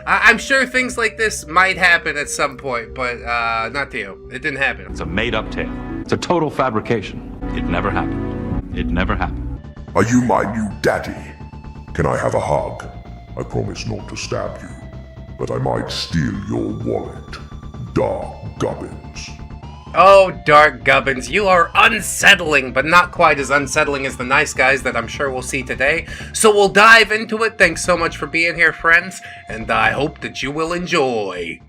I'm sure things like this might happen at some point, but not to you. It didn't happen. It's a made-up tale. It's a total fabrication. It never happened. It never happened. Are you my new daddy? Can I have a hug? I promise not to stab you, but I might steal your wallet. Dark Gubbins. Oh, Dark Gubbins, you are unsettling, but not quite as unsettling as the nice guys that I'm sure we'll see today. So we'll dive into it. Thanks so much for being here, friends, and I hope that you will enjoy.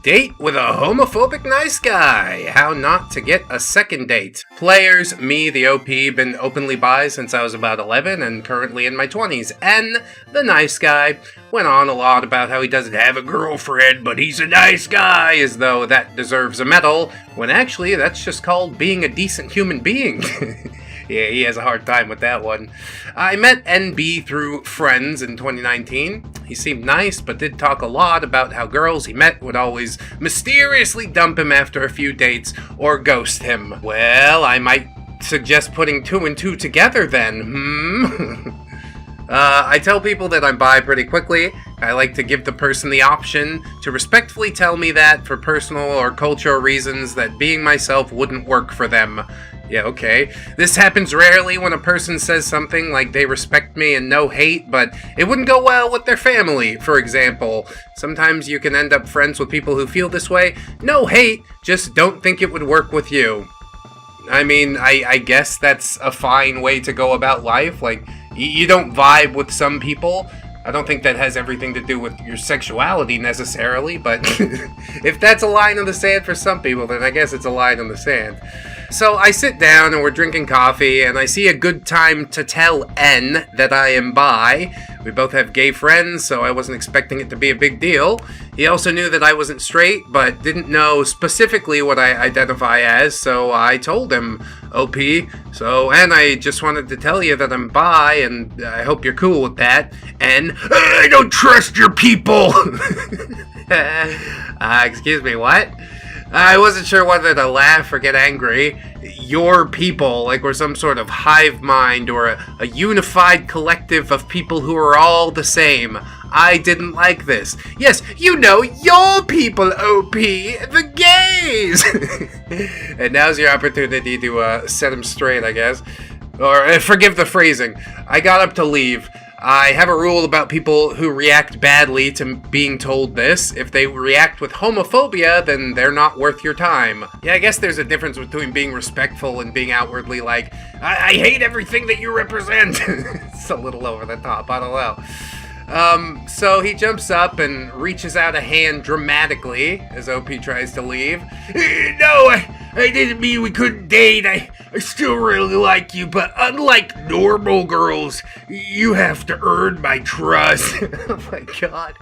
Date with a homophobic nice guy. How not to get a second date. Players, me, the OP, been openly bi since I was about 11 and currently in my 20s. N, the nice guy, went on a lot about how he doesn't have a girlfriend, but he's a nice guy, as though that deserves a medal, when actually that's just called being a decent human being. Yeah, he has a hard time with that one. I met NB through friends in 2019. He seemed nice, but did talk a lot about how girls he met would always mysteriously dump him after a few dates or ghost him. Well, I might suggest putting 2 and 2 together then, I tell people that I'm bi pretty quickly. I like to give the person the option to respectfully tell me that for personal or cultural reasons that being myself wouldn't work for them. Yeah, okay. This happens rarely when a person says something like they respect me and no hate, but it wouldn't go well with their family, for example. Sometimes you can end up friends with people who feel this way. No hate, just don't think it would work with you. I mean, I guess that's a fine way to go about life. Like, you don't vibe with some people. I don't think that has everything to do with your sexuality necessarily, but if that's a line in the sand for some people, then I guess it's a line in the sand. So I sit down and we're drinking coffee, and I see a good time to tell N that I am bi. We both have gay friends, so I wasn't expecting it to be a big deal. He also knew that I wasn't straight, but didn't know specifically what I identify as, so I told him, OP. So, N, I just wanted to tell you that I'm bi, and I hope you're cool with that. N, I don't trust your people! Excuse me, what? I wasn't sure whether to laugh or get angry. Your people, like we're some sort of hive mind or a unified collective of people who are all the same. I didn't like this. Yes, you know, your people, OP, the gays! And now's your opportunity to set him straight, I guess. Or, forgive the phrasing. I got up to leave. I have a rule about people who react badly to being told this. If they react with homophobia, then they're not worth your time. Yeah, I guess there's a difference between being respectful and being outwardly like, I hate everything that you represent. It's a little over the top, I don't know. So he jumps up and reaches out a hand dramatically as OP tries to leave. No, I didn't mean we couldn't date. I still really like you, but unlike normal girls, you have to earn my trust. Oh my god.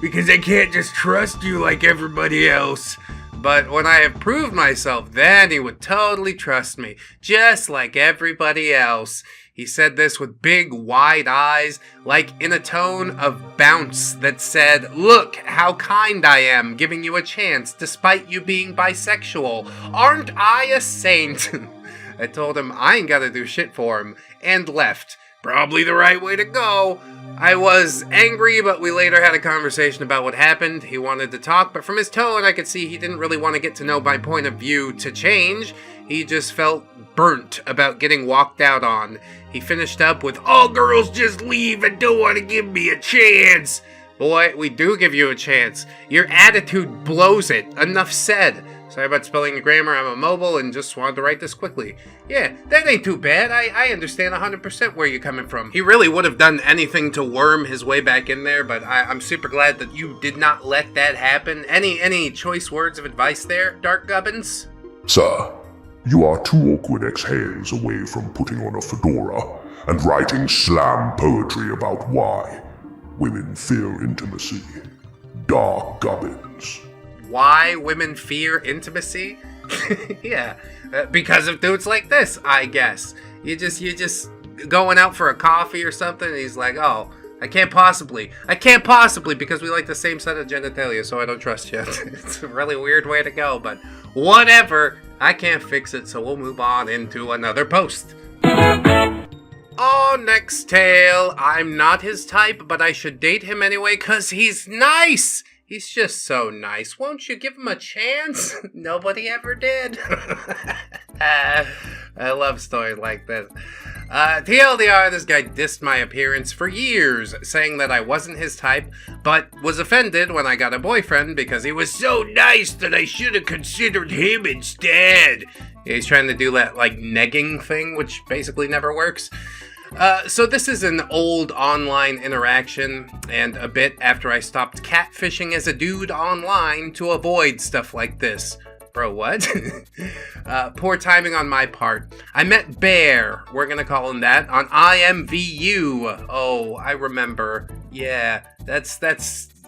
Because I can't just trust you like everybody else. But when I have proved myself, then he would totally trust me, just like everybody else. He said this with big, wide eyes, like in a tone of bounce that said, look how kind I am, giving you a chance despite you being bisexual. Aren't I a saint? I told him I ain't gotta do shit for him, and left. Probably the right way to go. I was angry, but we later had a conversation about what happened. He wanted to talk, but from his tone, I could see he didn't really want to get to know my point of view to change. He just felt burnt about getting walked out on. He finished up with, all girls just leave and don't want to give me a chance. Boy, we do give you a chance. Your attitude blows it. Enough said. Sorry about spelling the grammar, I'm a mobile and just wanted to write this quickly. Yeah, that ain't too bad. I understand 100% where you're coming from. He really would have done anything to worm his way back in there, but I'm super glad that you did not let that happen. Any choice words of advice there, Dark Gubbins? Sir, you are 2 awkward exhales away from putting on a fedora and writing slam poetry about why women fear intimacy. Dark Gubbins. Why women fear intimacy? Yeah, because of dudes like this, I guess. You just going out for a coffee or something, and he's like, oh, I can't possibly, because we like the same set of genitalia, so I don't trust you. It's a really weird way to go, but whatever. I can't fix it, so we'll move on into another post. Oh, next tale. I'm not his type, but I should date him anyway 'cause he's nice. He's just so nice. Won't you give him a chance? Nobody ever did. I love stories like this. TLDR, this guy dissed my appearance for years, saying that I wasn't his type, but was offended when I got a boyfriend because he was so nice that I should have considered him instead. He's trying to do that, like, negging thing, which basically never works. So this is an old online interaction, and a bit after I stopped catfishing as a dude online to avoid stuff like this. Bro, what? Poor timing on my part. I met Bear, we're gonna call him that, on IMVU. Oh, I remember. Yeah, that's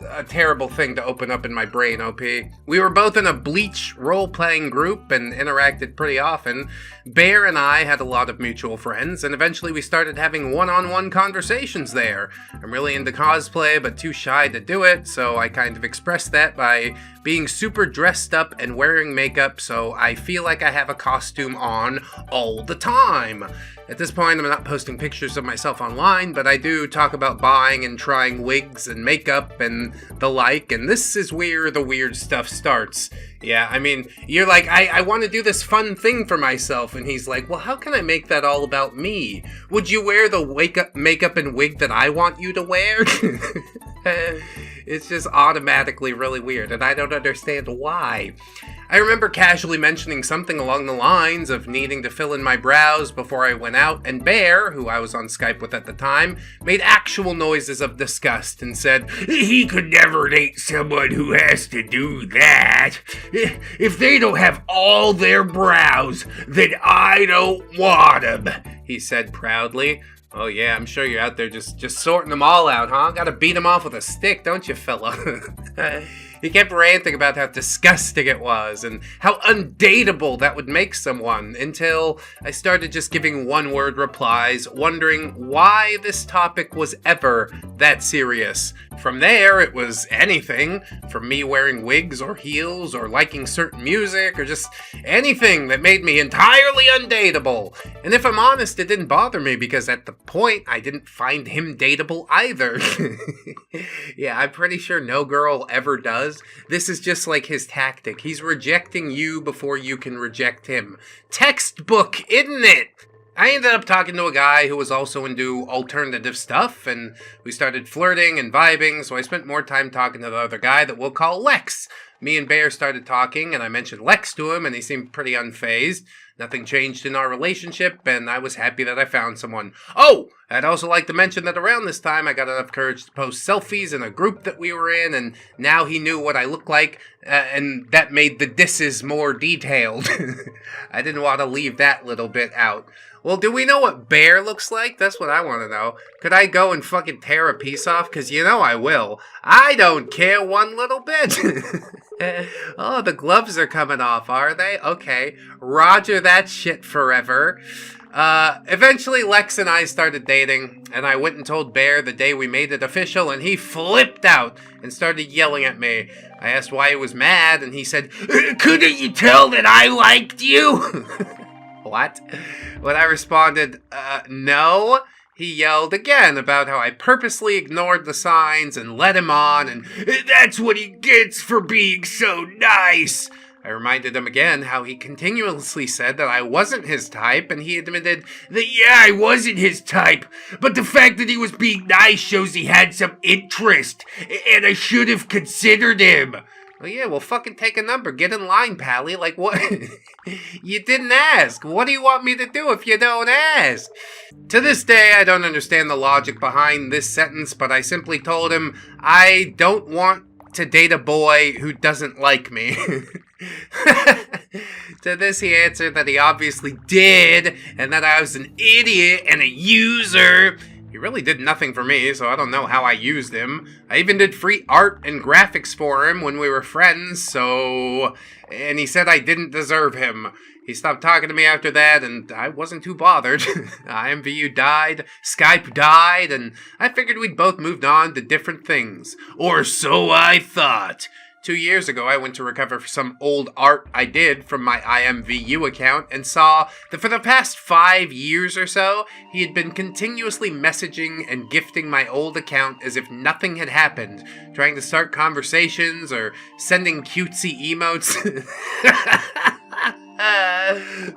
a terrible thing to open up in my brain, OP. We were both in a Bleach role-playing group and interacted pretty often. Bear and I had a lot of mutual friends, and eventually we started having one-on-one conversations there. I'm really into cosplay, but too shy to do it, so I kind of expressed that by being super dressed up and wearing makeup, so I feel like I have a costume on all the time. At this point, I'm not posting pictures of myself online, but I do talk about buying and trying wigs and makeup and the like, and this is where the weird stuff starts. Yeah, I mean, you're like, I want to do this fun thing for myself, and he's like, well, how can I make that all about me? Would you wear the makeup and wig that I want you to wear? It's just automatically really weird, and I don't understand why. I remember casually mentioning something along the lines of needing to fill in my brows before I went out, and Bear, who I was on Skype with at the time, made actual noises of disgust and said, he could never date someone who has to do that. If they don't have all their brows, then I don't want them, he said proudly. Oh yeah, I'm sure you're out there just sorting them all out, huh? Gotta beat them off with a stick, don't you, fella? He kept ranting about how disgusting it was and how undateable that would make someone, until I started just giving one-word replies, wondering why this topic was ever that serious. From there, it was anything, from me wearing wigs or heels or liking certain music or just anything that made me entirely undateable. And if I'm honest, it didn't bother me because at the point, I didn't find him dateable either. Yeah, I'm pretty sure no girl ever does. This is just like his tactic. He's rejecting you before you can reject him. Textbook, isn't it? I ended up talking to a guy who was also into alternative stuff, and we started flirting and vibing, so I spent more time talking to the other guy that we'll call Lex. Me and Bear started talking, and I mentioned Lex to him, and he seemed pretty unfazed. Nothing changed in our relationship, and I was happy that I found someone. Oh, I'd also like to mention that around this time, I got enough courage to post selfies in a group that we were in, and now he knew what I looked like, and that made the disses more detailed. I didn't want to leave that little bit out. Well, do we know what Bear looks like? That's what I want to know. Could I go and fucking tear a piece off? Because you know I will. I don't care one little bit. Oh, the gloves are coming off, are they? Okay. Roger that shit forever. Eventually Lex and I started dating, and I went and told Bear the day we made it official, and he flipped out and started yelling at me. I asked why he was mad, and he said, couldn't you tell that I liked you? What? When I responded, no, he yelled again about how I purposely ignored the signs and led him on, and that's what he gets for being so nice. I reminded him again how he continuously said that I wasn't his type, and he admitted that, yeah, I wasn't his type, but the fact that he was being nice shows he had some interest, and I should have considered him. Well, yeah, well, fucking take a number. Get in line, Pally. Like, what? You didn't ask. What do you want me to do if you don't ask? To this day, I don't understand the logic behind this sentence, but I simply told him I don't want to date a boy who doesn't like me. To this, he answered that he obviously did, and that I was an idiot and a user. He really did nothing for me, so I don't know how I used him. I even did free art and graphics for him when we were friends, so... And he said I didn't deserve him. He stopped talking to me after that, and I wasn't too bothered. IMVU died, Skype died, and I figured we'd both moved on to different things. Or so I thought. 2 years ago, I went to recover for some old art I did from my IMVU account and saw that for the past 5 years or so, he had been continuously messaging and gifting my old account as if nothing had happened, trying to start conversations or sending cutesy emotes.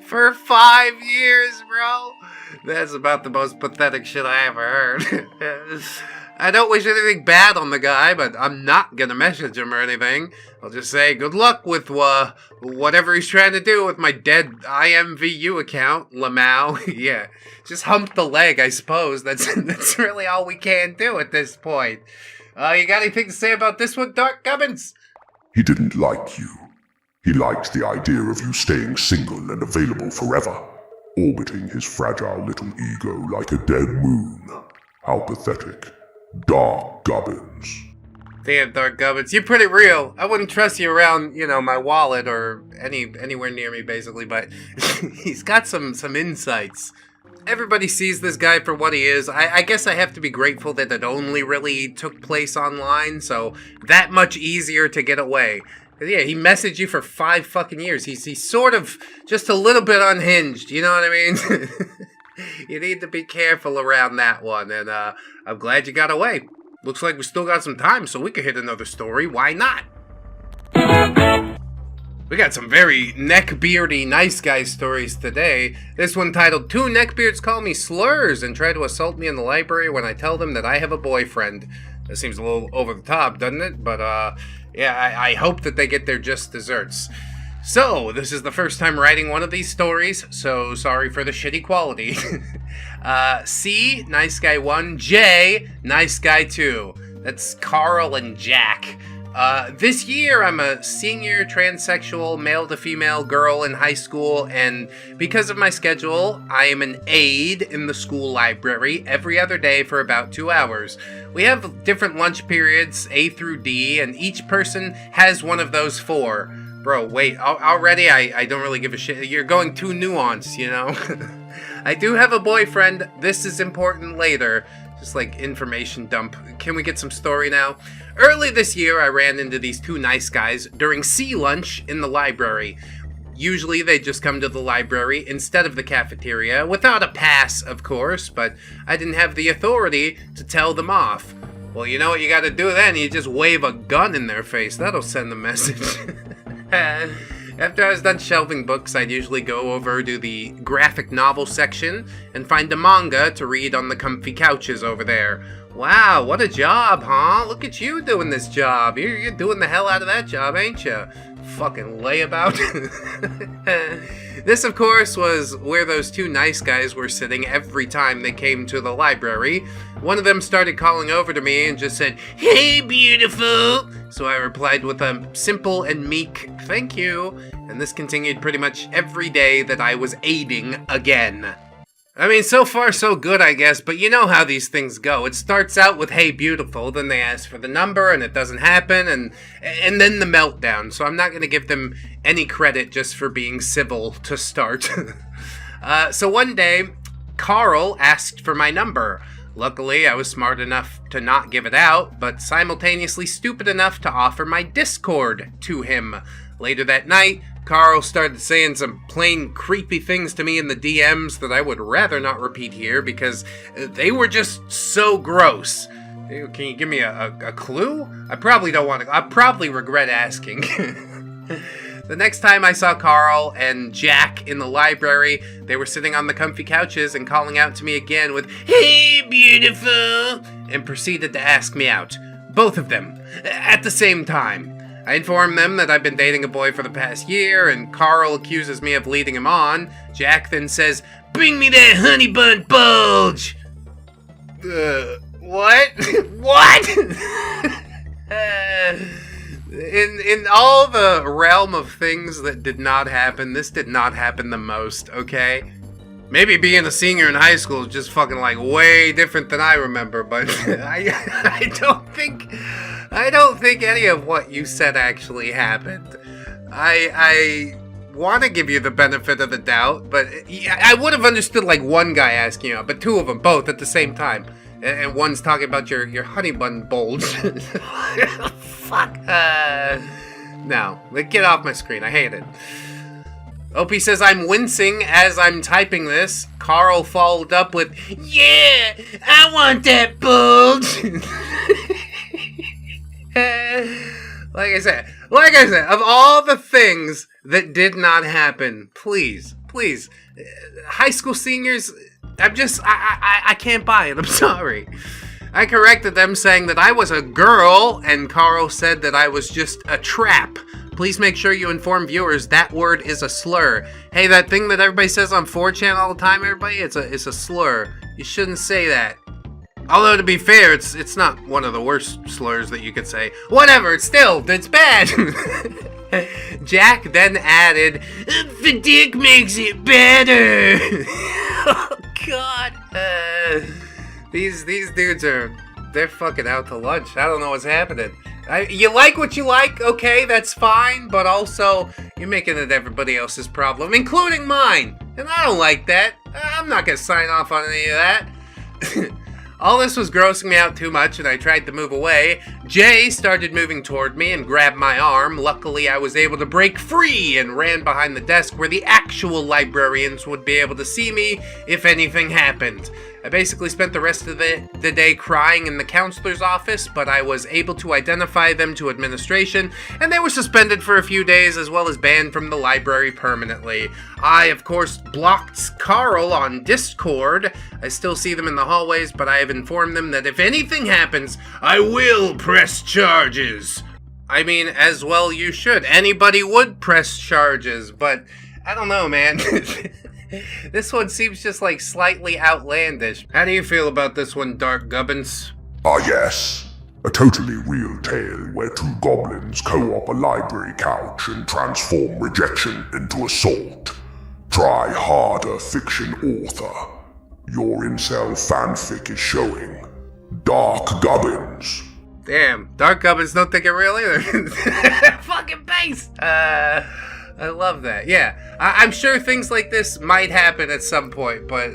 For 5 years, bro. That's about the most pathetic shit I ever heard. I don't wish anything bad on the guy, but I'm not gonna message him or anything. I'll just say good luck with whatever he's trying to do with my dead IMVU account, Lamau. Yeah, just hump the leg, I suppose. That's really all we can do at this point. You got anything to say about this one, Dark Gubbins? He didn't like you. He liked the idea of you staying single and available forever, orbiting his fragile little ego like a dead moon. How pathetic. Dark Gubbins. Damn, Dark Gubbins, you're pretty real. I wouldn't trust you around, my wallet or anywhere near me, basically, but he's got some insights. Everybody sees this guy for what he is. I guess I have to be grateful that it only really took place online, so that much easier to get away. Yeah, he messaged you for 5 fucking years. He's sort of just a little bit unhinged, you know what I mean? You need to be careful around that one, and I'm glad you got away. Looks like we still got some time, so we could hit another story. Why not? We got some very neckbeardy nice guy stories today. This one titled, 2 neckbeards call me slurs and try to assault me in the library when I tell them that I have a boyfriend. That seems a little over the top, doesn't it? But, yeah, I hope that they get their just desserts. So, this is the first time writing one of these stories, so sorry for the shitty quality. C, Nice Guy 1, J, Nice Guy 2. That's Carl and Jack. This year I'm a senior transsexual male-to-female girl in high school, and because of my schedule, I am an aide in the school library every other day for about 2 hours. We have different lunch periods, A through D, and each person has one of those 4. Bro, wait, already I don't really give a shit. You're going too nuanced, you know? I do have a boyfriend. This is important later. Just like information dump. Can we get some story now? Early this year, I ran into these 2 nice guys during sea lunch in the library. Usually they just come to the library instead of the cafeteria, without a pass, of course, but I didn't have the authority to tell them off. Well, you know what you gotta do then? You just wave a gun in their face. That'll send the message. After I was done shelving books, I'd usually go over to the graphic novel section and find a manga to read on the comfy couches over there. Wow, what a job, huh? Look at you doing this job. You're doing the hell out of that job, ain't you? Fucking layabout. This, of course, was where those 2 nice guys were sitting every time they came to the library. One of them started calling over to me and just said, "Hey, beautiful!" So I replied with a simple and meek, "Thank you." And this continued pretty much every day that I was aiding again. I mean, so far so good, I guess, but you know how these things go. It starts out with, "Hey, beautiful," then they ask for the number, and it doesn't happen, and then the meltdown. So I'm not going to give them any credit just for being civil to start. So one day, Carl asked for my number. Luckily, I was smart enough to not give it out, but simultaneously stupid enough to offer my Discord to him. Later that night, Carl started saying some plain creepy things to me in the DMs that I would rather not repeat here because they were just so gross. Can you give me a clue? I probably don't want to. I probably regret asking. The next time I saw Carl and Jack in the library, they were sitting on the comfy couches and calling out to me again with, "Hey, beautiful," and proceeded to ask me out. Both of them, at the same time. I informed them that I've been dating a boy for the past year, and Carl accuses me of leading him on. Jack then says, "Bring me that honey bun bulge!" What? What? In all the realm of things that did not happen, this did not happen the most, okay? Maybe being a senior in high school is just fucking like way different than I remember, but I don't think any of what you said actually happened. I want to give you the benefit of the doubt, but I would have understood like one guy asking you out, but 2 of them both at the same time. And one's talking about your honey bun bulge. fuck? No. Get off my screen. I hate it. OP says, I'm wincing as I'm typing this. Carl followed up with, yeah, I want that bulge. Like I said, of all the things that did not happen, please, high school seniors, I can't buy it. I'm sorry. I corrected them saying that I was a girl, and Carl said that I was just a trap. Please make sure you inform viewers that word is a slur. Hey, that thing that everybody says on 4chan all the time, everybody, it's a slur. You shouldn't say that. Although, to be fair, it's not one of the worst slurs that you could say. Whatever, it's bad. Jack then added, the dick makes it better. Oh, God. These dudes they're fucking out to lunch. I don't know what's happening. You like what you like, okay, that's fine, but also, you're making it everybody else's problem, including mine. And I don't like that. I'm not gonna sign off on any of that. All this was grossing me out too much, and I tried to move away. Jay started moving toward me and grabbed my arm. Luckily, I was able to break free and ran behind the desk where the actual librarians would be able to see me if anything happened. I basically spent the rest of the day crying in the counselor's office, but I was able to identify them to administration, and they were suspended for a few days as well as banned from the library permanently. I, of course, blocked Carl on Discord. I still see them in the hallways, but I have informed them that if anything happens, I will press charges. I mean, as well you should. Anybody would press charges, but I don't know, man. This one seems just like slightly outlandish. How do you feel about this one, Dark Gubbins? Ah yes, a totally real tale where two goblins co-op a library couch and transform rejection into assault. Try harder, fiction author. Your incel fanfic is showing. Dark Gubbins. Damn, Dark Gubbins don't think it real either. Fucking base! I love that. Yeah, I'm sure things like this might happen at some point, but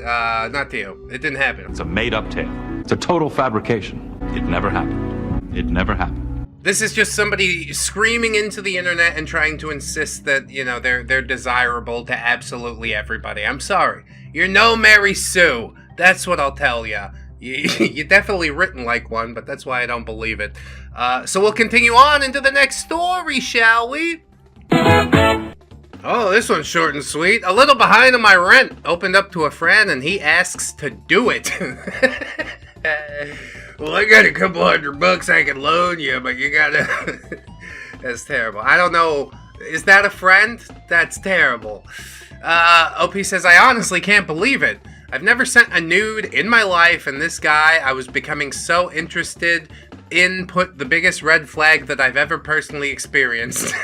not to you. It didn't happen. It's a made-up tale. It's a total fabrication. It never happened. It never happened. This is just somebody screaming into the internet and trying to insist that, you know, they're desirable to absolutely everybody. I'm sorry. You're no Mary Sue. That's what I'll tell ya. You're definitely written like one, but that's why I don't believe it. So we'll continue on into the next story, shall we? Oh, this one's short and sweet. A little behind on my rent. Opened up to a friend and he asks to do it. Well, I got a couple $100 I can loan you, but you gotta... That's terrible. I don't know. Is that a friend? That's terrible. OP says, I honestly can't believe it. I've never sent a nude in my life, and this guy I was becoming so interested in put the biggest red flag that I've ever personally experienced.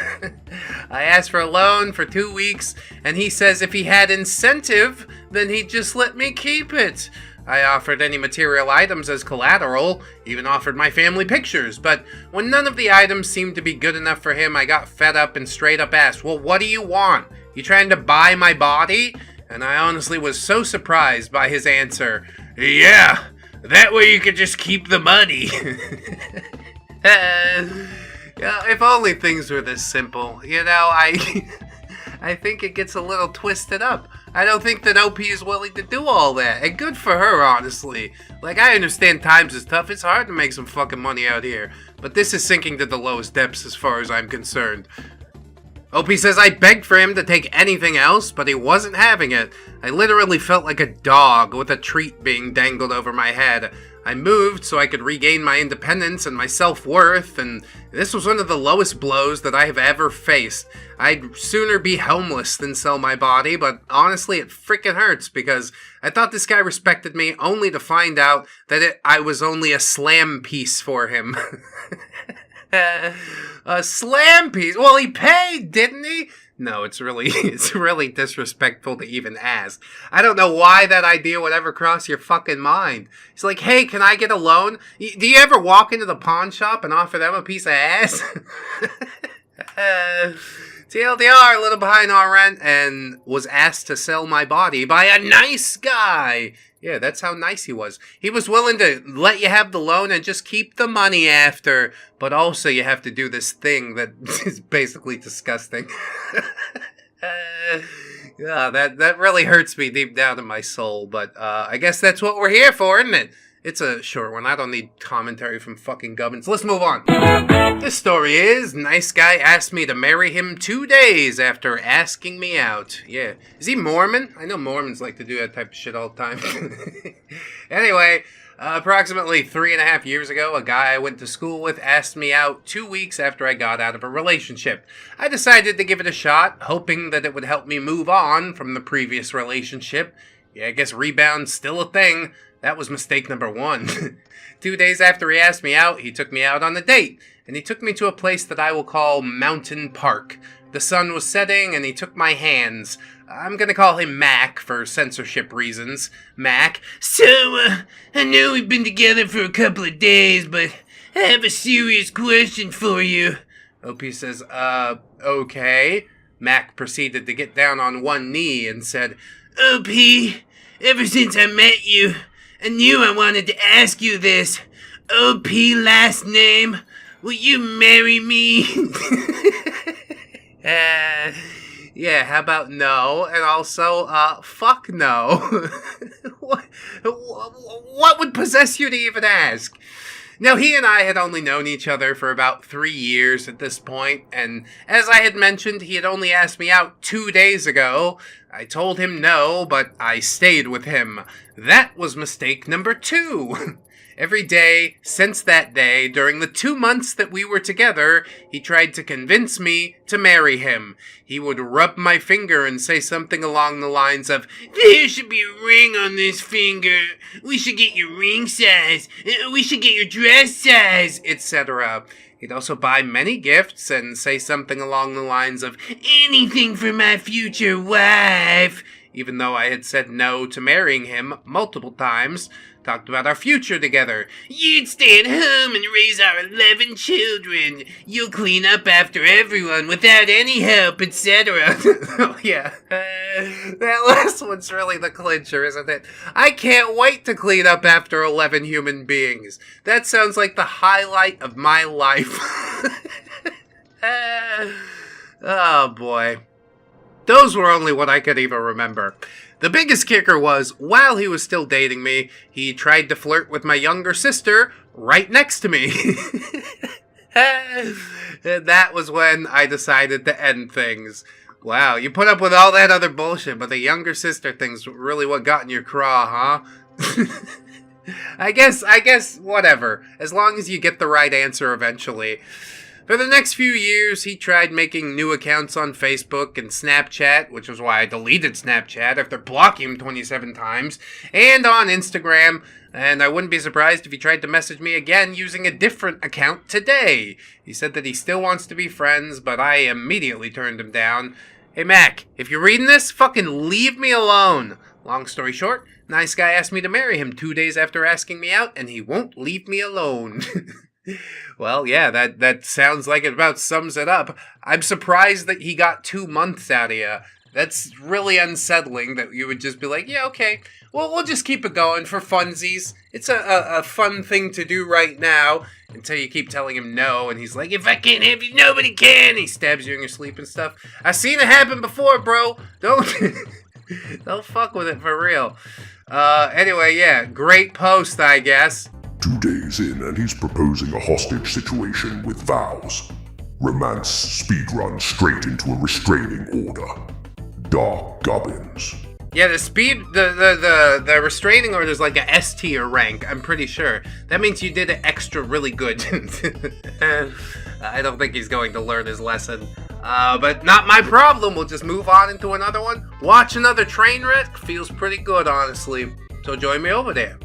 I asked for a loan for 2 weeks, and he says if he had incentive, then he'd just let me keep it. I offered any material items as collateral, even offered my family pictures, but when none of the items seemed to be good enough for him, I got fed up and straight up asked, well, what do you want? You trying to buy my body? And I honestly was so surprised by his answer. Yeah, that way you could just keep the money. Yeah, if only things were this simple. You know, I think it gets a little twisted up. I don't think that OP is willing to do all that. And good for her, honestly. Like, I understand times is tough. It's hard to make some fucking money out here. But this is sinking to the lowest depths as far as I'm concerned. OP says I begged for him to take anything else, but he wasn't having it. I literally felt like a dog with a treat being dangled over my head. I moved so I could regain my independence and my self-worth, and this was one of the lowest blows that I have ever faced. I'd sooner be homeless than sell my body, but honestly it freaking hurts because I thought this guy respected me only to find out that I was only a slam piece for him. A slam piece? Well, he paid, didn't he? No, it's really disrespectful to even ask. I don't know why that idea would ever cross your fucking mind. It's like, hey, can I get a loan? Do you ever walk into the pawn shop and offer them a piece of ass? TLDR, a little behind on rent, and was asked to sell my body by a nice guy. Yeah, that's how nice he was. He was willing to let you have the loan and just keep the money after, but also you have to do this thing that is basically disgusting. That really hurts me deep down in my soul, but I guess that's what we're here for, isn't it? It's a short one. I don't need commentary from fucking gubbins. Let's move on. This story is, nice guy asked me to marry him 2 days after asking me out. Yeah. Is he Mormon? I know Mormons like to do that type of shit all the time. Anyway, approximately 3.5 years ago, a guy I went to school with asked me out 2 weeks after I got out of a relationship. I decided to give it a shot, hoping that it would help me move on from the previous relationship. Yeah, I guess rebound's still a thing. That was mistake number 1. 2 days after he asked me out, he took me out on a date, and he took me to a place that I will call Mountain Park. The sun was setting, and he took my hands. I'm gonna call him Mac for censorship reasons. Mac. So, I know we've been together for a couple of days, but I have a serious question for you. OP says, okay. Mac proceeded to get down on one knee and said, OP, ever since I met you, I knew I wanted to ask you this. OP last name, will you marry me? Yeah, how about no? And also, fuck no. What would possess you to even ask? Now, he and I had only known each other for about 3 years at this point, and as I had mentioned, he had only asked me out 2 days ago. I told him no, but I stayed with him. That was mistake number 2. Every day since that day, during the 2 months that we were together, he tried to convince me to marry him. He would rub my finger and say something along the lines of, there should be a ring on this finger. We should get your ring size. We should get your dress size, etc. He'd also buy many gifts and say something along the lines of, anything for my future wife. Even though I had said no to marrying him multiple times, talked about our future together. You'd stay at home and raise our 11 children. You'll clean up after everyone without any help, etc. Oh, yeah. That last one's really the clincher, isn't it? I can't wait to clean up after 11 human beings. That sounds like the highlight of my life. Oh, boy. Those were only what I could even remember. The biggest kicker was, while he was still dating me, he tried to flirt with my younger sister right next to me. And that was when I decided to end things. Wow, you put up with all that other bullshit, but the younger sister thing's really what got in your craw, huh? I guess, whatever. As long as you get the right answer eventually. For the next few years, he tried making new accounts on Facebook and Snapchat, which was why I deleted Snapchat after blocking him 27 times, and on Instagram, and I wouldn't be surprised if he tried to message me again using a different account today. He said that he still wants to be friends, but I immediately turned him down. Hey Mac, if you're reading this, fucking leave me alone. Long story short, nice guy asked me to marry him 2 days after asking me out, and he won't leave me alone. Well, yeah, that sounds like it about sums it up. I'm surprised that he got 2 months out of you. That's really unsettling that you would just be like, yeah, okay, well, we'll just keep it going for funsies. It's a fun thing to do right now until you keep telling him no, and he's like, if I can't have you, nobody can. He stabs you in your sleep and stuff. I've seen it happen before, bro. Don't fuck with it for real. Anyway, yeah, great post, I guess. 2 days in and he's proposing a hostage situation with vows. Romance speedrun straight into a restraining order. Dark Gubbins. Yeah, the restraining order is like a S tier rank, I'm pretty sure. That means you did it extra really good. I don't think he's going to learn his lesson. But not my problem. We'll just move on into another one. Watch another train wreck feels pretty good, honestly. So join me over there.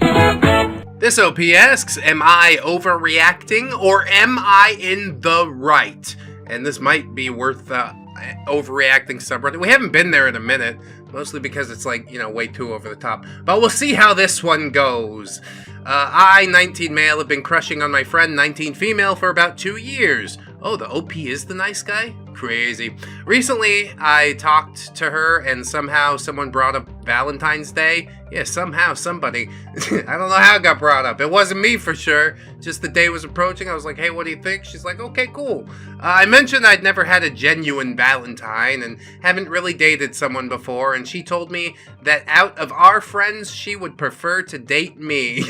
This OP asks, am I overreacting or am I in the right? And this might be worth overreacting subreddit. We haven't been there in a minute, mostly because it's like, way too over the top. But we'll see how this one goes. I, 19 male, have been crushing on my friend, 19 female, for about 2 years. Oh, the OP is the nice guy? Crazy. Recently, I talked to her and somehow someone brought up Valentine's Day. Yeah, somehow somebody. I don't know how it got brought up. It wasn't me for sure. Just the day was approaching. I was like, hey, what do you think? She's like, okay, cool. I mentioned I'd never had a genuine Valentine and haven't really dated someone before. And she told me that out of our friends, she would prefer to date me.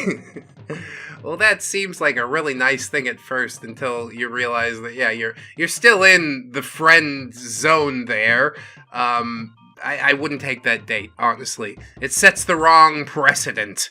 Well, that seems like a really nice thing at first until you realize that, yeah, you're still in the friend zone there. I wouldn't take that date, honestly. It sets the wrong precedent.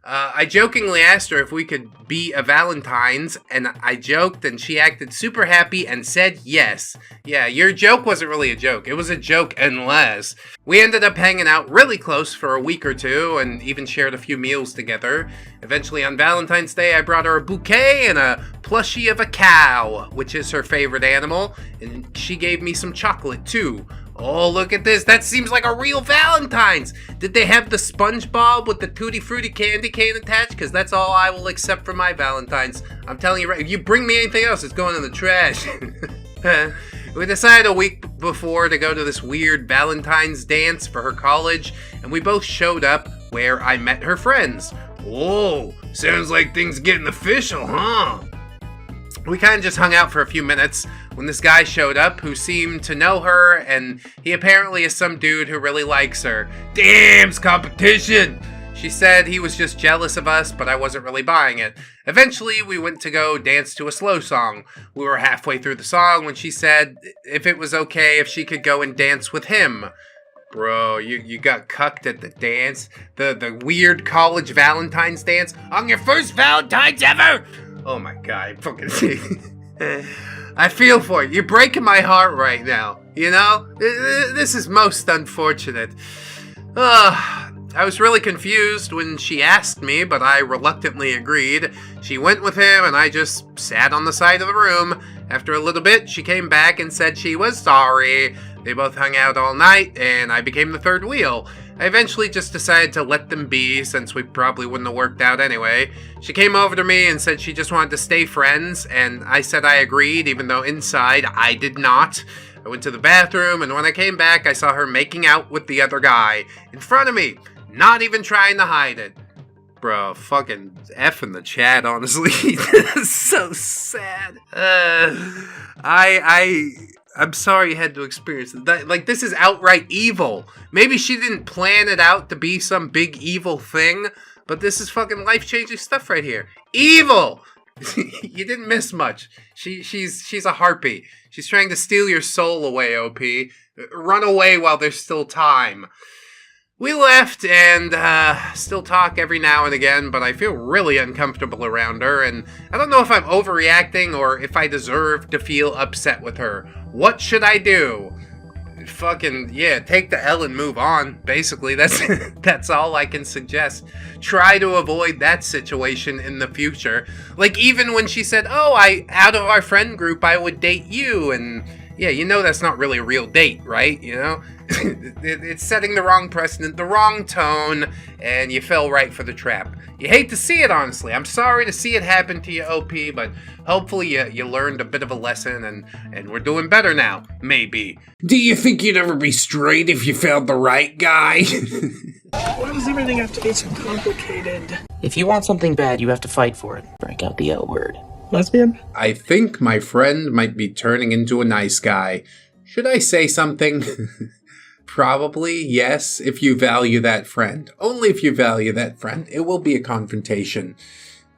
I jokingly asked her if we could be a Valentine's, and I joked, and she acted super happy and said yes. Yeah, your joke wasn't really a joke. It was a joke unless. We ended up hanging out really close for a week or two, and even shared a few meals together. Eventually on Valentine's Day, I brought her a bouquet and a plushie of a cow, which is her favorite animal, and she gave me some chocolate too. Oh, look at this. That seems like a real Valentine's. Did they have the SpongeBob with the Tutti Frutti candy cane attached? Because that's all I will accept for my Valentine's. I'm telling you right, if you bring me anything else, it's going in the trash. We decided a week before to go to this weird Valentine's dance for her college, and we both showed up where I met her friends. Whoa, sounds like things getting official, huh? We kind of just hung out for a few minutes when this guy showed up who seemed to know her, and he apparently is some dude who really likes her. Damn's competition! She said he was just jealous of us, but I wasn't really buying it. Eventually, we went to go dance to a slow song. We were halfway through the song when she said if it was okay if she could go and dance with him. Bro, you got cucked at the dance? The weird college Valentine's dance? On your first Valentine's ever? Oh my god, fucking I feel for you. You're breaking my heart right now. You know? This is most unfortunate. I was really confused when she asked me, but I reluctantly agreed. She went with him, and I just sat on the side of the room. After a little bit, she came back and said she was sorry. They both hung out all night, and I became the third wheel. I eventually just decided to let them be, since we probably wouldn't have worked out anyway. She came over to me and said she just wanted to stay friends, and I said I agreed, even though inside I did not. I went to the bathroom, and when I came back, I saw her making out with the other guy, in front of me, not even trying to hide it. Bro, fucking F in the chat, honestly. That's so sad. I'm sorry you had to experience that. Like, this is outright evil. Maybe she didn't plan it out to be some big evil thing, but this is fucking life-changing stuff right here. Evil! You didn't miss much. She's a harpy. She's trying to steal your soul away, OP. Run away while there's still time. We left and still talk every now and again, but I feel really uncomfortable around her, and I don't know if I'm overreacting or if I deserve to feel upset with her. What should I do? Fucking, yeah, take the L and move on. Basically, that's all I can suggest. Try to avoid that situation in the future. Like, even when she said, oh, out of our friend group, I would date you, and yeah, you know that's not really a real date, right? You know? It's setting the wrong precedent, the wrong tone, and you fell right for the trap. You hate to see it, honestly. I'm sorry to see it happen to you, OP, but hopefully you learned a bit of a lesson, and we're doing better now. Maybe. Do you think you'd ever be straight if you found the right guy? Why does everything have to be so complicated? If you want something bad, you have to fight for it. Break out the L word. Lesbian? I think my friend might be turning into a nice guy. Should I say something? Probably, yes, if you value that friend. Only if you value that friend. It will be a confrontation.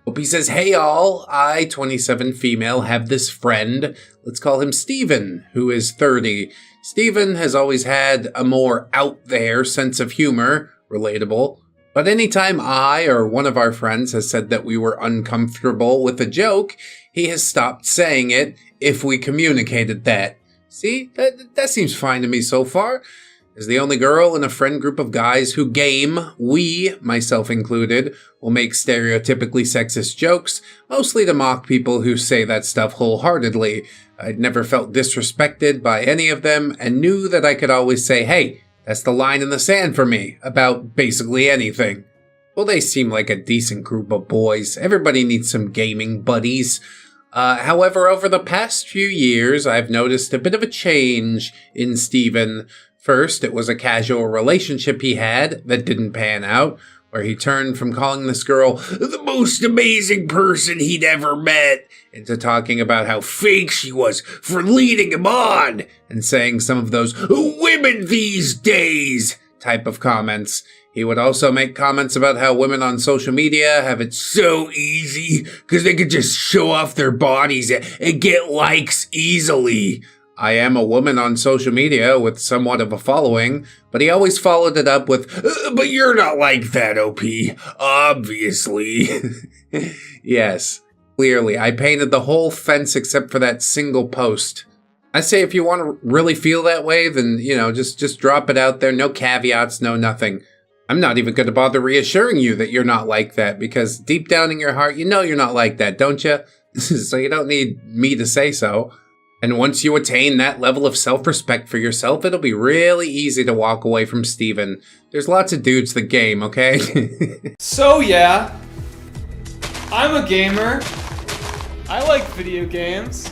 Opie says, hey all, I, 27 female, have this friend. Let's call him Steven, who is 30. Steven has always had a more out there sense of humor, relatable. But anytime I or one of our friends has said that we were uncomfortable with a joke, he has stopped saying it if we communicated that. See, that seems fine to me so far. As the only girl in a friend group of guys who game, we, myself included, will make stereotypically sexist jokes, mostly to mock people who say that stuff wholeheartedly. I'd never felt disrespected by any of them and knew that I could always say, hey, that's the line in the sand for me, about basically anything. Well, they seem like a decent group of boys. Everybody needs some gaming buddies. However, over the past few years, I've noticed a bit of a change in Steven. First, it was a casual relationship he had that didn't pan out, where he turned from calling this girl the most amazing person he'd ever met into talking about how fake she was for leading him on and saying some of those women these days type of comments. He would also make comments about how women on social media have it so easy because they could just show off their bodies and get likes easily. I am a woman on social media with somewhat of a following, but he always followed it up with, but you're not like that, OP, obviously. Yes, clearly, I painted the whole fence except for that single post. I say if you want to really feel that way, then, just drop it out there, no caveats, no nothing. I'm not even going to bother reassuring you that you're not like that, because deep down in your heart, you know you're not like that, don't you? So you don't need me to say so. And once you attain that level of self-respect for yourself, it'll be really easy to walk away from Steven. There's lots of dudes that game, okay? So yeah, I'm a gamer. I like video games.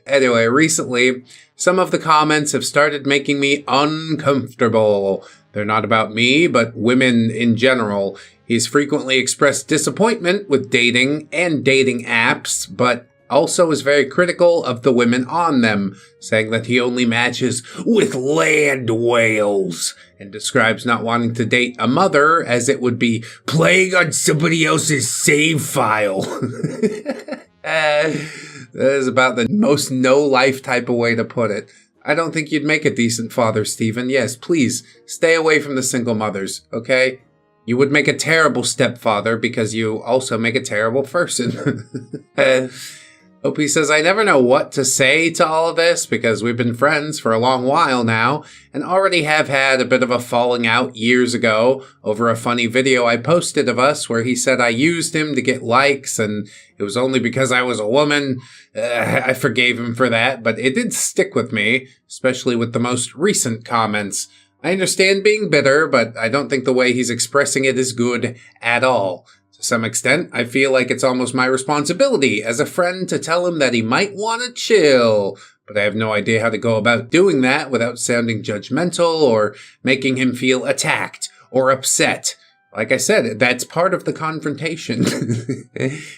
Anyway, recently, some of the comments have started making me uncomfortable. They're not about me, but women in general. He's frequently expressed disappointment with dating and dating apps, but also is very critical of the women on them, saying that he only matches with land whales, and describes not wanting to date a mother as it would be playing on somebody else's save file. That is about the most no-life type of way to put it. I don't think you'd make a decent father, Steven. Yes, please, stay away from the single mothers, okay? You would make a terrible stepfather because you also make a terrible person. Hope says, I never know what to say to all of this because we've been friends for a long while now and already have had a bit of a falling out years ago over a funny video I posted of us where he said I used him to get likes and it was only because I was a woman. I forgave him for that, but it did stick with me, especially with the most recent comments. I understand being bitter, but I don't think the way he's expressing it is good at all. To some extent, I feel like it's almost my responsibility as a friend to tell him that he might want to chill, but I have no idea how to go about doing that without sounding judgmental or making him feel attacked or upset. Like I said, that's part of the confrontation.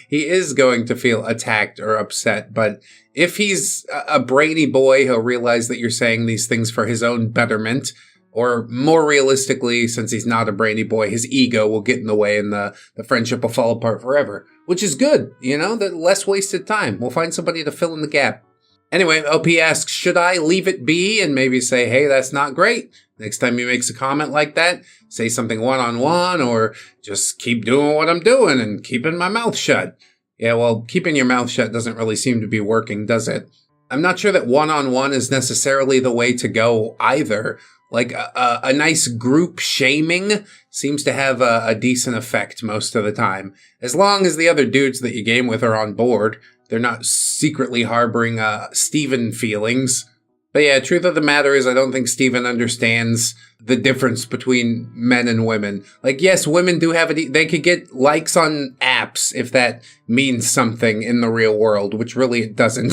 He is going to feel attacked or upset, but if he's a brainy boy, he'll realize that you're saying these things for his own betterment. Or more realistically, since he's not a brainy boy, his ego will get in the way and the friendship will fall apart forever. Which is good, the less wasted time. We'll find somebody to fill in the gap. Anyway, OP asks, should I leave it be and maybe say, hey, that's not great? Next time he makes a comment like that, say something one-on-one or just keep doing what I'm doing and keeping my mouth shut. Yeah, well, keeping your mouth shut doesn't really seem to be working, does it? I'm not sure that one-on-one is necessarily the way to go either. Like, a nice group shaming seems to have a decent effect most of the time. As long as the other dudes that you game with are on board, they're not secretly harboring Steven feelings. But yeah, truth of the matter is I don't think Steven understands the difference between men and women. Like, yes, women do have they could get likes on apps if that means something in the real world, which really it doesn't.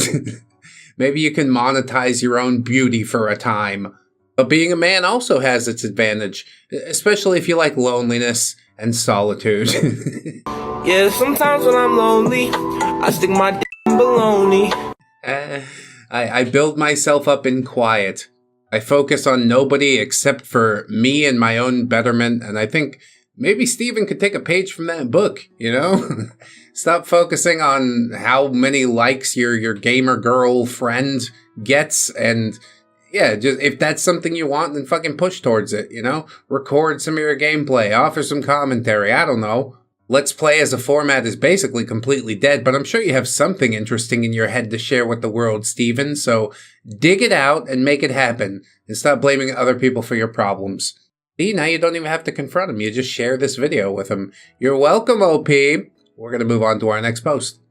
Maybe you can monetize your own beauty for a time. But being a man also has its advantage, especially if you like loneliness and solitude. Yeah, sometimes when I'm lonely, I stick my d in baloney. I build myself up in quiet. I focus on nobody except for me and my own betterment, and I think maybe Steven could take a page from that book, Stop focusing on how many likes your gamer girl friend gets, and yeah, just if that's something you want, then fucking push towards it, Record some of your gameplay, offer some commentary, I don't know. Let's Play as a format is basically completely dead, but I'm sure you have something interesting in your head to share with the world, Steven, so dig it out and make it happen, and stop blaming other people for your problems. See, now you don't even have to confront him, you just share this video with him. You're welcome, OP. We're gonna move on to our next post.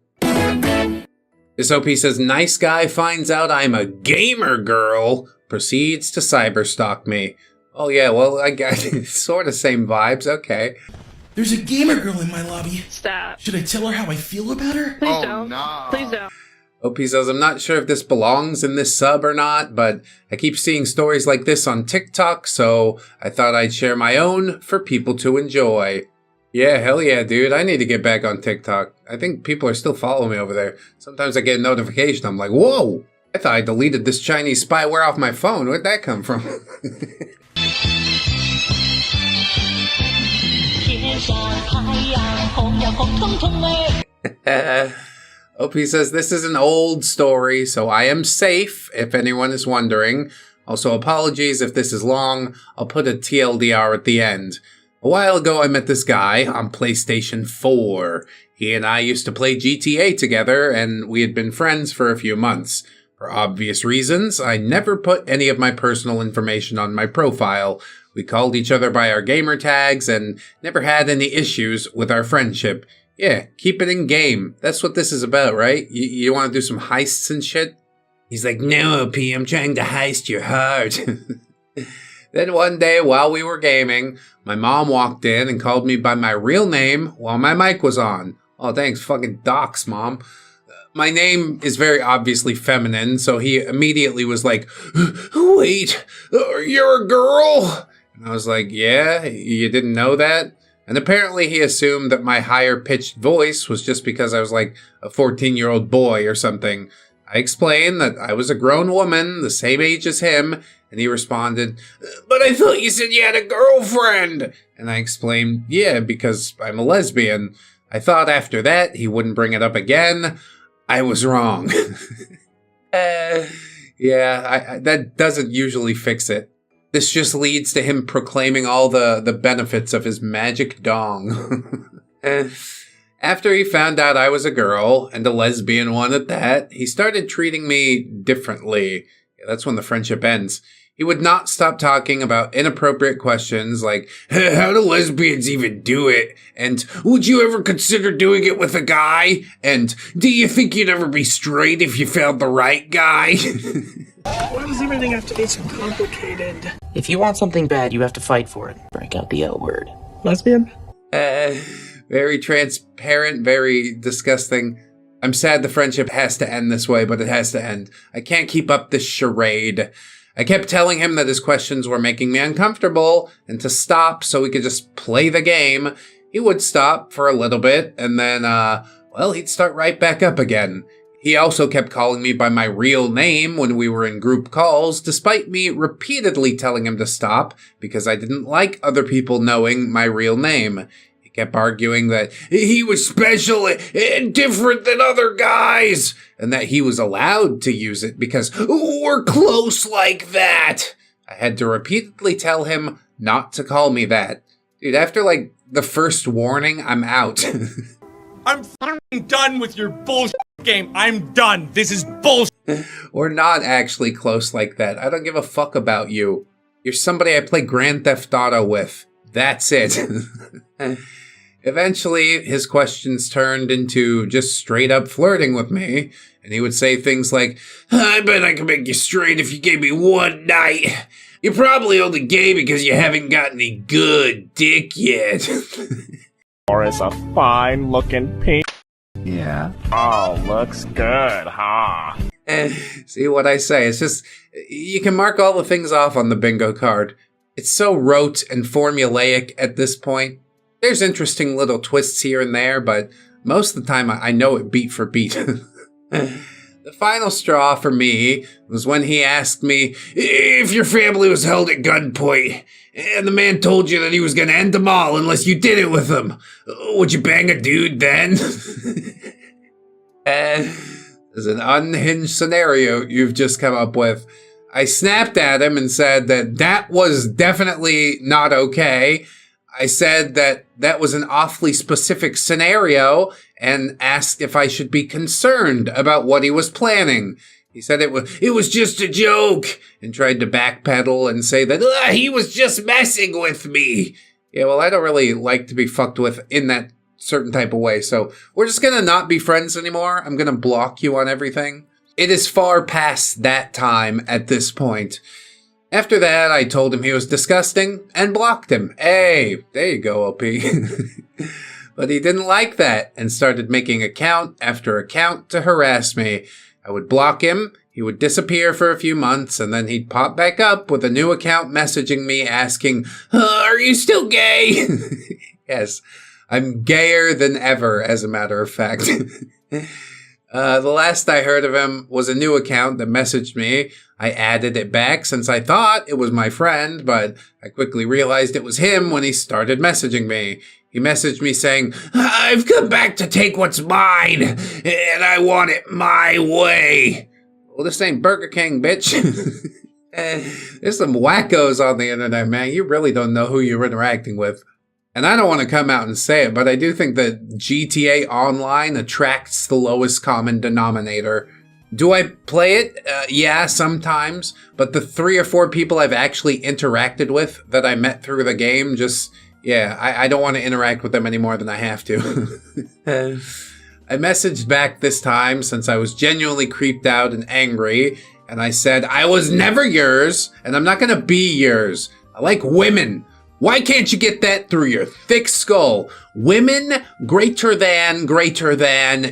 This OP says, nice guy finds out I'm a gamer girl, proceeds to cyberstalk me. Oh yeah, well, I got sort of same vibes, okay. There's a gamer girl in my lobby. Stop. Should I tell her how I feel about her? Please don't. No. Please don't. OP says, I'm not sure if this belongs in this sub or not, but I keep seeing stories like this on TikTok, so I thought I'd share my own for people to enjoy. Yeah, hell yeah, dude. I need to get back on TikTok. I think people are still following me over there. Sometimes I get a notification. I'm like, whoa! I thought I deleted this Chinese spyware off my phone. Where'd that come from? OP says, this is an old story, so I am safe, if anyone is wondering. Also, apologies if this is long. I'll put a TLDR at the end. A while ago, I met this guy on PlayStation 4. He and I used to play GTA together, and we had been friends for a few months. For obvious reasons, I never put any of my personal information on my profile. We called each other by our gamer tags, and never had any issues with our friendship. Yeah, keep it in game. That's what this is about, right? You want to do some heists and shit? He's like, no, OP, I'm trying to heist your heart. Then one day, while we were gaming, my mom walked in and called me by my real name while my mic was on. Oh, thanks, fucking docs, Mom. My name is very obviously feminine, so he immediately was like, wait, you're a girl? And I was like, yeah, you didn't know that? And apparently he assumed that my higher-pitched voice was just because I was like a 14-year-old boy or something. I explained that I was a grown woman, the same age as him, and he responded, but I thought you said you had a girlfriend. And I explained, yeah, because I'm a lesbian. I thought after that he wouldn't bring it up again. I was wrong. Yeah, that doesn't usually fix it. This just leads to him proclaiming all the benefits of his magic dong. After he found out I was a girl, and a lesbian one at that, he started treating me differently. Yeah, that's when the friendship ends. He would not stop talking about inappropriate questions like, how do lesbians even do it? And would you ever consider doing it with a guy? And do you think you'd ever be straight if you found the right guy? Why does everything have to be so complicated? If you want something bad, you have to fight for it. Break out the L word. Lesbian? Very transparent, very disgusting. I'm sad the friendship has to end this way, but it has to end. I can't keep up this charade. I kept telling him that his questions were making me uncomfortable and to stop so we could just play the game. He would stop for a little bit and then, he'd start right back up again. He also kept calling me by my real name when we were in group calls, despite me repeatedly telling him to stop because I didn't like other people knowing my real name. He kept arguing that he was special and different than other guys, and that he was allowed to use it because we're close like that. I had to repeatedly tell him not to call me that. Dude, after like the first warning, I'm out. I'm f***ing done with your bullshit game. I'm done. This is bullshit. We're not actually close like that. I don't give a fuck about you. You're somebody I play Grand Theft Auto with. That's it. Eventually, his questions turned into just straight up flirting with me, and he would say things like, I bet I can make you straight if you gave me one night. You're probably only gay because you haven't got any good dick yet. Or is a fine-looking pink. Yeah. Oh, looks good, huh? See what I say? It's just, you can mark all the things off on the bingo card. It's so rote and formulaic at this point. There's interesting little twists here and there, but most of the time I know it beat for beat. The final straw for me was when he asked me if your family was held at gunpoint and the man told you that he was going to end them all unless you did it with them. Would you bang a dude then? There's an unhinged scenario you've just come up with. I snapped at him and said that was definitely not okay. I said that was an awfully specific scenario and asked if I should be concerned about what he was planning. He said it was just a joke and tried to backpedal and say that he was just messing with me. Yeah, well, I don't really like to be fucked with in that certain type of way, so we're just gonna not be friends anymore. I'm gonna block you on everything. It is far past that time at this point. After that, I told him he was disgusting and blocked him. Hey, there you go, OP. But he didn't like that and started making account after account to harass me. I would block him, he would disappear for a few months, and then he'd pop back up with a new account messaging me asking, are you still gay? Yes, I'm gayer than ever, as a matter of fact. The last I heard of him was a new account that messaged me. I added it back since I thought it was my friend, but I quickly realized it was him when he started messaging me. He messaged me saying, I've come back to take what's mine, and I want it my way. Well, this ain't Burger King, bitch. There's some wackos on the internet, man. You really don't know who you're interacting with. And I don't want to come out and say it, but I do think that GTA Online attracts the lowest common denominator. Do I play it? Yeah, sometimes. But the 3 or 4 people I've actually interacted with that I met through the game just... Yeah, I don't want to interact with them any more than I have to. I messaged back this time since I was genuinely creeped out and angry, and I said, I was never yours, and I'm not going to be yours. I like women. Why can't you get that through your thick skull? Women greater than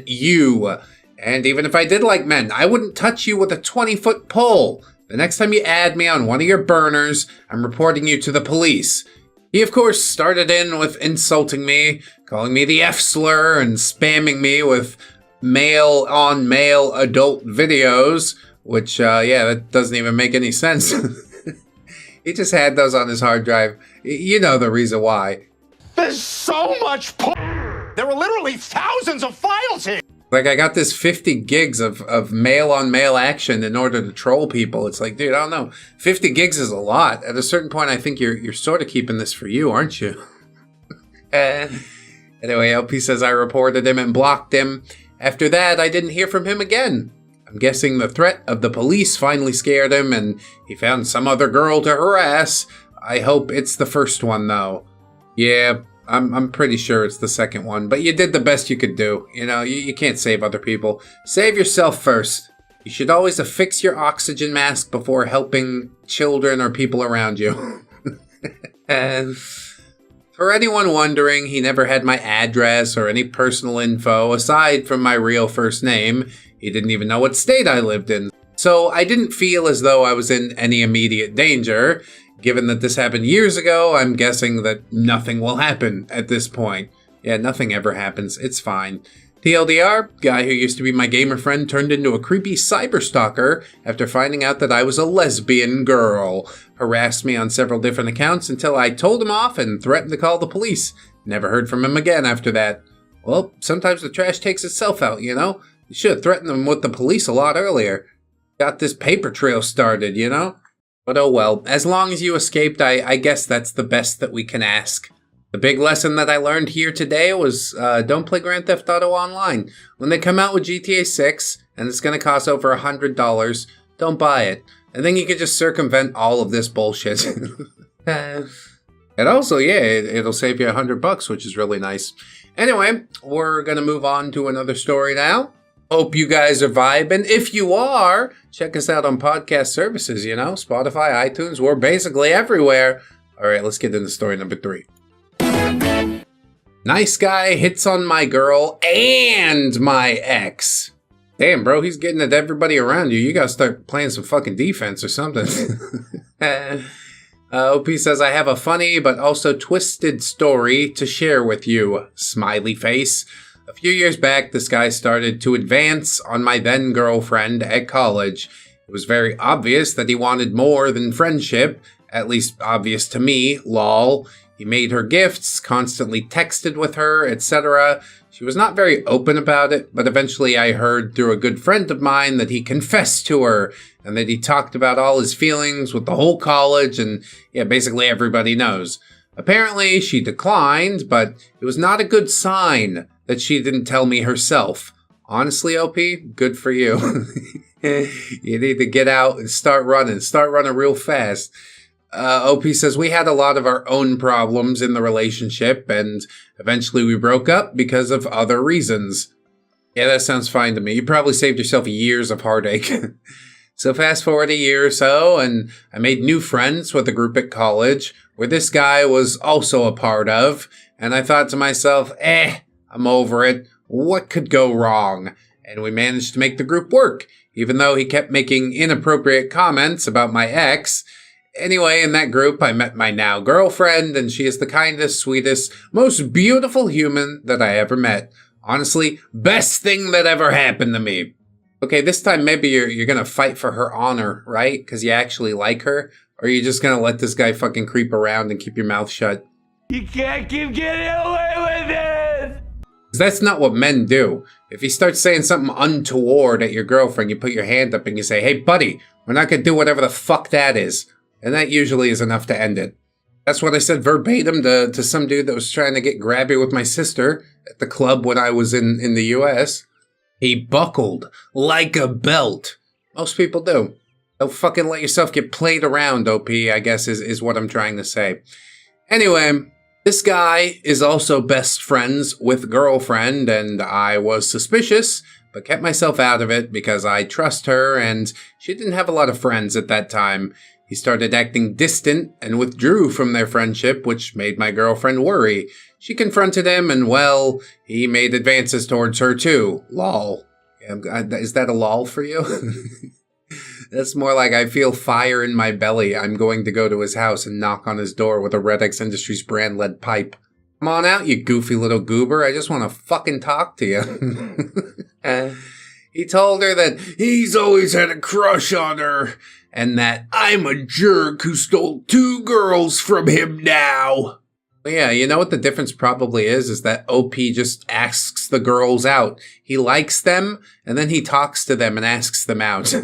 you. And even if I did like men, I wouldn't touch you with a 20-foot pole. The next time you add me on one of your burners, I'm reporting you to the police. He, of course, started in with insulting me, calling me the F-slur, and spamming me with male-on-male adult videos, which, that doesn't even make any sense. He just had those on his hard drive. You know the reason why. There's so much There are literally thousands of files here! Like, I got this 50 gigs of male-on-male action in order to troll people. It's like, dude, I don't know. 50 gigs is a lot. At a certain point, I think you're sort of keeping this for you, aren't you? Anyway, LP says I reported him and blocked him. After that, I didn't hear from him again. I'm guessing the threat of the police finally scared him, and he found some other girl to harass. I hope it's the first one, though. Yeah, I'm pretty sure it's the second one, but you did the best you could do. You know, you can't save other people. Save yourself first. You should always affix your oxygen mask before helping children or people around you. And for anyone wondering, he never had my address or any personal info aside from my real first name. He didn't even know what state I lived in. So I didn't feel as though I was in any immediate danger. Given that this happened years ago, I'm guessing that nothing will happen at this point. Yeah, nothing ever happens. It's fine. TLDR, guy who used to be my gamer friend turned into a creepy cyberstalker after finding out that I was a lesbian girl. Harassed me on several different accounts until I told him off and threatened to call the police. Never heard from him again after that. Well, sometimes the trash takes itself out, you know? You should have threatened him with the police a lot earlier. Got this paper trail started, you know? But oh well, as long as you escaped, I guess that's the best that we can ask. The big lesson that I learned here today was don't play Grand Theft Auto Online. When they come out with GTA 6, and it's going to cost over $100, don't buy it. And then you can just circumvent all of this bullshit. And also, yeah, it'll save you $100, which is really nice. Anyway, we're going to move on to another story now. Hope you guys are vibing. If you are, check us out on podcast services, you know, Spotify, iTunes, we're basically everywhere. All right, let's get into story number 3. Nice guy hits on my girl and my ex. Damn, bro, he's getting at everybody around you. You gotta start playing some fucking defense or something. OP says, I have a funny but also twisted story to share with you. Smiley face. A few years back, this guy started to advance on my then girlfriend at college. It was very obvious that he wanted more than friendship, at least obvious to me, lol. He made her gifts, constantly texted with her, etc. She was not very open about it, but eventually I heard through a good friend of mine that he confessed to her, and that he talked about all his feelings with the whole college, and yeah, basically everybody knows. Apparently, she declined, but it was not a good sign that she didn't tell me herself. Honestly, OP, good for you. You need to get out and start running real fast. OP says, we had a lot of our own problems in the relationship, and eventually we broke up because of other reasons. Yeah, that sounds fine to me. You probably saved yourself years of heartache. So fast forward a year or so, and I made new friends with a group at college, where this guy was also a part of, and I thought to myself, I'm over it. What could go wrong? And we managed to make the group work, even though he kept making inappropriate comments about my ex. Anyway, in that group, I met my now girlfriend, and she is the kindest, sweetest, most beautiful human that I ever met. Honestly, best thing that ever happened to me. Okay, this time maybe you're gonna fight for her honor, right? Because you actually like her? Or are you just gonna let this guy fucking creep around and keep your mouth shut? You can't keep getting away with it! 'Cause that's not what men do. If he starts saying something untoward at your girlfriend, you put your hand up and you say, hey buddy, we're not gonna do whatever the fuck that is. And that usually is enough to end it. That's what I said verbatim to some dude that was trying to get grabby with my sister at the club when I was in the US. He buckled like a belt. Most people do. Don't fucking let yourself get played around, OP, I guess is what I'm trying to say. Anyway, this guy is also best friends with girlfriend, and I was suspicious, but kept myself out of it because I trust her, and she didn't have a lot of friends at that time. He started acting distant and withdrew from their friendship, which made my girlfriend worry. She confronted him, and well, he made advances towards her too. Lol. Is that a lol for you? That's more like I feel fire in my belly. I'm going to go to his house and knock on his door with a ReddX Industries brand lead pipe. Come on out, you goofy little goober. I just want to fucking talk to you. He told her that he's always had a crush on her, and that I'm a jerk who stole 2 girls from him now. Yeah, you know what the difference probably is that OP just asks the girls out. He likes them, and then he talks to them and asks them out.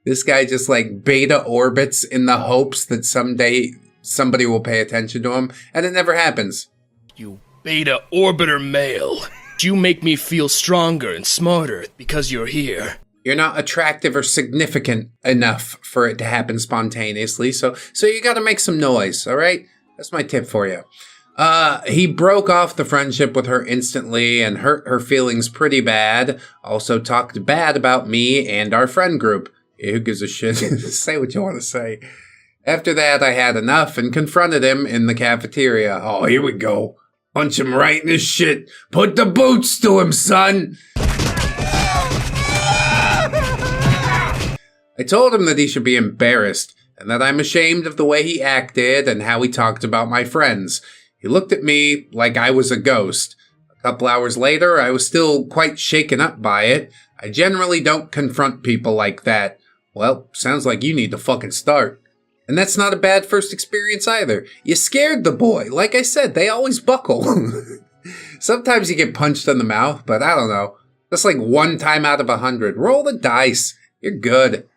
This guy just like beta orbits in the hopes that someday somebody will pay attention to him, and it never happens. You beta orbiter male. You make me feel stronger and smarter because you're here. You're not attractive or significant enough for it to happen spontaneously, so you gotta make some noise, alright? That's my tip for you. He broke off the friendship with her instantly and hurt her feelings pretty bad. Also talked bad about me and our friend group. Yeah, who gives a shit? Say what you want to say. After that, I had enough and confronted him in the cafeteria. Oh, here we go. Punch him right in his shit. Put the boots to him, son. I told him that he should be embarrassed and that I'm ashamed of the way he acted and how he talked about my friends. He looked at me like I was a ghost. A couple hours later, I was still quite shaken up by it. I generally don't confront people like that. Well, sounds like you need to fucking start. And that's not a bad first experience either. You scared the boy. Like I said, they always buckle. Sometimes you get punched in the mouth, but I don't know. That's like 1 time out of 100. Roll the dice. You're good.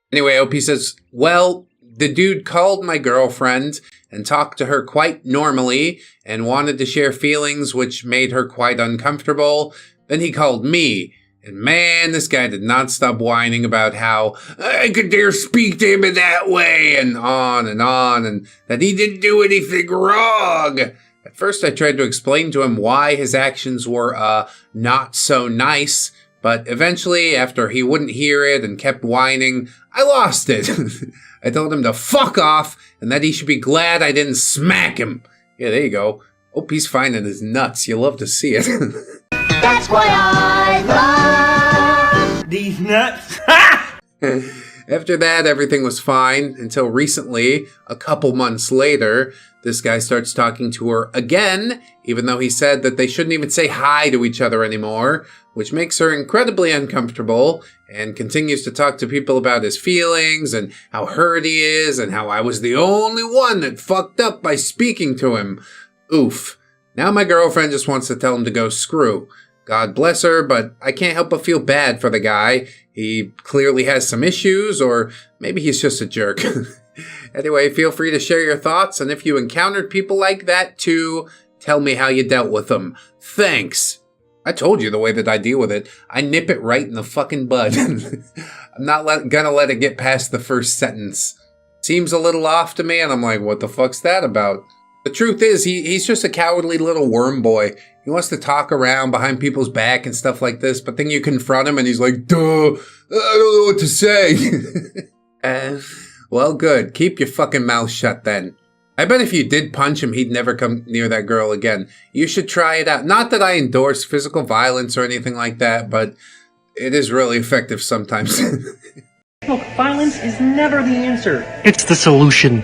Anyway, OP says, well, the dude called my girlfriend and talked to her quite normally and wanted to share feelings which made her quite uncomfortable. Then he called me. And man, this guy did not stop whining about how I could dare speak to him in that way, and that he didn't do anything wrong. At first, I tried to explain to him why his actions were not so nice, but eventually, after he wouldn't hear it and kept whining, I lost it. I told him to fuck off, and that he should be glad I didn't smack him. Yeah, there you go. Hope he's finding his nuts. You love to see it. That's why I love these nuts. After that, everything was fine until recently, a couple months later, this guy starts talking to her again, even though he said that they shouldn't even say hi to each other anymore, which makes her incredibly uncomfortable, and continues to talk to people about his feelings and how hurt he is and how I was the only one that fucked up by speaking to him. Oof. Now my girlfriend just wants to tell him to go screw. God bless her, but I can't help but feel bad for the guy. He clearly has some issues, or maybe he's just a jerk. Anyway, feel free to share your thoughts, and if you encountered people like that too, tell me how you dealt with them. Thanks. I told you the way that I deal with it. I nip it right in the fucking bud. I'm not gonna let it get past the first sentence. Seems a little off to me, and I'm like, what the fuck's that about? The truth is, he's just a cowardly little worm boy. He wants to talk around behind people's back and stuff like this, but then you confront him and he's like, duh, I don't know what to say. Well, good. Keep your fucking mouth shut then. I bet if you did punch him, he'd never come near that girl again. You should try it out. Not that I endorse physical violence or anything like that, but it is really effective sometimes. Look, violence is never the answer. It's the solution.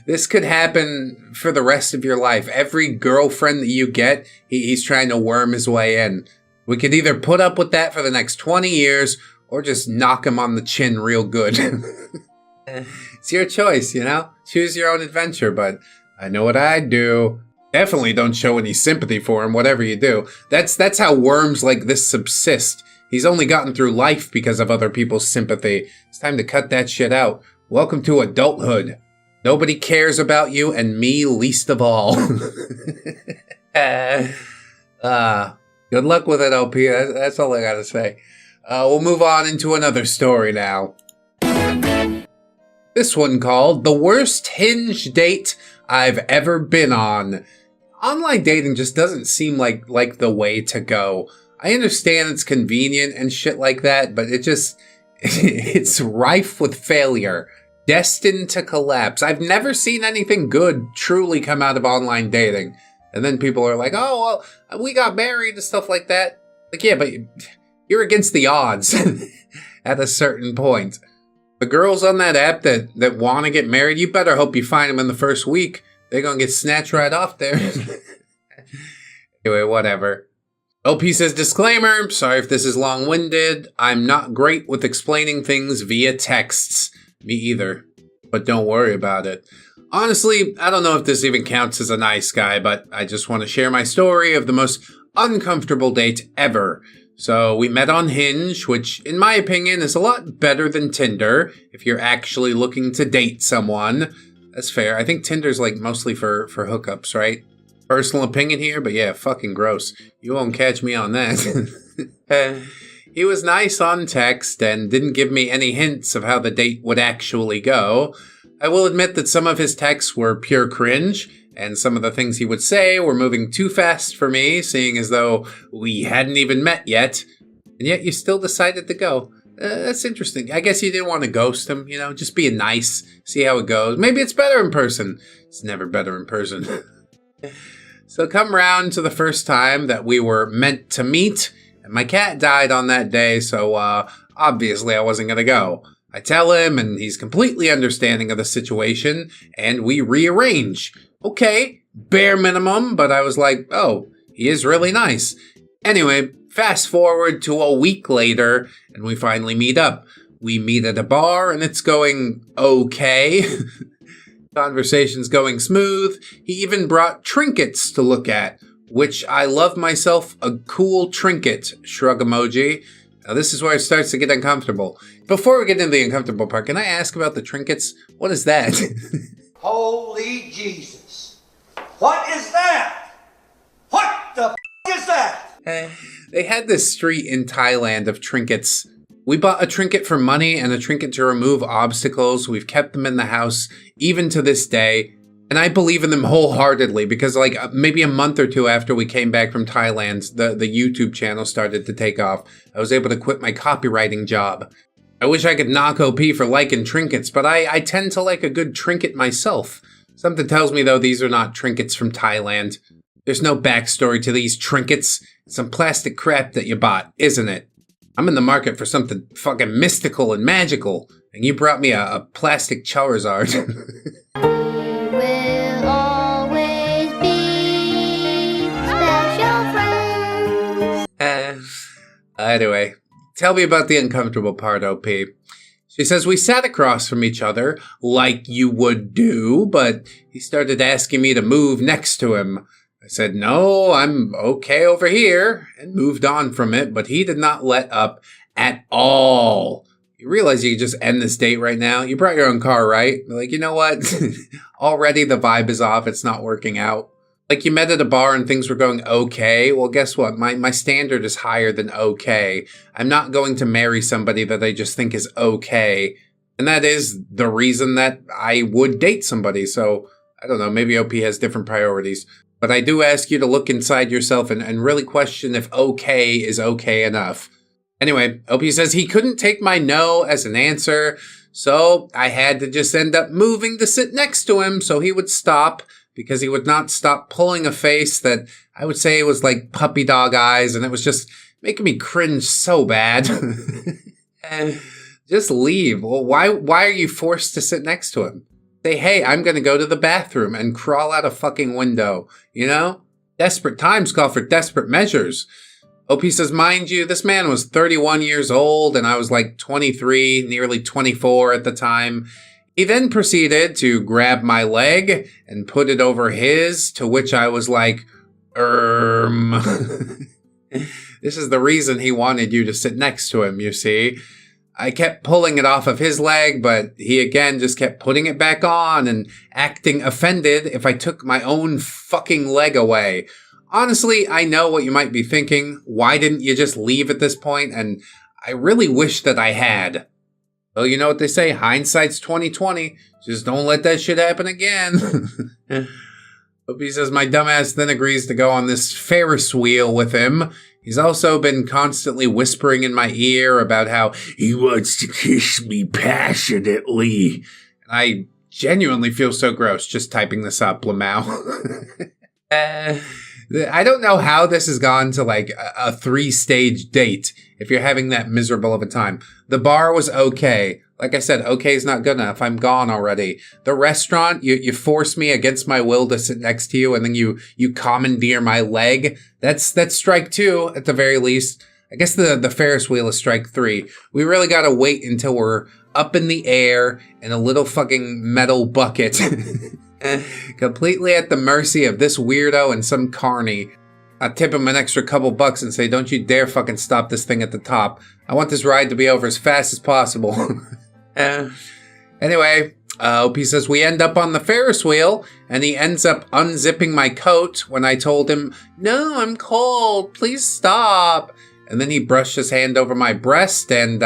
This could happen for the rest of your life. Every girlfriend that you get, he's trying to worm his way in. We could either put up with that for the next 20 years or just knock him on the chin real good. It's your choice, you know? Choose your own adventure, but I know what I'd do. Definitely don't show any sympathy for him, whatever you do. That's how worms like this subsist. He's only gotten through life because of other people's sympathy. It's time to cut that shit out. Welcome to adulthood. Nobody cares about you, and me least of all. Good luck with it, OP. That's all I gotta say. We'll move on into another story now. This one called The Worst Hinge Date I've Ever Been On. Online dating just doesn't seem like the way to go. I understand it's convenient and shit like that, but it's rife with failure. Destined to collapse. I've never seen anything good truly come out of online dating. And then people are like, oh, well, we got married and stuff like that. Like, yeah, but you're against the odds at a certain point. The girls on that app that want to get married, you better hope you find them in the first week. They're going to get snatched right off there. Anyway, whatever. OP says, disclaimer, sorry if this is long-winded. I'm not great with explaining things via texts. Me either, but don't worry about it. Honestly, I don't know if this even counts as a nice guy, but I just want to share my story of the most uncomfortable date ever. So we met on Hinge, which in my opinion is a lot better than Tinder if you're actually looking to date someone. That's fair. I think Tinder's like mostly for hookups, right? Personal opinion here, but yeah, fucking gross. You won't catch me on that. He was nice on text and didn't give me any hints of how the date would actually go. I will admit that some of his texts were pure cringe, and some of the things he would say were moving too fast for me, seeing as though we hadn't even met yet. And yet you still decided to go. That's interesting. I guess you didn't want to ghost him, you know, just being nice, see how it goes. Maybe it's better in person. It's never better in person. So come round to the first time that we were meant to meet. And my cat died on that day, so obviously I wasn't going to go. I tell him, and he's completely understanding of the situation, and we rearrange. Okay, bare minimum, but I was like, oh, he is really nice. Anyway, fast forward to a week later, and we finally meet up. We meet at a bar, and it's going okay. Conversation's going smooth. He even brought trinkets to look at, which I love myself a cool trinket, shrug emoji. Now this is where it starts to get uncomfortable. Before we get into the uncomfortable part, can I ask about the trinkets? What is that? Holy Jesus. What is that? What the is that? They had this street in Thailand of trinkets. We bought a trinket for money and a trinket to remove obstacles. We've kept them in the house, even to this day. And I believe in them wholeheartedly because like maybe a month or two after we came back from Thailand, the YouTube channel started to take off. I was able to quit my copywriting job. I wish I could knock OP for liking trinkets, but I tend to like a good trinket myself. Something tells me though these are not trinkets from Thailand. There's no backstory to these trinkets. It's some plastic crap that you bought, isn't it? I'm in the market for something fucking mystical and magical, and you brought me a plastic Charizard. We'll always be special friends. Anyway, tell me about the uncomfortable part, OP. She says, we sat across from each other, like you would do, but he started asking me to move next to him. I said, no, I'm okay over here, and moved on from it, but he did not let up at all. You realize you can just end this date right now? You brought your own car, right? Like, you know what? Already the vibe is off. It's not working out. Like, you met at a bar and things were going okay. Well, guess what? My standard is higher than okay. I'm not going to marry somebody that I just think is okay. And that is the reason that I would date somebody. So, I don't know. Maybe OP has different priorities. But I do ask you to look inside yourself and really question if okay is okay enough. Anyway, OP says he couldn't take my no as an answer, so I had to just end up moving to sit next to him so he would stop, because he would not stop pulling a face that I would say was like puppy dog eyes, and it was just making me cringe so bad. Just leave. Well, why are you forced to sit next to him? Say, hey, I'm going to go to the bathroom, and crawl out a fucking window, you know? Desperate times call for desperate measures. OP says, mind you, this man was 31 years old, and I was like 23, nearly 24 at the time. He then proceeded to grab my leg and put it over his, to which I was like, This is the reason he wanted you to sit next to him, you see. I kept pulling it off of his leg, but he again just kept putting it back on and acting offended if I took my own fucking leg away. Honestly, I know what you might be thinking. Why didn't you just leave at this point? And I really wish that I had. Well, you know what they say, hindsight's 20/20. Just don't let that shit happen again. Hope he says my dumbass then agrees to go on this Ferris wheel with him. He's also been constantly whispering in my ear about how he wants to kiss me passionately. And I genuinely feel so gross just typing this up, Lamau. I don't know how this has gone to like a 3-stage date if you're having that miserable of a time. The bar was okay. Like I said, okay is not good enough. I'm gone already. The restaurant, you force me against my will to sit next to you, and then you commandeer my leg. That's strike 2 at the very least. I guess the Ferris wheel is strike 3. We really gotta wait until we're up in the air in a little fucking metal bucket. Completely at the mercy of this weirdo and some carny. I tip him an extra couple bucks and say, don't you dare fucking stop this thing at the top. I want this ride to be over as fast as possible. Anyway, OP says we end up on the Ferris wheel, and he ends up unzipping my coat when I told him, no, I'm cold, please stop. And then he brushed his hand over my breast, and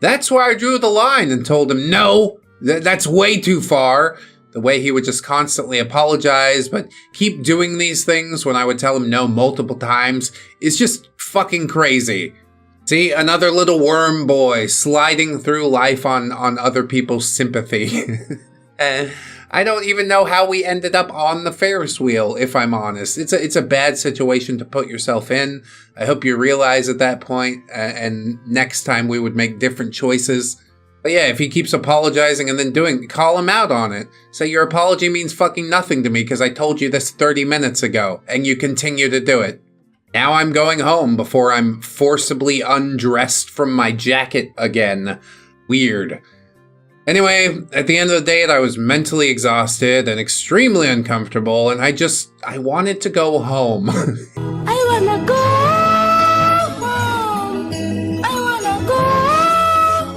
that's where I drew the line and told him, no, that's way too far. The way he would just constantly apologize, but keep doing these things when I would tell him no multiple times is just fucking crazy. See, another little worm boy sliding through life on other people's sympathy. I don't even know how we ended up on the Ferris wheel, if I'm honest. It's a bad situation to put yourself in. I hope you realize at that point, and next time we would make different choices. But yeah, if he keeps apologizing and then call him out on it. Say your apology means fucking nothing to me because I told you this 30 minutes ago, and you continue to do it. Now I'm going home before I'm forcibly undressed from my jacket again. Weird. Anyway, at the end of the day, I was mentally exhausted and extremely uncomfortable, and I wanted to go home. I wanna go home. I wanna go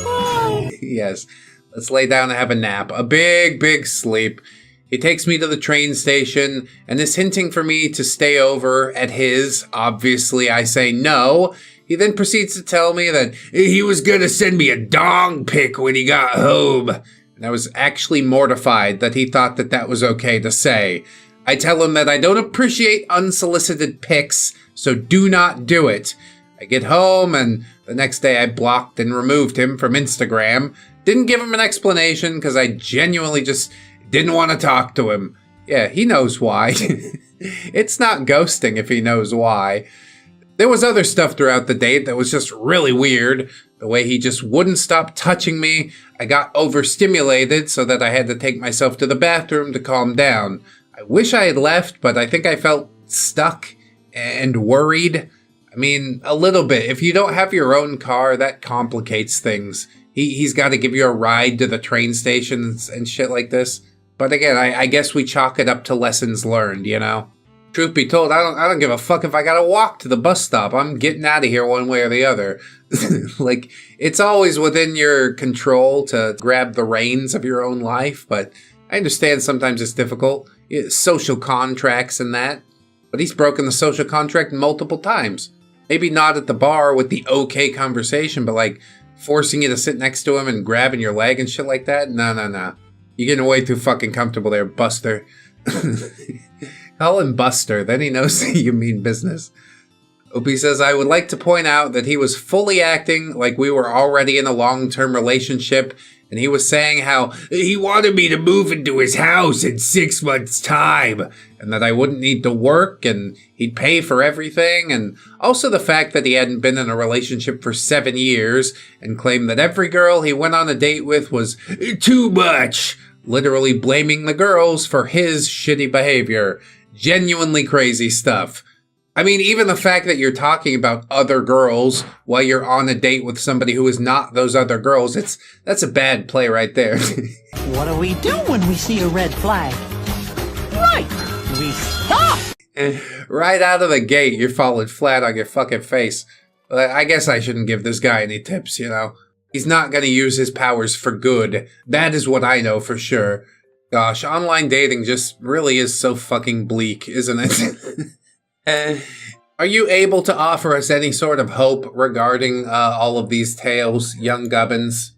home. Yes, let's lay down and have a nap. A big sleep. He takes me to the train station and is hinting for me to stay over at his. Obviously, I say no. He then proceeds to tell me that he was gonna send me a dong pic when he got home. And I was actually mortified that he thought that was okay to say. I tell him that I don't appreciate unsolicited pics, so do not do it. I get home, and the next day I blocked and removed him from Instagram. Didn't give him an explanation because I genuinely just didn't want to talk to him. Yeah, he knows why. It's not ghosting if he knows why. There was other stuff throughout the date that was just really weird. The way he just wouldn't stop touching me. I got overstimulated so that I had to take myself to the bathroom to calm down. I wish I had left, but I think I felt stuck and worried. I mean, a little bit. If you don't have your own car, that complicates things. He's got to give you a ride to the train stations and shit like this. But again, I guess we chalk it up to lessons learned, you know? Truth be told, I don't give a fuck if I gotta walk to the bus stop. I'm getting out of here one way or the other. Like, it's always within your control to grab the reins of your own life, but I understand sometimes it's difficult. Social contracts and that. But he's broken the social contract multiple times. Maybe not at the bar with the okay conversation, but like forcing you to sit next to him and grabbing your leg and shit like that. No. You're getting way too fucking comfortable there, Buster. Call him Buster, then he knows you mean business. Opie says, I would like to point out that he was fully acting like we were already in a long-term relationship, and he was saying how he wanted me to move into his house in 6 months' time, and that I wouldn't need to work, and he'd pay for everything, and also the fact that he hadn't been in a relationship for 7 years, and claimed that every girl he went on a date with was too much, literally blaming the girls for his shitty behavior. Genuinely crazy stuff. I mean, even the fact that you're talking about other girls while you're on a date with somebody who is not those other girls, that's a bad play right there. What do we do when we see a red flag? Right, we stop! Right out of the gate, you're falling flat on your fucking face. I guess I shouldn't give this guy any tips, you know? He's not gonna use his powers for good. That is what I know for sure. Gosh, online dating just really is so fucking bleak, isn't it? Are you able to offer us any sort of hope regarding all of these tales, young gubbins?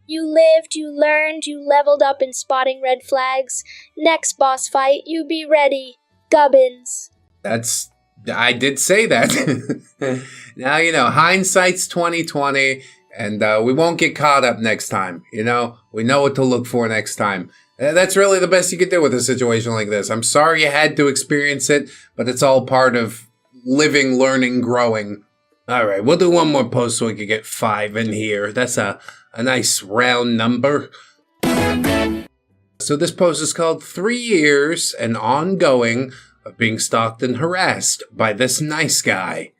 You lived, you learned, you leveled up in spotting red flags. Next boss fight, you be ready. Gubbins. I did say that. Now, you know, hindsight's 20/20, and we won't get caught up next time, you know? We know what to look for next time. That's really the best you could do with a situation like this. I'm sorry you had to experience it, but it's all part of living, learning, growing. All right, we'll do one more post so we can get 5 in here. That's a nice round number. So this post is called 3 Years and Ongoing of Being Stalked and Harassed by This Nice Guy.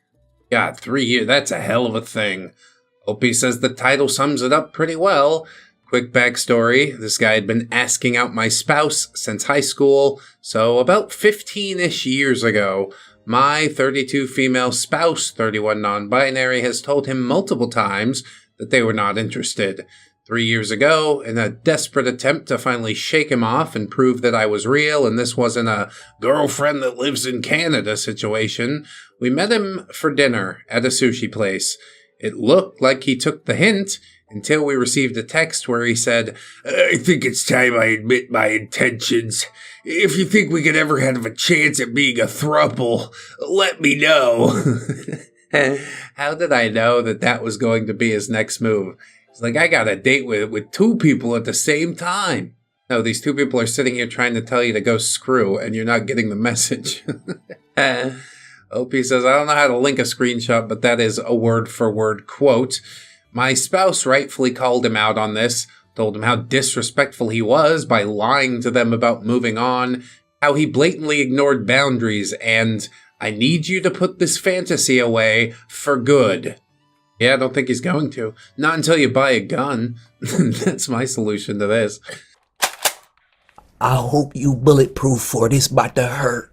God, 3 years, that's a hell of a thing. Opie says the title sums it up pretty well. Quick backstory, this guy had been asking out my spouse since high school, so about 15-ish years ago, my 32 female spouse, 31 non-binary, has told him multiple times that they were not interested. 3 years ago, in a desperate attempt to finally shake him off and prove that I was real and this wasn't a girlfriend that lives in Canada situation, we met him for dinner at a sushi place. It looked like he took the hint, until we received a text where he said, I think it's time I admit my intentions. If you think we could ever have a chance at being a throuple, let me know. How did I know that was going to be his next move? It's like, I got a date with 2 people at the same time. No, these 2 people are sitting here trying to tell you to go screw, and you're not getting the message. Opie says, I don't know how to link a screenshot, but that is a word-for-word quote. My spouse rightfully called him out on this, told him how disrespectful he was by lying to them about moving on, how he blatantly ignored boundaries, and I need you to put this fantasy away for good. Yeah, I don't think he's going to. Not until you buy a gun. That's my solution to this. I hope you bulletproof for this about to hurt.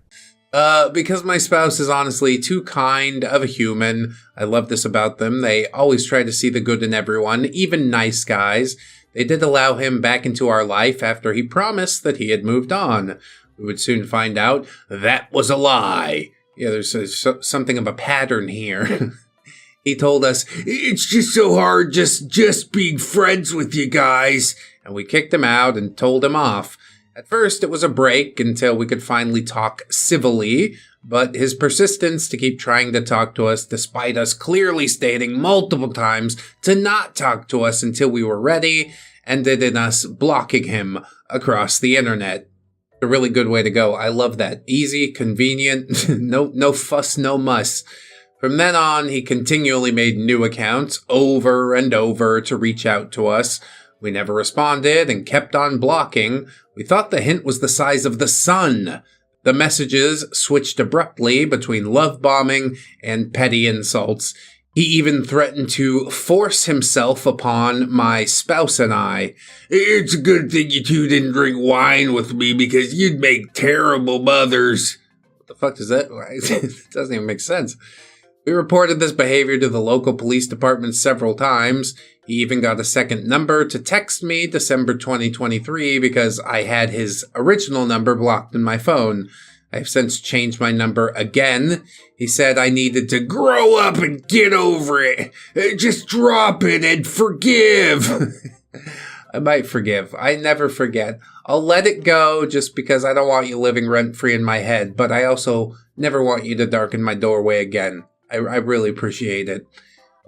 Because my spouse is honestly too kind of a human. I love this about them. They always try to see the good in everyone, even nice guys. They did allow him back into our life after he promised that he had moved on. We would soon find out that was a lie. Yeah, there's something of a pattern here. He told us, it's just so hard just being friends with you guys. And we kicked him out and told him off. At first, it was a break until we could finally talk civilly, but his persistence to keep trying to talk to us, despite us clearly stating multiple times to not talk to us until we were ready, ended in us blocking him across the internet. A really good way to go. I love that. Easy, convenient, no fuss, no muss. From then on, he continually made new accounts over and over to reach out to us. We never responded and kept on blocking. We thought the hint was the size of the sun. The messages switched abruptly between love bombing and petty insults. He even threatened to force himself upon my spouse and I. It's a good thing you 2 didn't drink wine with me because you'd make terrible mothers. What the fuck is that? It doesn't even make sense. We reported this behavior to the local police department several times. He even got a second number to text me December 2023 because I had his original number blocked in my phone. I've since changed my number again. He said I needed to grow up and get over it. Just drop it and forgive. I might forgive. I never forget. I'll let it go just because I don't want you living rent-free in my head, but I also never want you to darken my doorway again. I really appreciate it.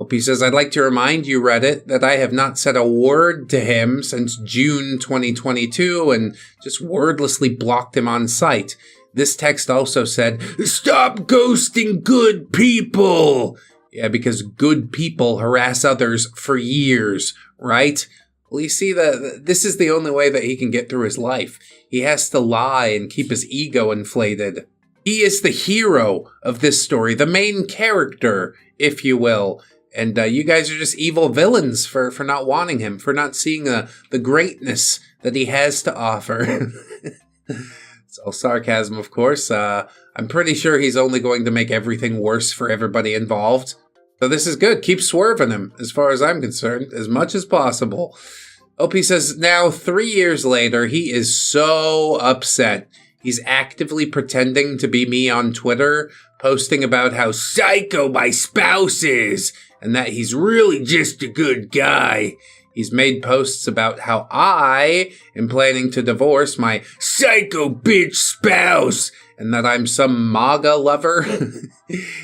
Opie says, I'd like to remind you, Reddit, that I have not said a word to him since June 2022 and just wordlessly blocked him on sight. This text also said, stop ghosting good people! Yeah, because good people harass others for years, right? Well, you see, this is the only way that he can get through his life. He has to lie and keep his ego inflated. He is the hero of this story, the main character, if you will. And you guys are just evil villains for not wanting him, for not seeing the greatness that he has to offer. It's all sarcasm, of course. I'm pretty sure he's only going to make everything worse for everybody involved. So this is good. Keep swerving him, as far as I'm concerned, as much as possible. OP says, now 3 years later, he is so upset. He's actively pretending to be me on Twitter, posting about how psycho my spouse is, and that he's really just a good guy. He's made posts about how I am planning to divorce my psycho bitch spouse, and that I'm some MAGA lover.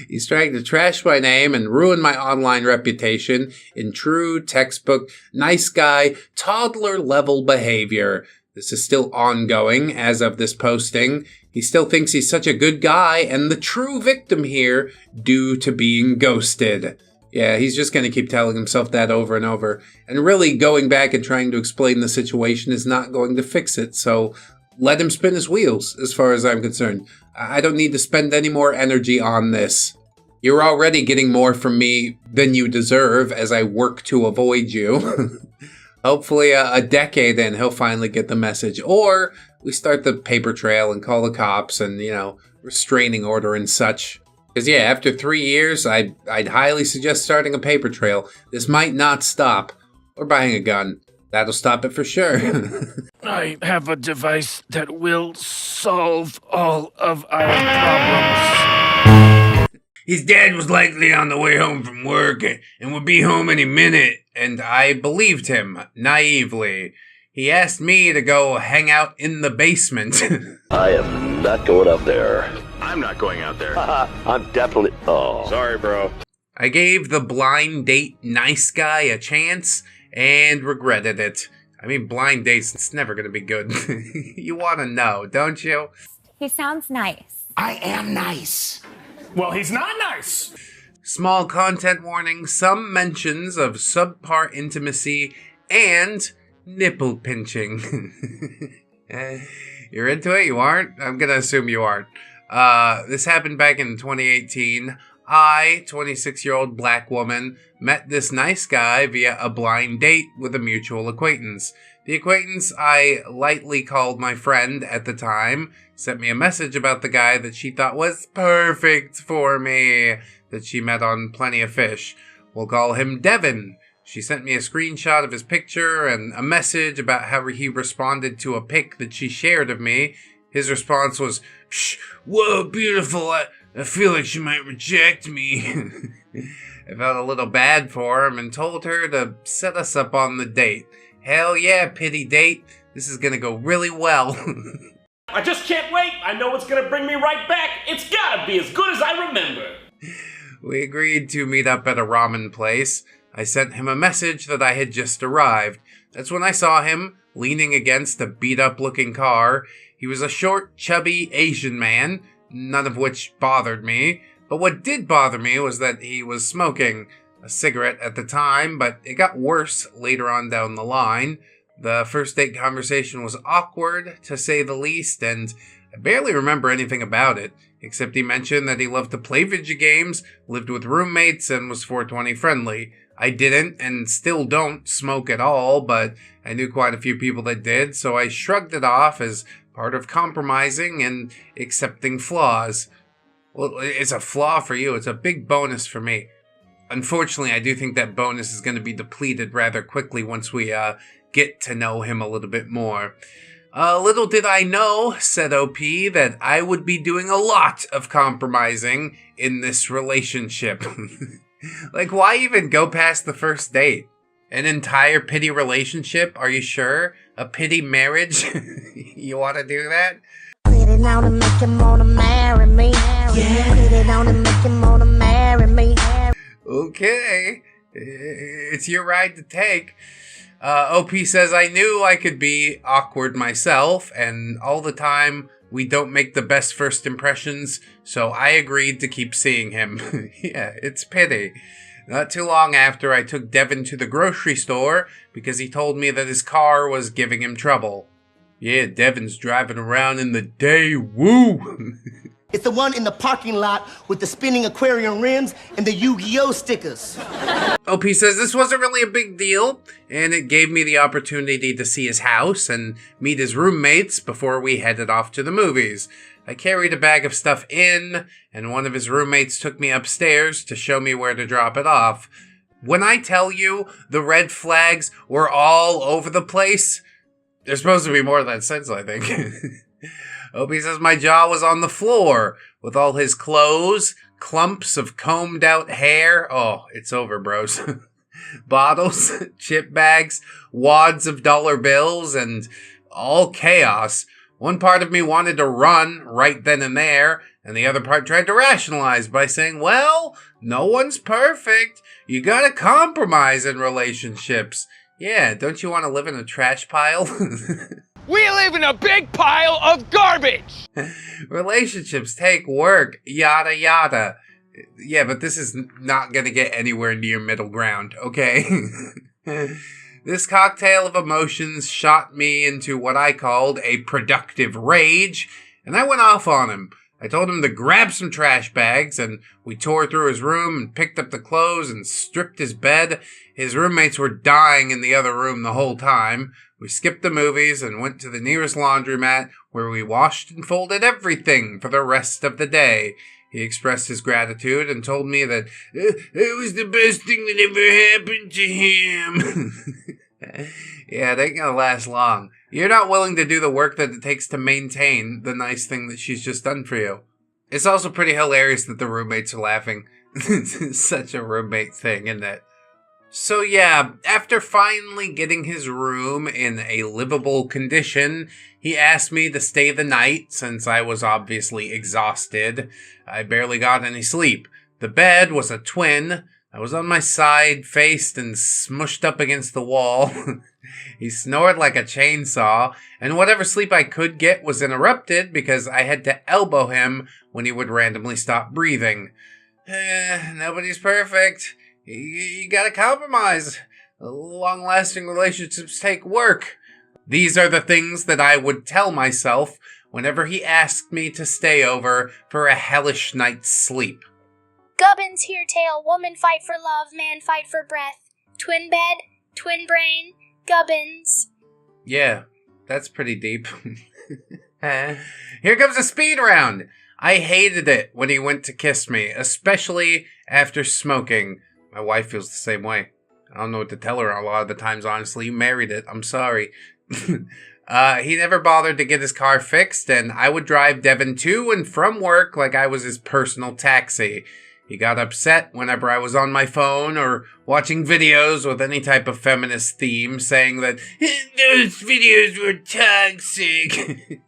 He's trying to trash my name and ruin my online reputation in true textbook, nice guy, toddler level behavior. This is still ongoing as of this posting. He still thinks he's such a good guy and the true victim here due to being ghosted. Yeah, he's just going to keep telling himself that over and over. And really going back and trying to explain the situation is not going to fix it. So let him spin his wheels, as far as I'm concerned. I don't need to spend any more energy on this. You're already getting more from me than you deserve as I work to avoid you. Hopefully a decade in, he'll finally get the message. Or we start the paper trail and call the cops and, restraining order and such. Because, yeah, after 3 years, I'd highly suggest starting a paper trail. This might not stop. Or buying a gun. That'll stop it for sure. I have a device that will solve all of our problems. His dad was likely on the way home from work and would be home any minute. And I believed him, naively. He asked me to go hang out in the basement. I am not going up there. I'm not going out there. I'm definitely... Oh. Sorry, bro. I gave the blind date nice guy a chance and regretted it. I mean, blind dates, it's never going to be good. You want to know, don't you? He sounds nice. I am nice. Well, he's not nice. Small content warning, some mentions of subpar intimacy and nipple pinching. You're into it? You aren't? I'm going to assume you aren't. This happened back in 2018. I, 26-year-old black woman, met this nice guy via a blind date with a mutual acquaintance. The acquaintance I lightly called my friend at the time sent me a message about the guy that she thought was perfect for me, that she met on Plenty of Fish. We'll call him Devin. She sent me a screenshot of his picture and a message about how he responded to a pic that she shared of me. His response was, "Shh, whoa, beautiful, I feel like she might reject me." I felt a little bad for him and told her to set us up on the date. Hell yeah, pity date. This is gonna go really well. I just can't wait. I know it's gonna bring me right back. It's gotta be as good as I remember. We agreed to meet up at a ramen place. I sent him a message that I had just arrived. That's when I saw him leaning against a beat-up-looking car. He was a short, chubby Asian man, none of which bothered me. But what did bother me was that he was smoking a cigarette at the time, but it got worse later on down the line. The first date conversation was awkward, to say the least, and I barely remember anything about it, except he mentioned that he loved to play video games, lived with roommates, and was 420 friendly. I didn't, and still don't, smoke at all, but I knew quite a few people that did, so I shrugged it off as part of compromising and accepting flaws. Well, it's a flaw for you, it's a big bonus for me. Unfortunately, I do think that bonus is going to be depleted rather quickly once we get to know him a little bit more. Little did I know, said OP, that I would be doing a lot of compromising in this relationship. Like, why even go past the first date? An entire pity relationship? Are you sure? A pity marriage? You want to do that? Put it on and make him wanna marry me. Yeah. Put it on and make him wanna marry me. Okay. It's your ride to take. OP says, I knew I could be awkward myself, and all the time we don't make the best first impressions, so I agreed to keep seeing him. Yeah, it's pity. Not too long after, I took Devin to the grocery store because he told me that his car was giving him trouble. Yeah, Devin's driving around in the day, woo! It's the one in the parking lot with the spinning aquarium rims and the Yu-Gi-Oh stickers. OP says this wasn't really a big deal, and it gave me the opportunity to see his house and meet his roommates before we headed off to the movies. I carried a bag of stuff in, and one of his roommates took me upstairs to show me where to drop it off. When I tell you the red flags were all over the place, there's supposed to be more of that sense, I think. OP says my jaw was on the floor with all his clothes, clumps of combed out hair. Oh, it's over, bros. Bottles, chip bags, wads of dollar bills, and all chaos. One part of me wanted to run right then and there, and the other part tried to rationalize by saying, well, no one's perfect. You gotta compromise in relationships. Yeah, don't you want to live in a trash pile? We live in a big pile of garbage! Relationships take work, yada yada. Yeah, but this is not gonna get anywhere near middle ground, okay? This cocktail of emotions shot me into what I called a productive rage, and I went off on him. I told him to grab some trash bags, and we tore through his room and picked up the clothes and stripped his bed. His roommates were dying in the other room the whole time. We skipped the movies and went to the nearest laundromat where we washed and folded everything for the rest of the day. He expressed his gratitude and told me that it was the best thing that ever happened to him. Yeah, it ain't gonna last long. You're not willing to do the work that it takes to maintain the nice thing that she's just done for you. It's also pretty hilarious that the roommates are laughing. It's such a roommate thing, isn't it? So yeah, after finally getting his room in a livable condition, he asked me to stay the night since I was obviously exhausted. I barely got any sleep. The bed was a twin. I was on my side, faced and smushed up against the wall. He snored like a chainsaw, and whatever sleep I could get was interrupted because I had to elbow him when he would randomly stop breathing. Nobody's perfect. You gotta compromise. Long-lasting relationships take work. These are the things that I would tell myself whenever he asked me to stay over for a hellish night's sleep. Gubbins here, tail. Woman fight for love, man fight for breath. Twin bed, twin brain, Gubbins. Yeah, that's pretty deep. Here comes a speed round. I hated it when he went to kiss me, especially after smoking. My wife feels the same way. I don't know what to tell her a lot of the times, honestly. You married it. I'm sorry. He never bothered to get his car fixed, and I would drive Devin to and from work like I was his personal taxi. He got upset whenever I was on my phone or watching videos with any type of feminist theme, saying that those videos were toxic.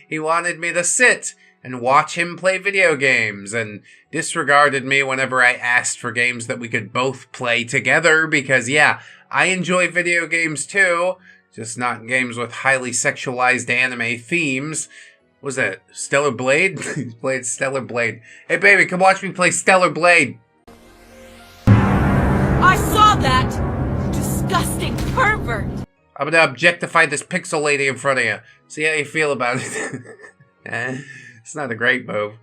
He wanted me to sit and watch him play video games, and disregarded me whenever I asked for games that we could both play together, because yeah, I enjoy video games too, just not games with highly sexualized anime themes. What was that, Stellar Blade? He played Stellar Blade. Hey baby, come watch me play Stellar Blade. I saw that! Disgusting pervert! I'm gonna objectify this pixel lady in front of you. See how you feel about it. It's not a great move.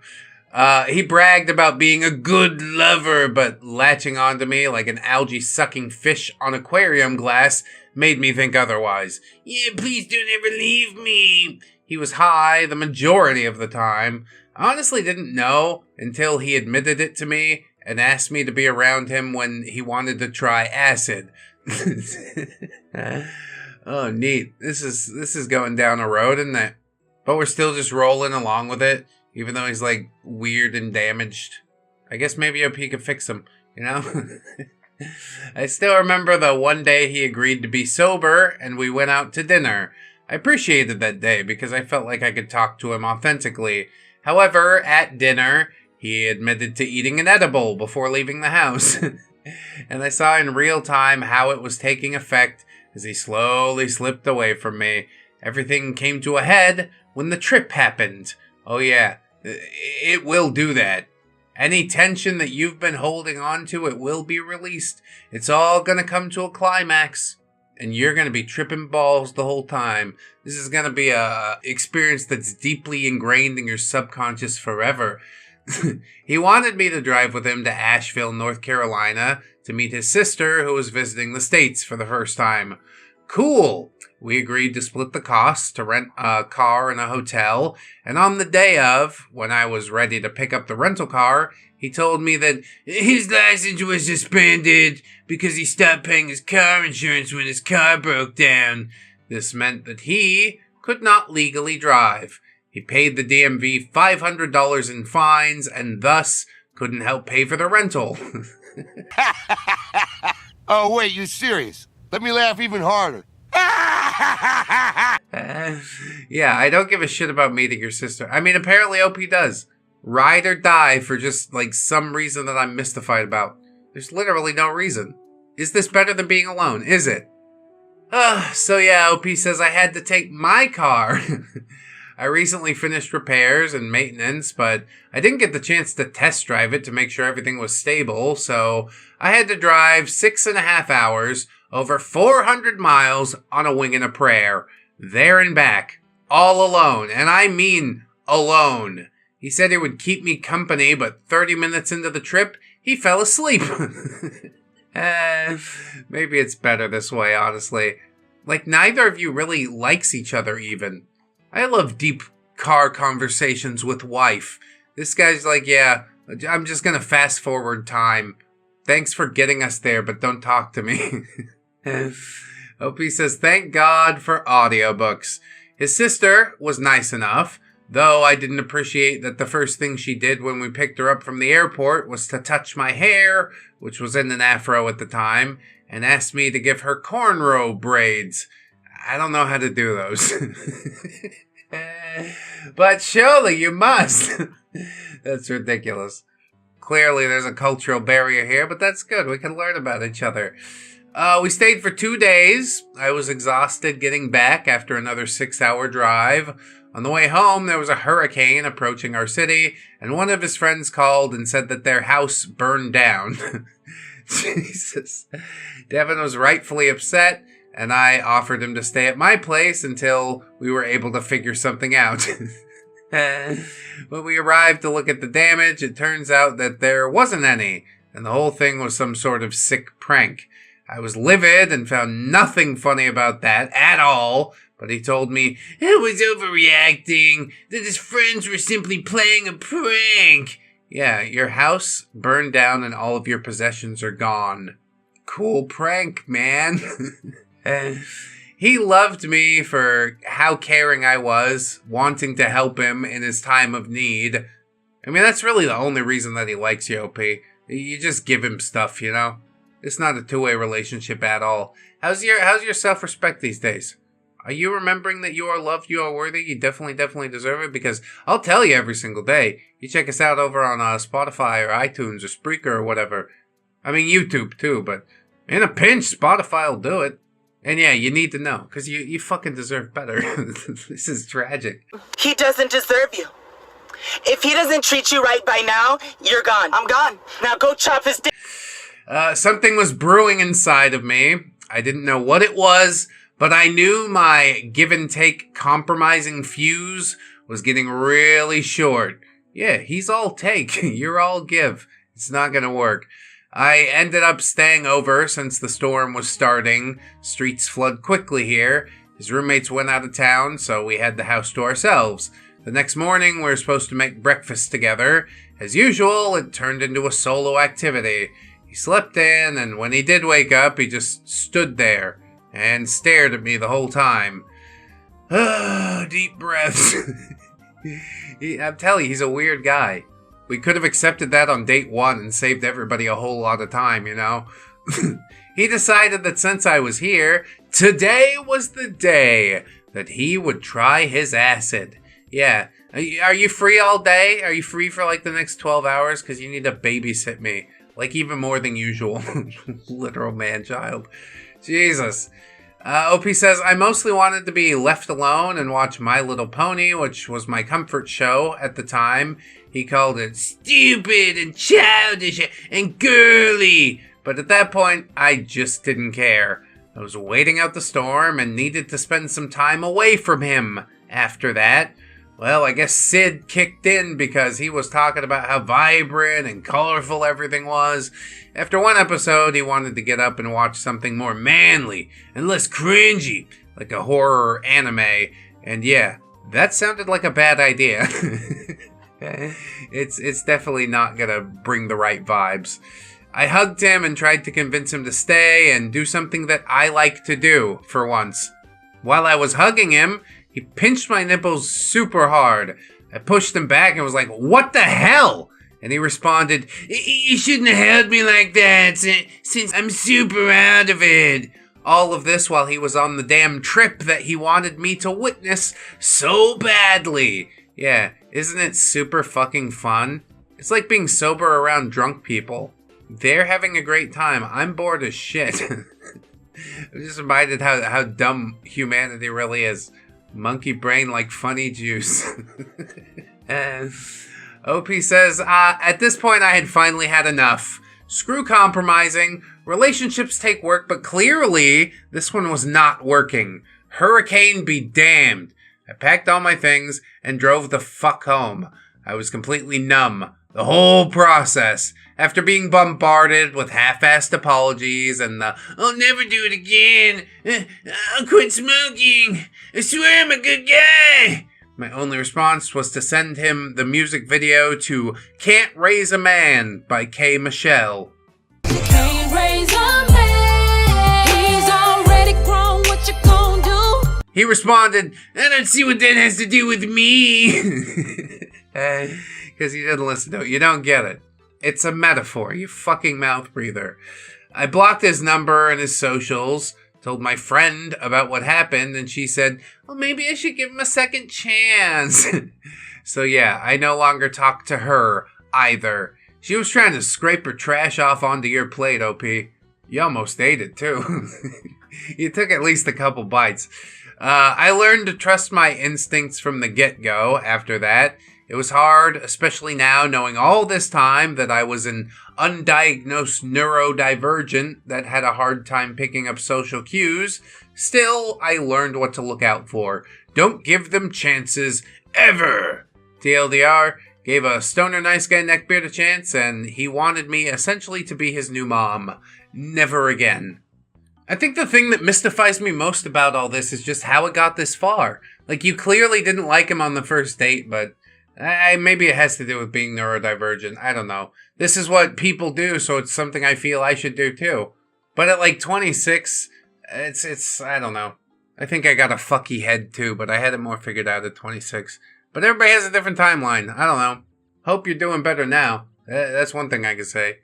He bragged about being a good lover, but latching onto me like an algae-sucking fish on aquarium glass made me think otherwise. Yeah, please don't ever leave me. He was high the majority of the time. I honestly didn't know until he admitted it to me and asked me to be around him when he wanted to try acid. Oh, neat. This is going down a road, isn't it? But we're still just rolling along with it, even though he's like weird and damaged. I guess maybe OP could fix him, you know? I still remember the one day he agreed to be sober and we went out to dinner. I appreciated that day because I felt like I could talk to him authentically. However, at dinner, he admitted to eating an edible before leaving the house. And I saw in real time how it was taking effect as he slowly slipped away from me. Everything came to a head when the trip happened. Oh yeah, it will do that. Any tension that you've been holding on to, it will be released. It's all gonna come to a climax. And you're gonna be tripping balls the whole time. This is gonna be a experience that's deeply ingrained in your subconscious forever. He wanted me to drive with him to Asheville, North Carolina, to meet his sister who was visiting the States for the first time. Cool! We agreed to split the costs to rent a car and a hotel, and on the day of, when I was ready to pick up the rental car, he told me that his license was suspended because he stopped paying his car insurance when his car broke down. This meant that he could not legally drive. He paid the DMV $500 in fines and thus couldn't help pay for the rental. Oh, wait, you serious? Let me laugh even harder. Yeah, I don't give a shit about meeting your sister. I mean, apparently OP does. Ride or die for just, like, some reason that I'm mystified about. There's literally no reason. Is this better than being alone? Is it? So yeah, OP says I had to take my car. I recently finished repairs and maintenance, but I didn't get the chance to test drive it to make sure everything was stable, so I had to drive 6.5 hours over 400 miles on a wing and a prayer, there and back, all alone, and I mean alone. He said he would keep me company, but 30 minutes into the trip, he fell asleep. Maybe it's better this way, honestly. Like, neither of you really likes each other, even. I love deep car conversations with wife. This guy's like, yeah, I'm just gonna fast forward time. Thanks for getting us there, but don't talk to me. OP says, thank God for audiobooks. His sister was nice enough, though I didn't appreciate that the first thing she did when we picked her up from the airport was to touch my hair, which was in an afro at the time, and asked me to give her cornrow braids. I don't know how to do those. But surely you must. That's ridiculous. Clearly there's a cultural barrier here, but that's good. We can learn about each other. We stayed for 2 days. I was exhausted getting back after another 6-hour drive. On the way home, there was a hurricane approaching our city, and one of his friends called and said that their house burned down. Jesus. Devin was rightfully upset, and I offered him to stay at my place until we were able to figure something out. When we arrived to look at the damage, it turns out that there wasn't any, and the whole thing was some sort of sick prank. I was livid and found nothing funny about that at all, but he told me it was overreacting, that his friends were simply playing a prank. Yeah, your house burned down and all of your possessions are gone. Cool prank, man. He loved me for how caring I was, wanting to help him in his time of need. I mean, that's really the only reason that he likes you, OP. You just give him stuff, you know? It's not a two-way relationship at all. How's your self-respect these days? Are you remembering that you are loved, you are worthy, you definitely deserve it? Because I'll tell you every single day. You check us out over on Spotify or iTunes or Spreaker or whatever. I mean, YouTube too, but in a pinch, Spotify will do it. And yeah, you need to know, because you fucking deserve better. This is tragic. He doesn't deserve you. If he doesn't treat you right by now, you're gone. I'm gone. Now go chop his dick. Something was brewing inside of me. I didn't know what it was, but I knew my give and take compromising fuse was getting really short. Yeah, he's all take. You're all give. It's not gonna work. I ended up staying over since the storm was starting. Streets flood quickly here. His roommates went out of town, so we had the house to ourselves. The next morning, we were supposed to make breakfast together. As usual, it turned into a solo activity. He slept in, and when he did wake up, he just stood there and stared at me the whole time. Deep breaths. I'm telling you, he's a weird guy. We could have accepted that on date 1 and saved everybody a whole lot of time, you know? He decided that since I was here, today was the day that he would try his acid. Yeah. Are you free all day? Are you free for like the next 12 hours? Because you need to babysit me. Like even more than usual. Literal man-child. Jesus. OP says, I mostly wanted to be left alone and watch My Little Pony, which was my comfort show at the time. He called it stupid and childish and girly. But at that point, I just didn't care. I was waiting out the storm and needed to spend some time away from him. After that, well, I guess Sid kicked in because he was talking about how vibrant and colorful everything was. After one episode, he wanted to get up and watch something more manly and less cringy, like a horror anime. And yeah, that sounded like a bad idea. It's definitely not gonna bring the right vibes. I hugged him and tried to convince him to stay and do something that I like to do, for once. While I was hugging him, he pinched my nipples super hard. I pushed him back and was like, what the hell? And he responded, you shouldn't have held me like that since I'm super out of it. All of this while he was on the damn trip that he wanted me to witness so badly. Yeah, isn't it super fucking fun? It's like being sober around drunk people. They're having a great time. I'm bored as shit. I'm just reminded how dumb humanity really is. Monkey brain like funny juice. OP says, at this point I had finally had enough. Screw compromising. Relationships take work, but clearly this one was not working. Hurricane be damned. I packed all my things and drove the fuck home. I was completely numb. The whole process. After being bombarded with half-assed apologies and the, I'll never do it again. I'll quit smoking. I swear I'm a good guy. My only response was to send him the music video to Can't Raise a Man by K. Michelle. Can't raise a man. He's already grown. What you gonna do? He responded, I don't see what that has to do with me. Because he didn't listen to it. You don't get it. It's a metaphor, you fucking mouth breather. I blocked his number and his socials, told my friend about what happened, and she said, well, maybe I should give him a second chance. So yeah, I no longer talk to her either. She was trying to scrape her trash off onto your plate, OP. You almost ate it too. You took at least a couple bites. I learned to trust my instincts from the get-go after that. It was hard, especially now, knowing all this time that I was an undiagnosed neurodivergent that had a hard time picking up social cues. Still, I learned what to look out for. Don't give them chances, ever! TLDR, gave a stoner nice guy Neckbeard a chance, and he wanted me essentially to be his new mom. Never again. I think the thing that mystifies me most about all this is just how it got this far. Like, you clearly didn't like him on the first date, but maybe it has to do with being neurodivergent. I don't know. This is what people do, so it's something I feel I should do too. But at like 26, it's I don't know. I think I got a fucky head too, but I had it more figured out at 26. But everybody has a different timeline. I don't know. Hope you're doing better now. That's one thing I can say.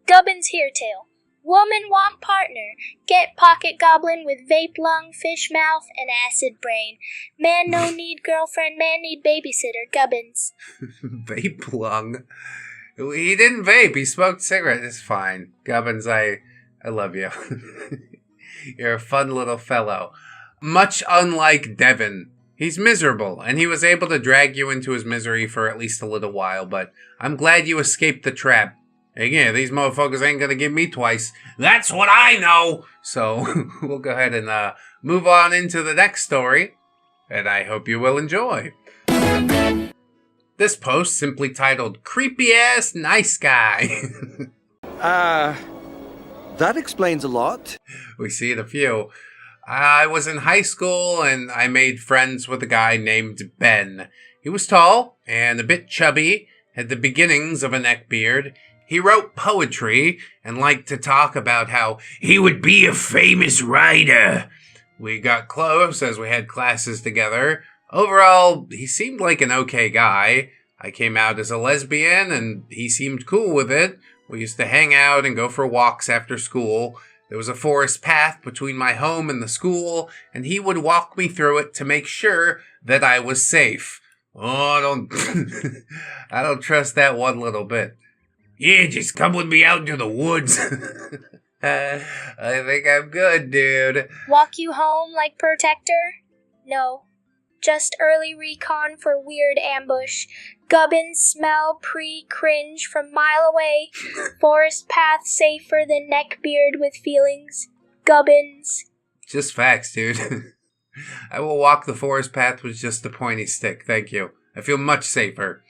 Gubbins Hair Tail. Woman want partner. Get pocket goblin with vape lung, fish mouth, and acid brain. Man no need girlfriend, man need babysitter. Gubbins. Vape lung? He didn't vape, he smoked cigarettes. It's fine. Gubbins, I love you. You're a fun little fellow. Much unlike Devin. He's miserable, and he was able to drag you into his misery for at least a little while, but I'm glad you escaped the trap. Again, these motherfuckers ain't gonna give me twice. That's what I know! So, we'll go ahead and move on into the next story, and I hope you will enjoy. This post simply titled, Creepy Ass Nice Guy. That explains a lot. We see it a few. I was in high school, and I made friends with a guy named Ben. He was tall, and a bit chubby, had the beginnings of a neckbeard. He wrote poetry and liked to talk about how he would be a famous writer. We got close as we had classes together. Overall, he seemed like an okay guy. I came out as a lesbian and he seemed cool with it. We used to hang out and go for walks after school. There was a forest path between my home and the school, and he would walk me through it to make sure that I was safe. Oh, I don't trust that one little bit. Yeah, just come with me out into the woods. I think I'm good, dude. Walk you home like protector? No. Just early recon for weird ambush. Gubbins smell pre-cringe from mile away. Forest path safer than neckbeard with feelings. Gubbins. Just facts, dude. I will walk the forest path with just a pointy stick, thank you. I feel much safer.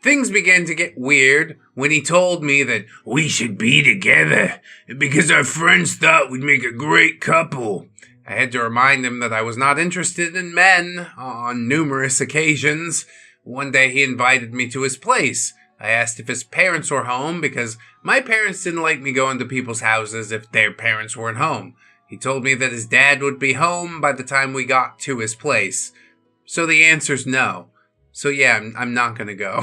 Things began to get weird when he told me that we should be together because our friends thought we'd make a great couple. I had to remind him that I was not interested in men on numerous occasions. One day he invited me to his place. I asked if his parents were home because my parents didn't like me going to people's houses if their parents weren't home. He told me that his dad would be home by the time we got to his place. So the answer's no. So yeah, I'm not gonna go.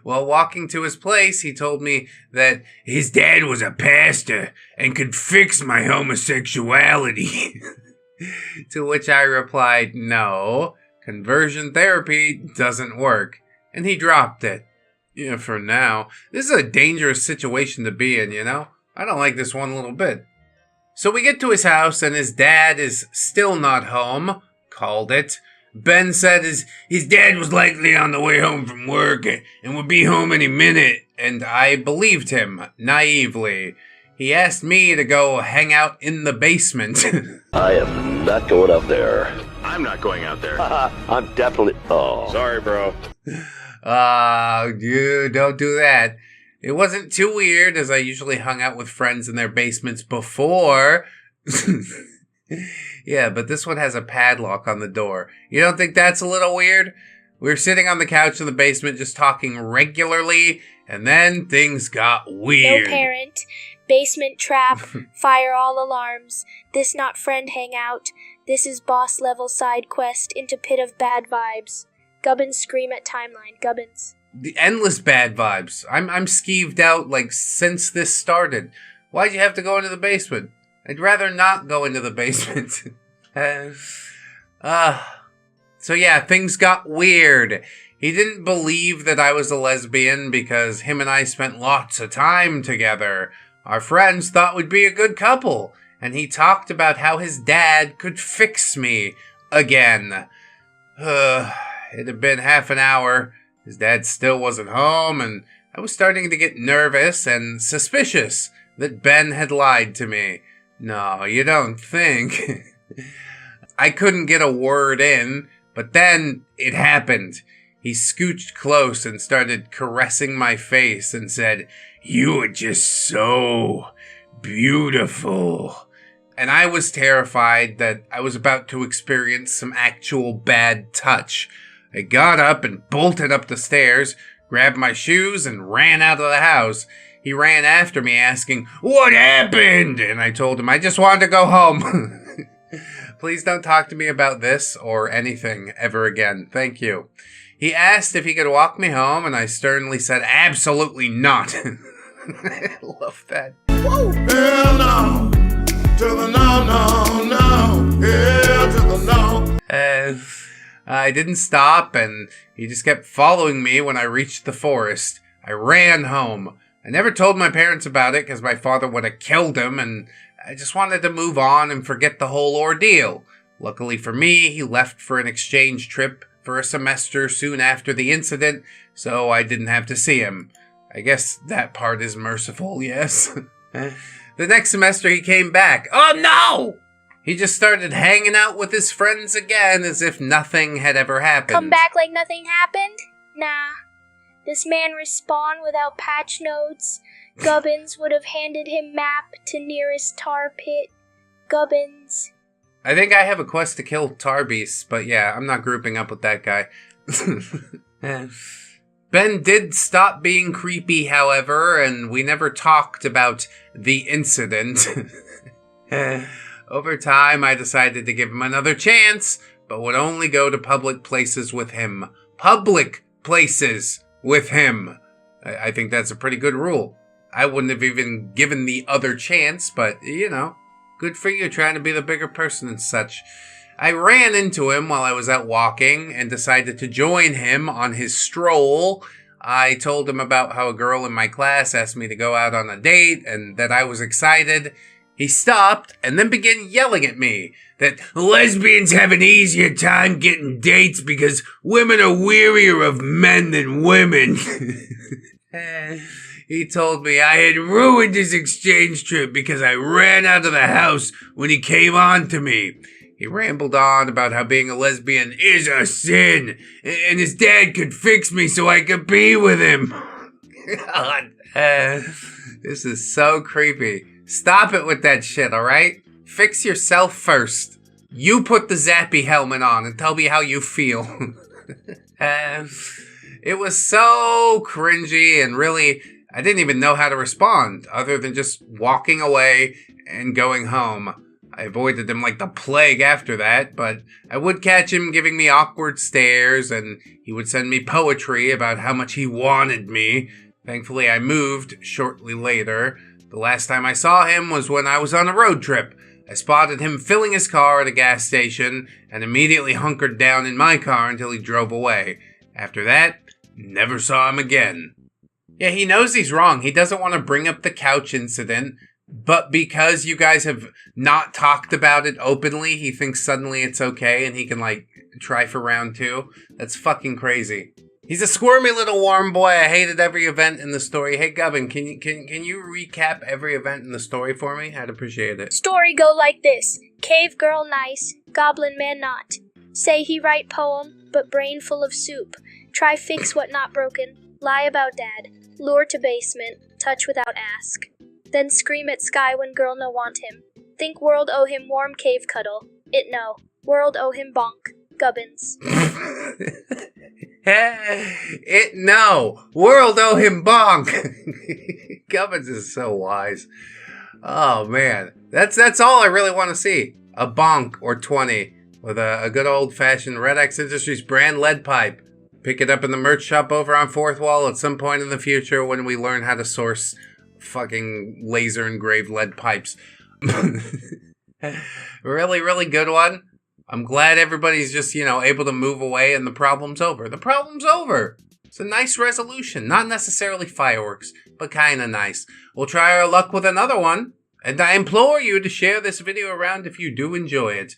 While walking to his place, he told me that his dad was a pastor and could fix my homosexuality. To which I replied, no, conversion therapy doesn't work. And he dropped it. Yeah, for now. This is a dangerous situation to be in, you know? I don't like this one little bit. So we get to his house and his dad is still not home. Called it. Ben said his dad was likely on the way home from work and would be home any minute, and I believed him, naively. He asked me to go hang out in the basement. I am not going up there. I'm not going out there. I'm definitely... Oh. Sorry, bro. Dude, don't do that. It wasn't too weird, as I usually hung out with friends in their basements before. Yeah, but this one has a padlock on the door. You don't think that's a little weird? We were sitting on the couch in the basement just talking regularly, and then things got weird. No parent. Basement trap. Fire all alarms. This not friend hangout. This is boss level side quest into pit of bad vibes. Gubbins scream at timeline. Gubbins. The endless bad vibes. I'm skeeved out like since this started. Why'd you have to go into the basement? I'd rather not go into the basement. So yeah, things got weird. He didn't believe that I was a lesbian because him and I spent lots of time together. Our friends thought we'd be a good couple, and he talked about how his dad could fix me again. It had been half an hour. His dad still wasn't home, and I was starting to get nervous and suspicious that Ben had lied to me. No, you don't think. I couldn't get a word in, but then it happened. He scooched close and started caressing my face and said, "You are just so beautiful." And I was terrified that I was about to experience some actual bad touch. I got up and bolted up the stairs, grabbed my shoes, and ran out of the house. He ran after me asking, "What happened?" And I told him I just wanted to go home. Please don't talk to me about this or anything ever again. Thank you. He asked if he could walk me home, and I sternly said, absolutely not. I love that. Woo! Hell no! To the no, no, no! Yeah, to the no! I didn't stop, and he just kept following me when I reached the forest. I ran home. I never told my parents about it because my father would have killed him, and I just wanted to move on and forget the whole ordeal. Luckily for me, he left for an exchange trip for a semester soon after the incident, so I didn't have to see him. I guess that part is merciful, yes. The next semester he came back. Oh no! He just started hanging out with his friends again as if nothing had ever happened. Come back like nothing happened? Nah. This man respawn without patch notes. Gubbins would have handed him map to nearest tar pit. Gubbins. I think I have a quest to kill tar beasts, but yeah, I'm not grouping up with that guy. Ben did stop being creepy, however, and we never talked about the incident. Over time, I decided to give him another chance, but would only go to public places with him. Public places with him. I think that's a pretty good rule. I wouldn't have even given the other chance, but, good for you trying to be the bigger person and such. I ran into him while I was out walking and decided to join him on his stroll. I told him about how a girl in my class asked me to go out on a date and that I was excited. He stopped and then began yelling at me that lesbians have an easier time getting dates because women are wearier of men than women. He told me I had ruined his exchange trip because I ran out of the house when he came on to me. He rambled on about how being a lesbian is a sin, and his dad could fix me so I could be with him. God, this is so creepy. Stop it with that shit, alright? Fix yourself first. You put the Zappy helmet on and tell me how you feel. It was so cringy, and really, I didn't even know how to respond, other than just walking away and going home. I avoided him like the plague after that, but I would catch him giving me awkward stares, and he would send me poetry about how much he wanted me. Thankfully, I moved shortly later. The last time I saw him was when I was on a road trip. I spotted him filling his car at a gas station, and immediately hunkered down in my car until he drove away. After that, never saw him again. Yeah, he knows he's wrong. He doesn't want to bring up the couch incident. But because you guys have not talked about it openly, he thinks suddenly it's okay and he can, try for round 2. That's fucking crazy. He's a squirmy little warm boy. I hated every event in the story. Hey, Gubbin, can you recap every event in the story for me? I'd appreciate it. Story go like this. Cave girl nice, goblin man not. Say he write poem, but brain full of soup. Try fix what not broken. Lie about dad. Lure to basement. Touch without ask. Then scream at sky when girl no want him. Think world owe him warm cave cuddle. It no. World owe him bonk. Gubbins. It no. World owe him bonk. Gubbins is so wise. Oh man. That's all I really want to see. A bonk or 20 with a good old fashioned ReddX Industries brand lead pipe. Pick it up in the merch shop over on 4th Wall at some point in the future when we learn how to source fucking laser engraved lead pipes. Really, really good one. I'm glad everybody's just, able to move away and the problem's over. The problem's over. It's a nice resolution. Not necessarily fireworks, but kinda nice. We'll try our luck with another one, and I implore you to share this video around if you do enjoy it.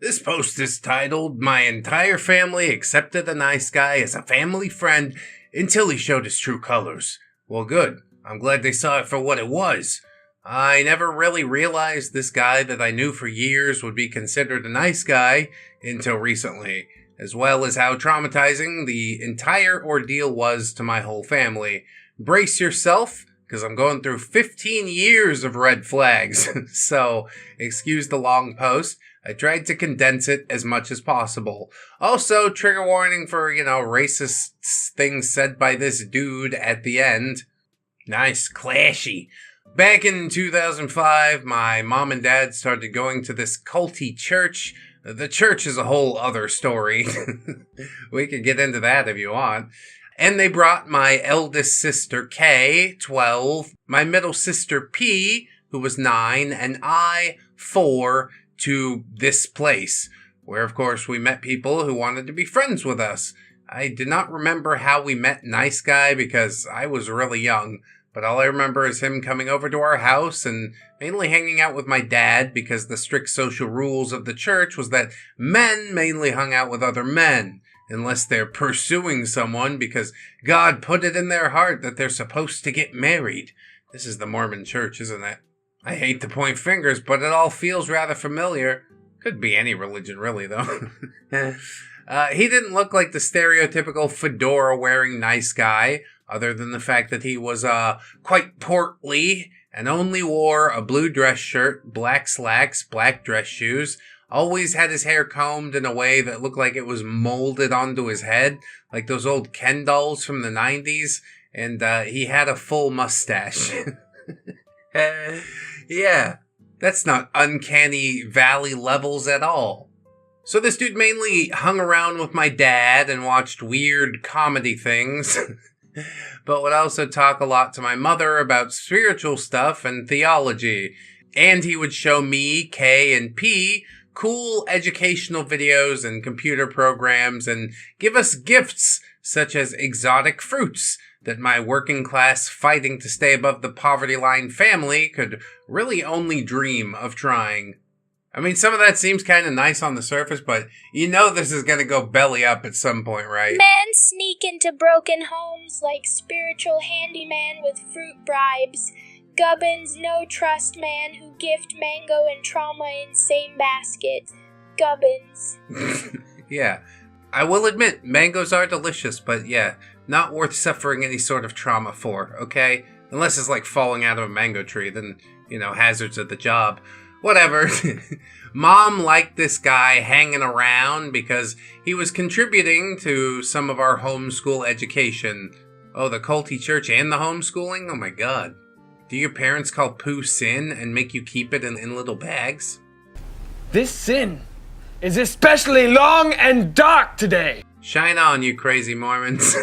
This post is titled, "My entire family accepted a nice guy as a family friend until he showed his true colors." Well, good. I'm glad they saw it for what it was. I never really realized this guy that I knew for years would be considered a nice guy until recently, as well as how traumatizing the entire ordeal was to my whole family. Brace yourself, because I'm going through 15 years of red flags, so excuse the long post. I tried to condense it as much as possible. Also, trigger warning for, racist things said by this dude at the end. Nice, clashy. Back in 2005, my mom and dad started going to this culty church. The church is a whole other story. We could get into that if you want. And they brought my eldest sister, Kay, 12, my middle sister, P, who was 9, and I, 4, to this place, where of course we met people who wanted to be friends with us. I do not remember how we met Nice Guy because I was really young, but all I remember is him coming over to our house and mainly hanging out with my dad because the strict social rules of the church was that men mainly hung out with other men, unless they're pursuing someone because God put it in their heart that they're supposed to get married. This is the Mormon church, isn't it? I hate to point fingers, but it all feels rather familiar. Could be any religion, really, though. He didn't look like the stereotypical fedora-wearing nice guy, other than the fact that he was quite portly and only wore a blue dress shirt, black slacks, black dress shoes, always had his hair combed in a way that looked like it was molded onto his head, like those old Ken dolls from the 90s, and he had a full mustache. Yeah, that's not uncanny valley levels at all. So this dude mainly hung around with my dad and watched weird comedy things. but would also talk a lot to my mother about spiritual stuff and theology. And he would show me, K, and P cool educational videos and computer programs and give us gifts such as exotic fruits that my working class fighting to stay above the poverty line family could really only dream of trying. I mean, some of that seems kind of nice on the surface, but you know this is going to go belly up at some point, right? Men sneak into broken homes like spiritual handyman with fruit bribes. Gubbins no trust man who gift mango and trauma in same basket. Gubbins. Yeah, I will admit, mangoes are delicious, but yeah, not worth suffering any sort of trauma for, okay? Unless it's like falling out of a mango tree, then, you know, hazards of the job. Whatever. Mom liked this guy hanging around because he was contributing to some of our homeschool education. Oh, the culty church and the homeschooling? Oh my god. Do your parents call poo sin and make you keep it in little bags? This sin is especially long and dark today. Shine on, you crazy Mormons.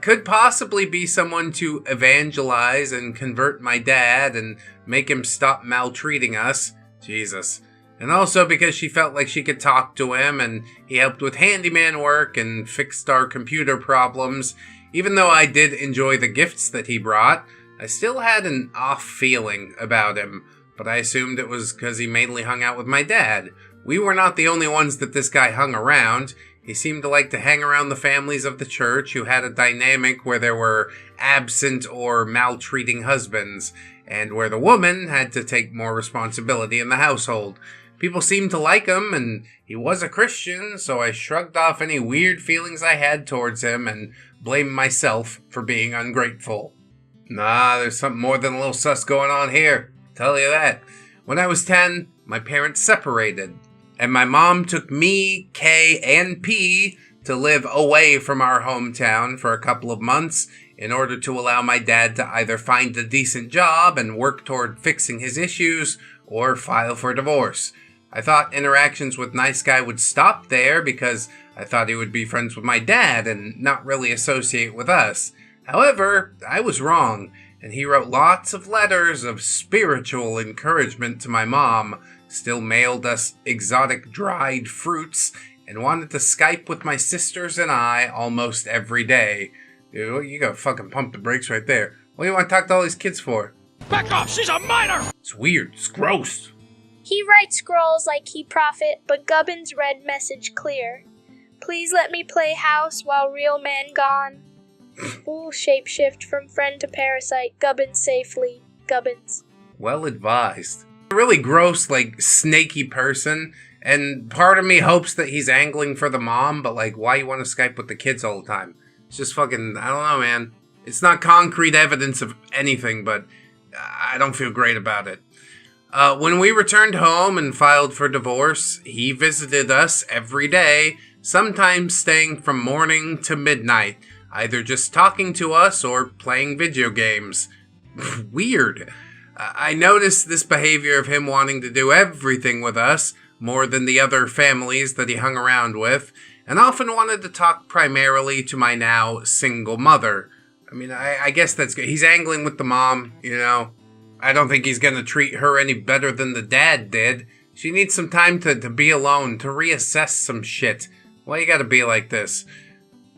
Could possibly be someone to evangelize and convert my dad and make him stop maltreating us. Jesus. And also because she felt like she could talk to him and he helped with handyman work and fixed our computer problems. Even though I did enjoy the gifts that he brought, I still had an off feeling about him. But I assumed it was because he mainly hung out with my dad. We were not the only ones that this guy hung around. He seemed to like to hang around the families of the church who had a dynamic where there were absent or maltreating husbands, and where the woman had to take more responsibility in the household. People seemed to like him, and he was a Christian, so I shrugged off any weird feelings I had towards him and blamed myself for being ungrateful. Nah, there's something more than a little sus going on here. Tell you that. When I was 10, my parents separated. And my mom took me, K, and P to live away from our hometown for a couple of months in order to allow my dad to either find a decent job and work toward fixing his issues or file for divorce. I thought interactions with Nice Guy would stop there because I thought he would be friends with my dad and not really associate with us. However, I was wrong, and he wrote lots of letters of spiritual encouragement to my mom, still mailed us exotic dried fruits, and wanted to Skype with my sisters and I almost every day. Dude, you gotta fucking pump the brakes right there. What do you want to talk to all these kids for? Back off, she's a minor! It's weird, it's gross. He writes scrolls like he prophet, but Gubbins read message clear. Please let me play house while real man gone. Fool shapeshift from friend to parasite. Gubbins safely. Gubbins. Well advised. A really gross, like, snaky person, and part of me hopes that he's angling for the mom, but, like, why you want to Skype with the kids all the time? It's just fucking, I don't know, man. It's not concrete evidence of anything, but I don't feel great about it. When we returned home and filed for divorce, he visited us every day, sometimes staying from morning to midnight, either just talking to us or playing video games. Weird. I noticed this behavior of him wanting to do everything with us, more than the other families that he hung around with, and often wanted to talk primarily to my now single mother. I mean, I guess that's good. He's angling with the mom, you know. I don't think he's going to treat her any better than the dad did. She needs some time to be alone, to reassess some shit. Why you gotta be like this?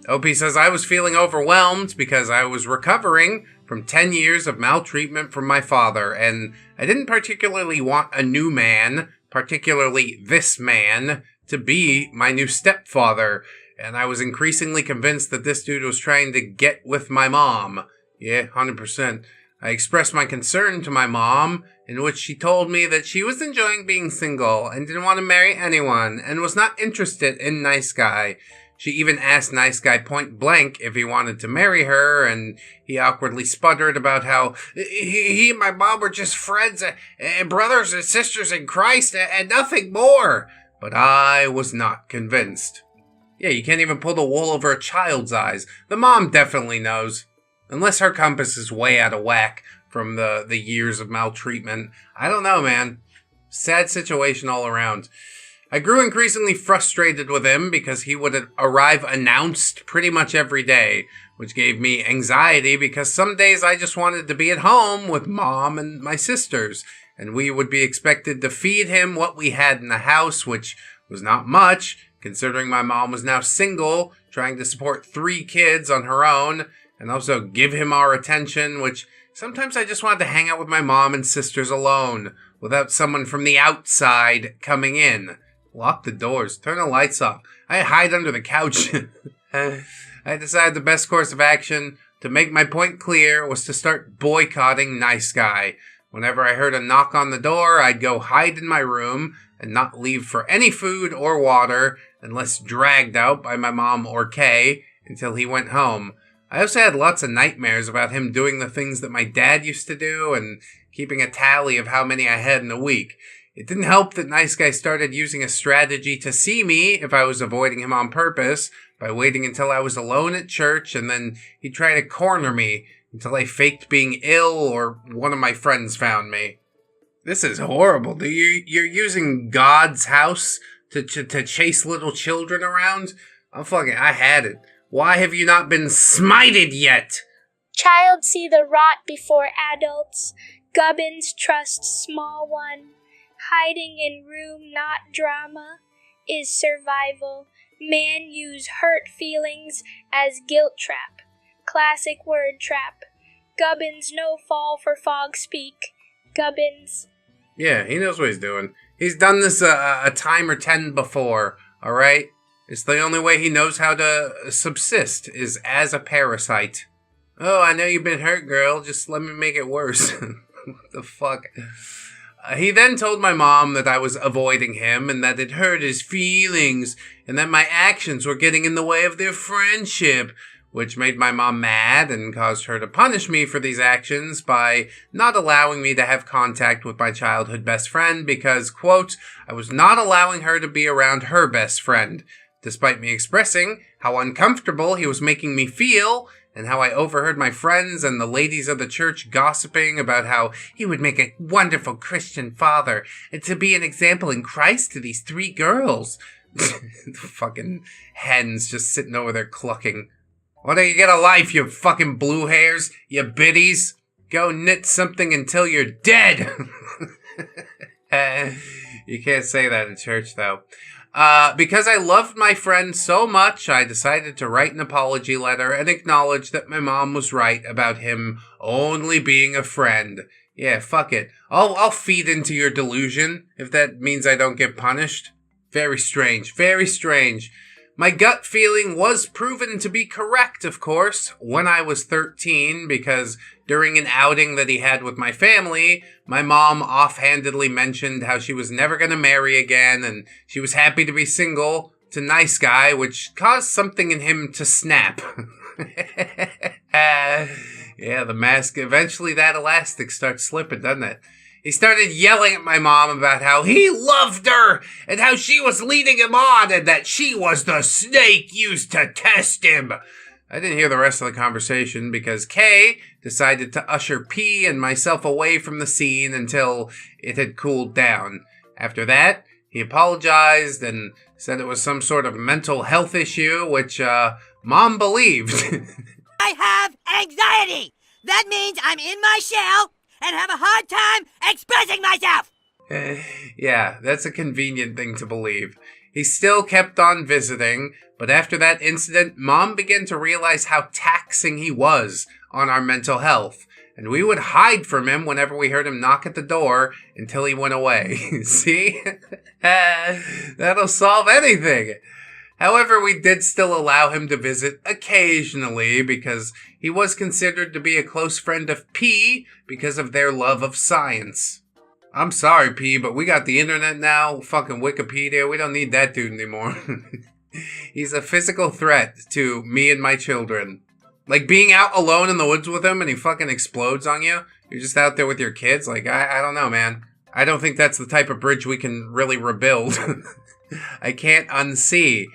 OP says, I was feeling overwhelmed because I was recovering from 10 years of maltreatment from my father, and I didn't particularly want a new man, particularly this man, to be my new stepfather, and I was increasingly convinced that this dude was trying to get with my mom. Yeah, 100%. I expressed my concern to my mom, in which she told me that she was enjoying being single and didn't want to marry anyone and was not interested in Nice Guy. She even asked Nice Guy point blank if he wanted to marry her, and he awkwardly sputtered about how he and my mom were just friends and brothers and sisters in Christ and nothing more. But I was not convinced. Yeah, you can't even pull the wool over a child's eyes. The mom definitely knows. Unless her compass is way out of whack from the years of maltreatment. I don't know, man. Sad situation all around. I grew increasingly frustrated with him because he would arrive announced pretty much every day, which gave me anxiety because some days I just wanted to be at home with Mom and my sisters, and we would be expected to feed him what we had in the house, which was not much, considering my mom was now single, trying to support 3 kids on her own, and also give him our attention, which sometimes I just wanted to hang out with my mom and sisters alone, without someone from the outside coming in. Lock the doors, turn the lights off. I hide under the couch. I decided the best course of action to make my point clear was to start boycotting Nice Guy. Whenever I heard a knock on the door, I'd go hide in my room and not leave for any food or water unless dragged out by my mom or Kay until he went home. I also had lots of nightmares about him doing the things that my dad used to do and keeping a tally of how many I had in a week. It didn't help that Nice Guy started using a strategy to see me if I was avoiding him on purpose by waiting until I was alone at church, and then he'd try to corner me until I faked being ill or one of my friends found me. This is horrible. You're using God's house to chase little children around? I had it. Why have you not been smited yet? Child see the rot before adults. Gubbins trust small one. Hiding in room not drama is survival. Man use hurt feelings as guilt trap. Classic word trap. Gubbins no fall for fog speak. Gubbins. Yeah, he knows what he's doing. He's done this a time or 10 before, alright? It's the only way he knows how to subsist, is as a parasite. Oh, I know you've been hurt, girl. Just let me make it worse. What the fuck? He then told my mom that I was avoiding him and that it hurt his feelings and that my actions were getting in the way of their friendship, which made my mom mad and caused her to punish me for these actions by not allowing me to have contact with my childhood best friend because, quote, I was not allowing her to be around her best friend, despite me expressing how uncomfortable he was making me feel and how I overheard my friends and the ladies of the church gossiping about how he would make a wonderful Christian father and to be an example in Christ to these 3 girls. The fucking hens just sitting over there clucking. Why don't you get a life, you fucking blue hairs, you biddies? Go knit something until you're dead. You can't say that in church, though. Because I loved my friend so much, I decided to write an apology letter and acknowledge that my mom was right about him only being a friend. Yeah, fuck it. I'll feed into your delusion if that means I don't get punished. Very strange, very strange. My gut feeling was proven to be correct, of course, when I was 13, because during an outing that he had with my family, my mom offhandedly mentioned how she was never going to marry again, and she was happy to be single to Nice Guy, which caused something in him to snap. Yeah, the mask, eventually that elastic starts slipping, doesn't it? He started yelling at my mom about how he loved her and how she was leading him on and that she was the snake used to test him. I didn't hear the rest of the conversation because Kay decided to usher P and myself away from the scene until it had cooled down. After that, he apologized and said it was some sort of mental health issue, which Mom believed. I have anxiety. That means I'm in my shell and have a hard time expressing myself. Yeah, that's a convenient thing to believe. He still kept on visiting, but after that incident, Mom began to realize how taxing he was on our mental health, and we would hide from him whenever we heard him knock at the door until he went away. See? That'll solve anything. However, we did still allow him to visit occasionally because he was considered to be a close friend of P because of their love of science. I'm sorry, P, but we got the internet now, fucking Wikipedia, we don't need that dude anymore. He's a physical threat to me and my children. Like being out alone in the woods with him and he fucking explodes on you. You're just out there with your kids. Like, I don't know, man. I don't think that's the type of bridge we can really rebuild. I can't unsee.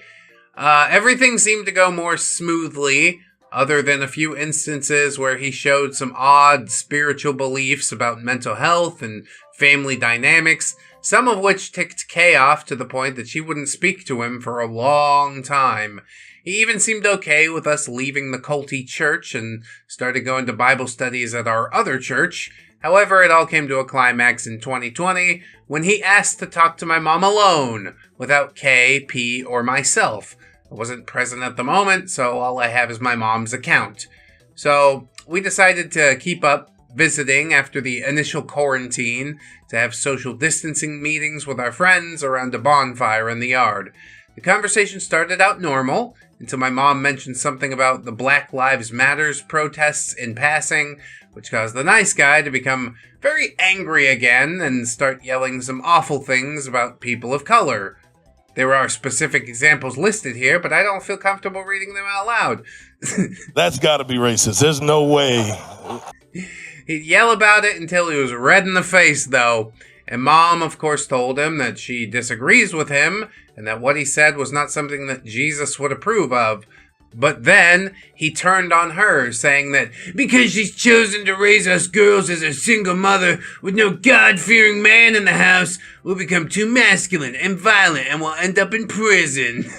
Everything seemed to go more smoothly, other than a few instances where he showed some odd spiritual beliefs about mental health and family dynamics, some of which ticked Kay off to the point that she wouldn't speak to him for a long time. He even seemed okay with us leaving the culty church and started going to Bible studies at our other church. However, it all came to a climax in 2020 when he asked to talk to my mom alone, without Kay, P, or myself. I wasn't present at the moment, so all I have is my mom's account. So we decided to keep up visiting after the initial quarantine, to have social distancing meetings with our friends around a bonfire in the yard. The conversation started out normal, until my mom mentioned something about the Black Lives Matters protests in passing, which caused the nice guy to become very angry again and start yelling some awful things about people of color. There are specific examples listed here, but I don't feel comfortable reading them out loud. That's gotta be racist. There's no way. He'd yell about it until he was red in the face, though. And Mom, of course, told him that she disagrees with him and that what he said was not something that Jesus would approve of. But then he turned on her, saying that because she's chosen to raise us girls as a single mother with no God-fearing man in the house, we'll become too masculine and violent and we'll end up in prison.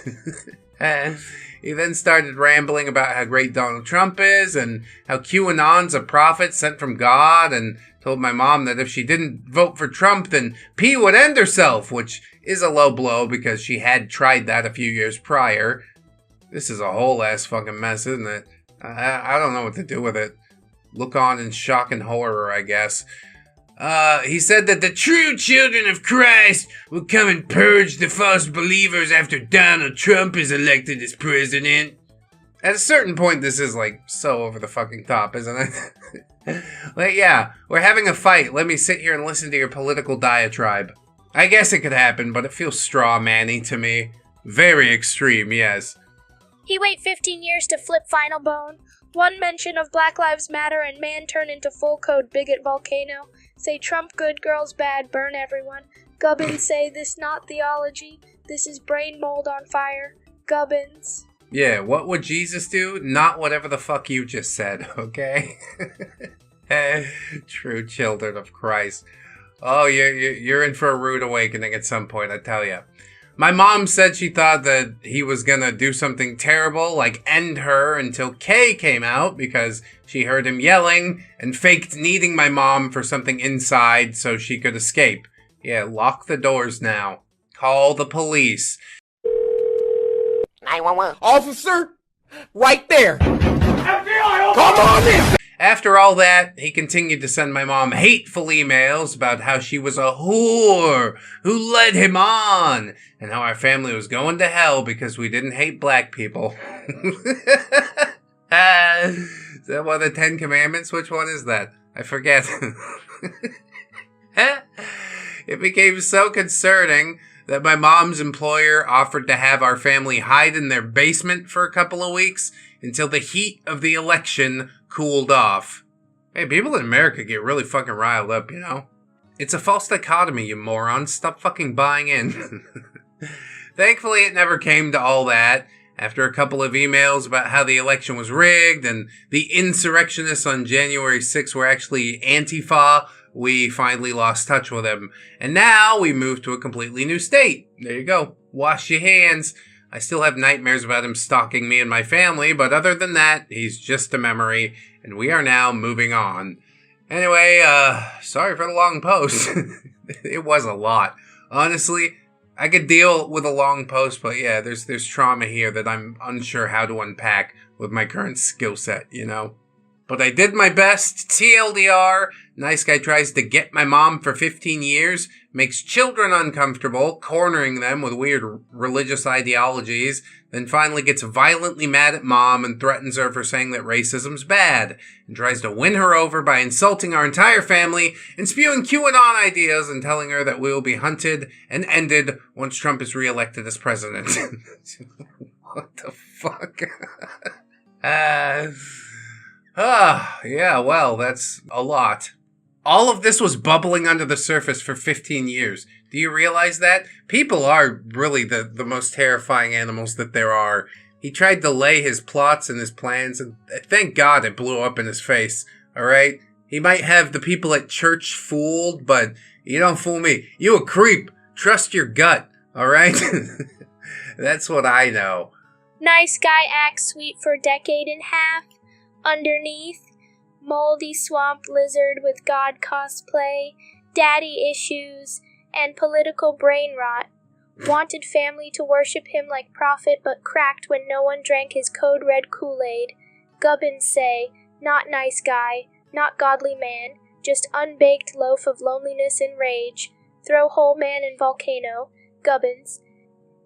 He then started rambling about how great Donald Trump is and how QAnon's a prophet sent from God, and told my mom that if she didn't vote for Trump, then P would end herself, which is a low blow because she had tried that a few years prior. This is a whole ass fucking mess, isn't it? I don't know what to do with it. Look on in shock and horror, I guess. He said that the true children of Christ will come and purge the false believers after Donald Trump is elected as president. At a certain point, this is like so over the fucking top, isn't it? Like, yeah, we're having a fight. Let me sit here and listen to your political diatribe. I guess it could happen, but it feels straw-man-y to me. Very extreme, yes. He wait 15 years to flip final bone. One mention of Black Lives Matter and man turn into full code bigot volcano. Say Trump good, girls bad, burn everyone. Gubbins say this not theology. This is brain mold on fire. Gubbins. Yeah, what would Jesus do? Not whatever the fuck you just said, okay? True children of Christ. Oh, you're in for a rude awakening at some point, I tell ya. My mom said she thought that he was gonna do something terrible, like end her, until Kay came out because she heard him yelling and faked needing my mom for something inside so she could escape. Yeah, lock the doors now. Call the police. 911. Officer, right there. FBI, come on in. After all that, he continued to send my mom hateful emails about how she was a whore who led him on, and how our family was going to hell because we didn't hate black people. Is that one of the 10 Commandments? Which one is that? I forget. It became so concerning that my mom's employer offered to have our family hide in their basement for a couple of weeks until the heat of the election cooled off. Hey, people in America get really fucking riled up, you know? It's a false dichotomy, you morons. Stop fucking buying in. Thankfully, it never came to all that. After a couple of emails about how the election was rigged and the insurrectionists on January 6th were actually Antifa, we finally lost touch with him. And now we moved to a completely new state. There you go. Wash your hands. I still have nightmares about him stalking me and my family, but other than that, he's just a memory, and we are now moving on. Anyway, sorry for the long post. It was a lot. Honestly, I could deal with a long post, but yeah, there's trauma here that I'm unsure how to unpack with my current skill set, you know? But I did my best. TLDR, nice guy tries to get my mom for 15 years, makes children uncomfortable, cornering them with weird religious ideologies, then finally gets violently mad at mom and threatens her for saying that racism's bad, and tries to win her over by insulting our entire family and spewing QAnon ideas and telling her that we will be hunted and ended once Trump is reelected as president. What the fuck? Yeah, well, that's a lot. All of this was bubbling under the surface for 15 years. Do you realize that? People are really the most terrifying animals that there are. He tried to lay his plots and his plans, and thank God it blew up in his face, alright? He might have the people at church fooled, but You don't fool me. You a creep. Trust your gut, alright? That's what I know. Nice guy acts sweet for decade and half. Underneath, moldy swamp lizard with god cosplay, daddy issues, and political brain rot. Wanted family to worship him like prophet, but cracked when no one drank his code red Kool-Aid. Gubbins say, not nice guy, not godly man, just unbaked loaf of loneliness and rage. Throw whole man in volcano. Gubbins.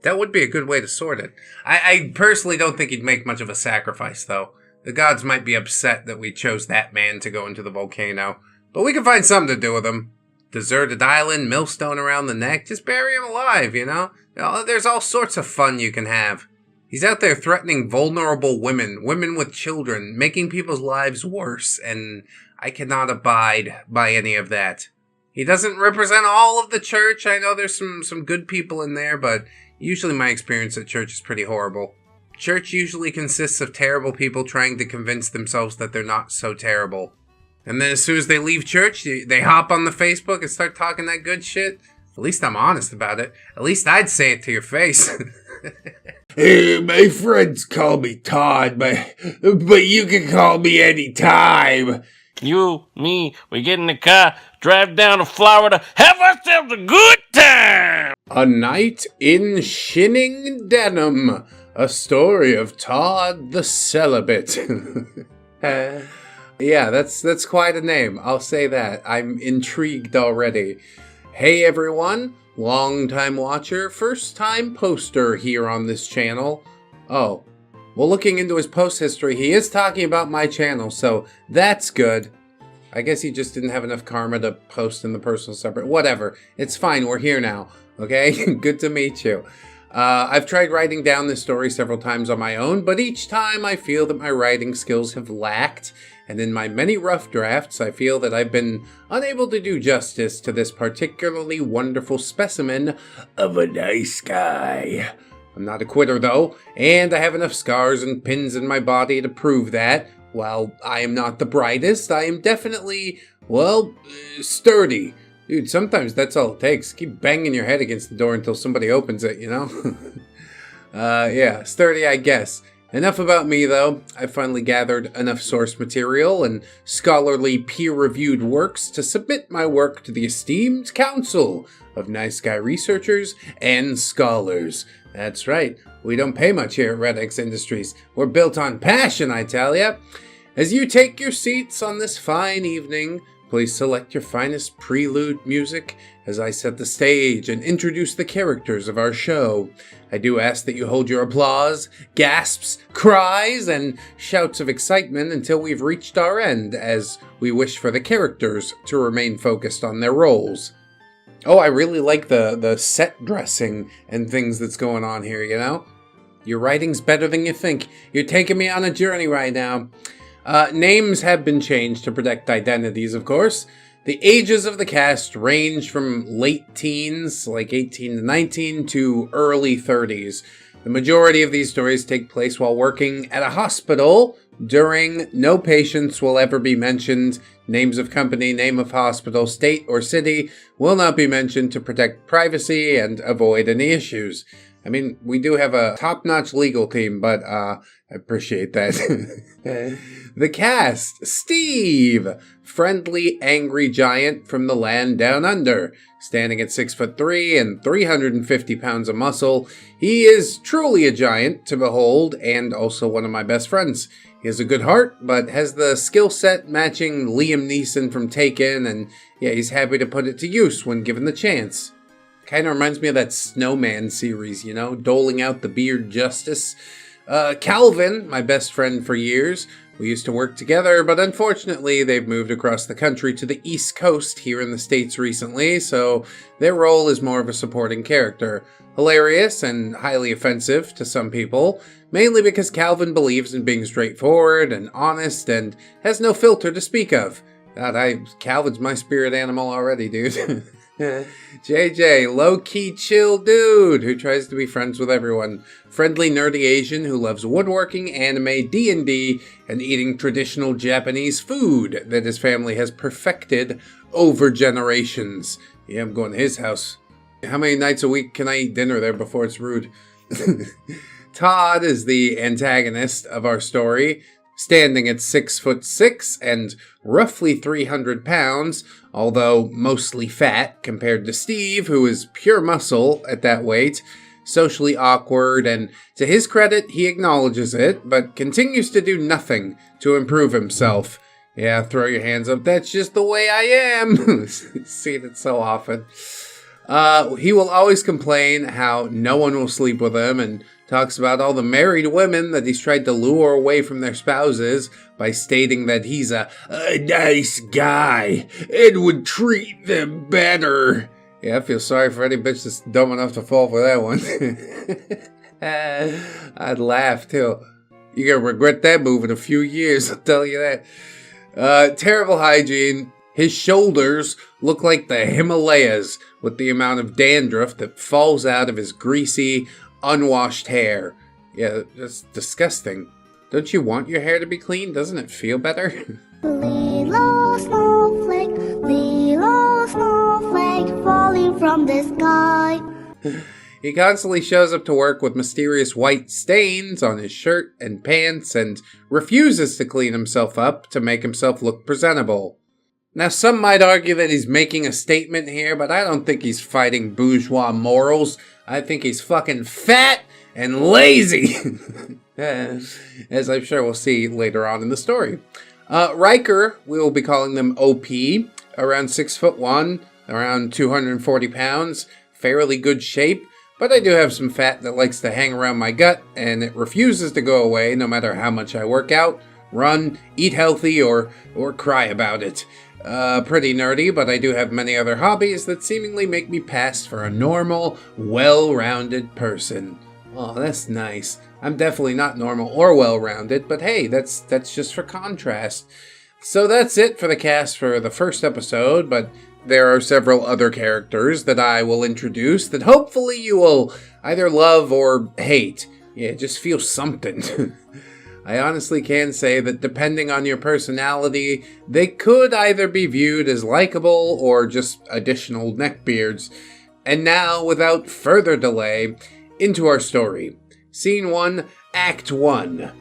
That would be a good way to sort it. I personally don't think he'd make much of a sacrifice, though. The gods might be upset that we chose that man to go into the volcano. But we can find something to do with him. Deserted island, millstone around the neck, just bury him alive, you know? There's all sorts of fun you can have. He's out there threatening vulnerable women with children, making people's lives worse, and I cannot abide by any of that. He doesn't represent all of the church. I know there's some good people in there, but usually my experience at church is pretty horrible. Church usually consists of terrible people trying to convince themselves that they're not so terrible. And then as soon as they leave church, they hop on the Facebook and start talking that good shit. At least I'm honest about it. At least I'd say it to your face. Hey, my friends call me Todd, but you can call me any time. You, me, we get in the car, drive down to Florida, have ourselves a good time! A Night in Shinning Denim. A story of Todd the Celibate. Yeah, that's quite a name. I'll say that. I'm intrigued already. Hey everyone, long-time watcher, first-time poster here on this channel. Oh, well, looking into his post history, he is talking about my channel, so that's good. I guess he just didn't have enough karma to post in the personal subreddit. Whatever. It's fine. We're here now. Okay? Good to meet you. I've tried writing down this story several times on my own, but each time I feel that my writing skills have lacked, and in my many rough drafts, I feel that I've been unable to do justice to this particularly wonderful specimen of a nice guy. I'm not a quitter, though, and I have enough scars and pins in my body to prove that, while I am not the brightest, I am definitely, well, sturdy. Dude, sometimes that's all it takes. Keep banging your head against the door until somebody opens it, you know? Yeah, sturdy, I guess. Enough about me, though. I finally gathered enough source material and scholarly peer-reviewed works to submit my work to the esteemed council of nice guy researchers and scholars. That's right, we don't pay much here at ReddX Industries. We're built on passion, I tell ya. As you take your seats on this fine evening, please select your finest prelude music as I set the stage and introduce the characters of our show. I do ask that you hold your applause, gasps, cries, and shouts of excitement until we've reached our end, as we wish for the characters to remain focused on their roles. Oh, I really like the set dressing and things that's going on here, you know? Your writing's better than you think. You're taking me on a journey right now. Names have been changed to protect identities, of course. The ages of the cast range from late teens, like 18 to 19, to early 30s. The majority of these stories take place while working at a hospital. During, no patients will ever be mentioned. Names of company, name of hospital, state, or city will not be mentioned to protect privacy and avoid any issues. I mean, we do have a top-notch legal team, but I appreciate that. The cast: Steve, friendly, angry giant from the land down under. Standing at 6'3" and 350 pounds of muscle, he is truly a giant to behold and also one of my best friends. He has a good heart, but has the skill set matching Liam Neeson from Taken, and yeah, he's happy to put it to use when given the chance. Kind of reminds me of that Snowman series, you know, doling out the beard justice. Calvin, my best friend for years. We used to work together, but unfortunately they've moved across the country to the East Coast here in the States recently, so their role is more of a supporting character. Hilarious and highly offensive to some people, mainly because Calvin believes in being straightforward and honest and has no filter to speak of. God, Calvin's my spirit animal already, dude. JJ, low-key chill dude who tries to be friends with everyone. Friendly nerdy Asian who loves woodworking, anime, D&D, and eating traditional Japanese food that his family has perfected over generations. Yeah, I'm going to his house. How many nights a week can I eat dinner there before it's rude? Todd is the antagonist of our story, standing at 6'6" and roughly 300 pounds, although mostly fat compared to Steve, who is pure muscle at that weight, socially awkward, and to his credit, he acknowledges it, but continues to do nothing to improve himself. Yeah, throw your hands up, that's just the way I am. Seen it so often. He will always complain how no one will sleep with him, and talks about all the married women that he's tried to lure away from their spouses by stating that he's a nice guy and would treat them better. Yeah, I feel sorry for any bitch that's dumb enough to fall for that one. I'd laugh too. You're gonna regret that move in a few years, I'll tell you that. Terrible hygiene. His shoulders look like the Himalayas with the amount of dandruff that falls out of his greasy, unwashed hair. Yeah, that's disgusting. Don't you want your hair to be clean? Doesn't it feel better? Little snowflake falling from the sky. He constantly shows up to work with mysterious white stains on his shirt and pants and refuses to clean himself up to make himself look presentable. Now, some might argue that he's making a statement here, but I don't think he's fighting bourgeois morals. I think he's fucking fat and lazy. As I'm sure we'll see later on in the story. Riker, we will be calling them OP, around 6'1", around 240 pounds, fairly good shape, but I do have some fat that likes to hang around my gut, and it refuses to go away no matter how much I work out, run, eat healthy, or cry about it. Pretty nerdy, but I do have many other hobbies that seemingly make me pass for a normal, well-rounded person. Oh, that's nice. I'm definitely not normal or well-rounded, but hey, that's just for contrast. So that's it for the cast for the first episode, but there are several other characters that I will introduce that hopefully you will either love or hate. Yeah, just feel something. I honestly can say that depending on your personality, they could either be viewed as likable or just additional neckbeards. And now, without further delay, into our story. Scene 1, Act 1.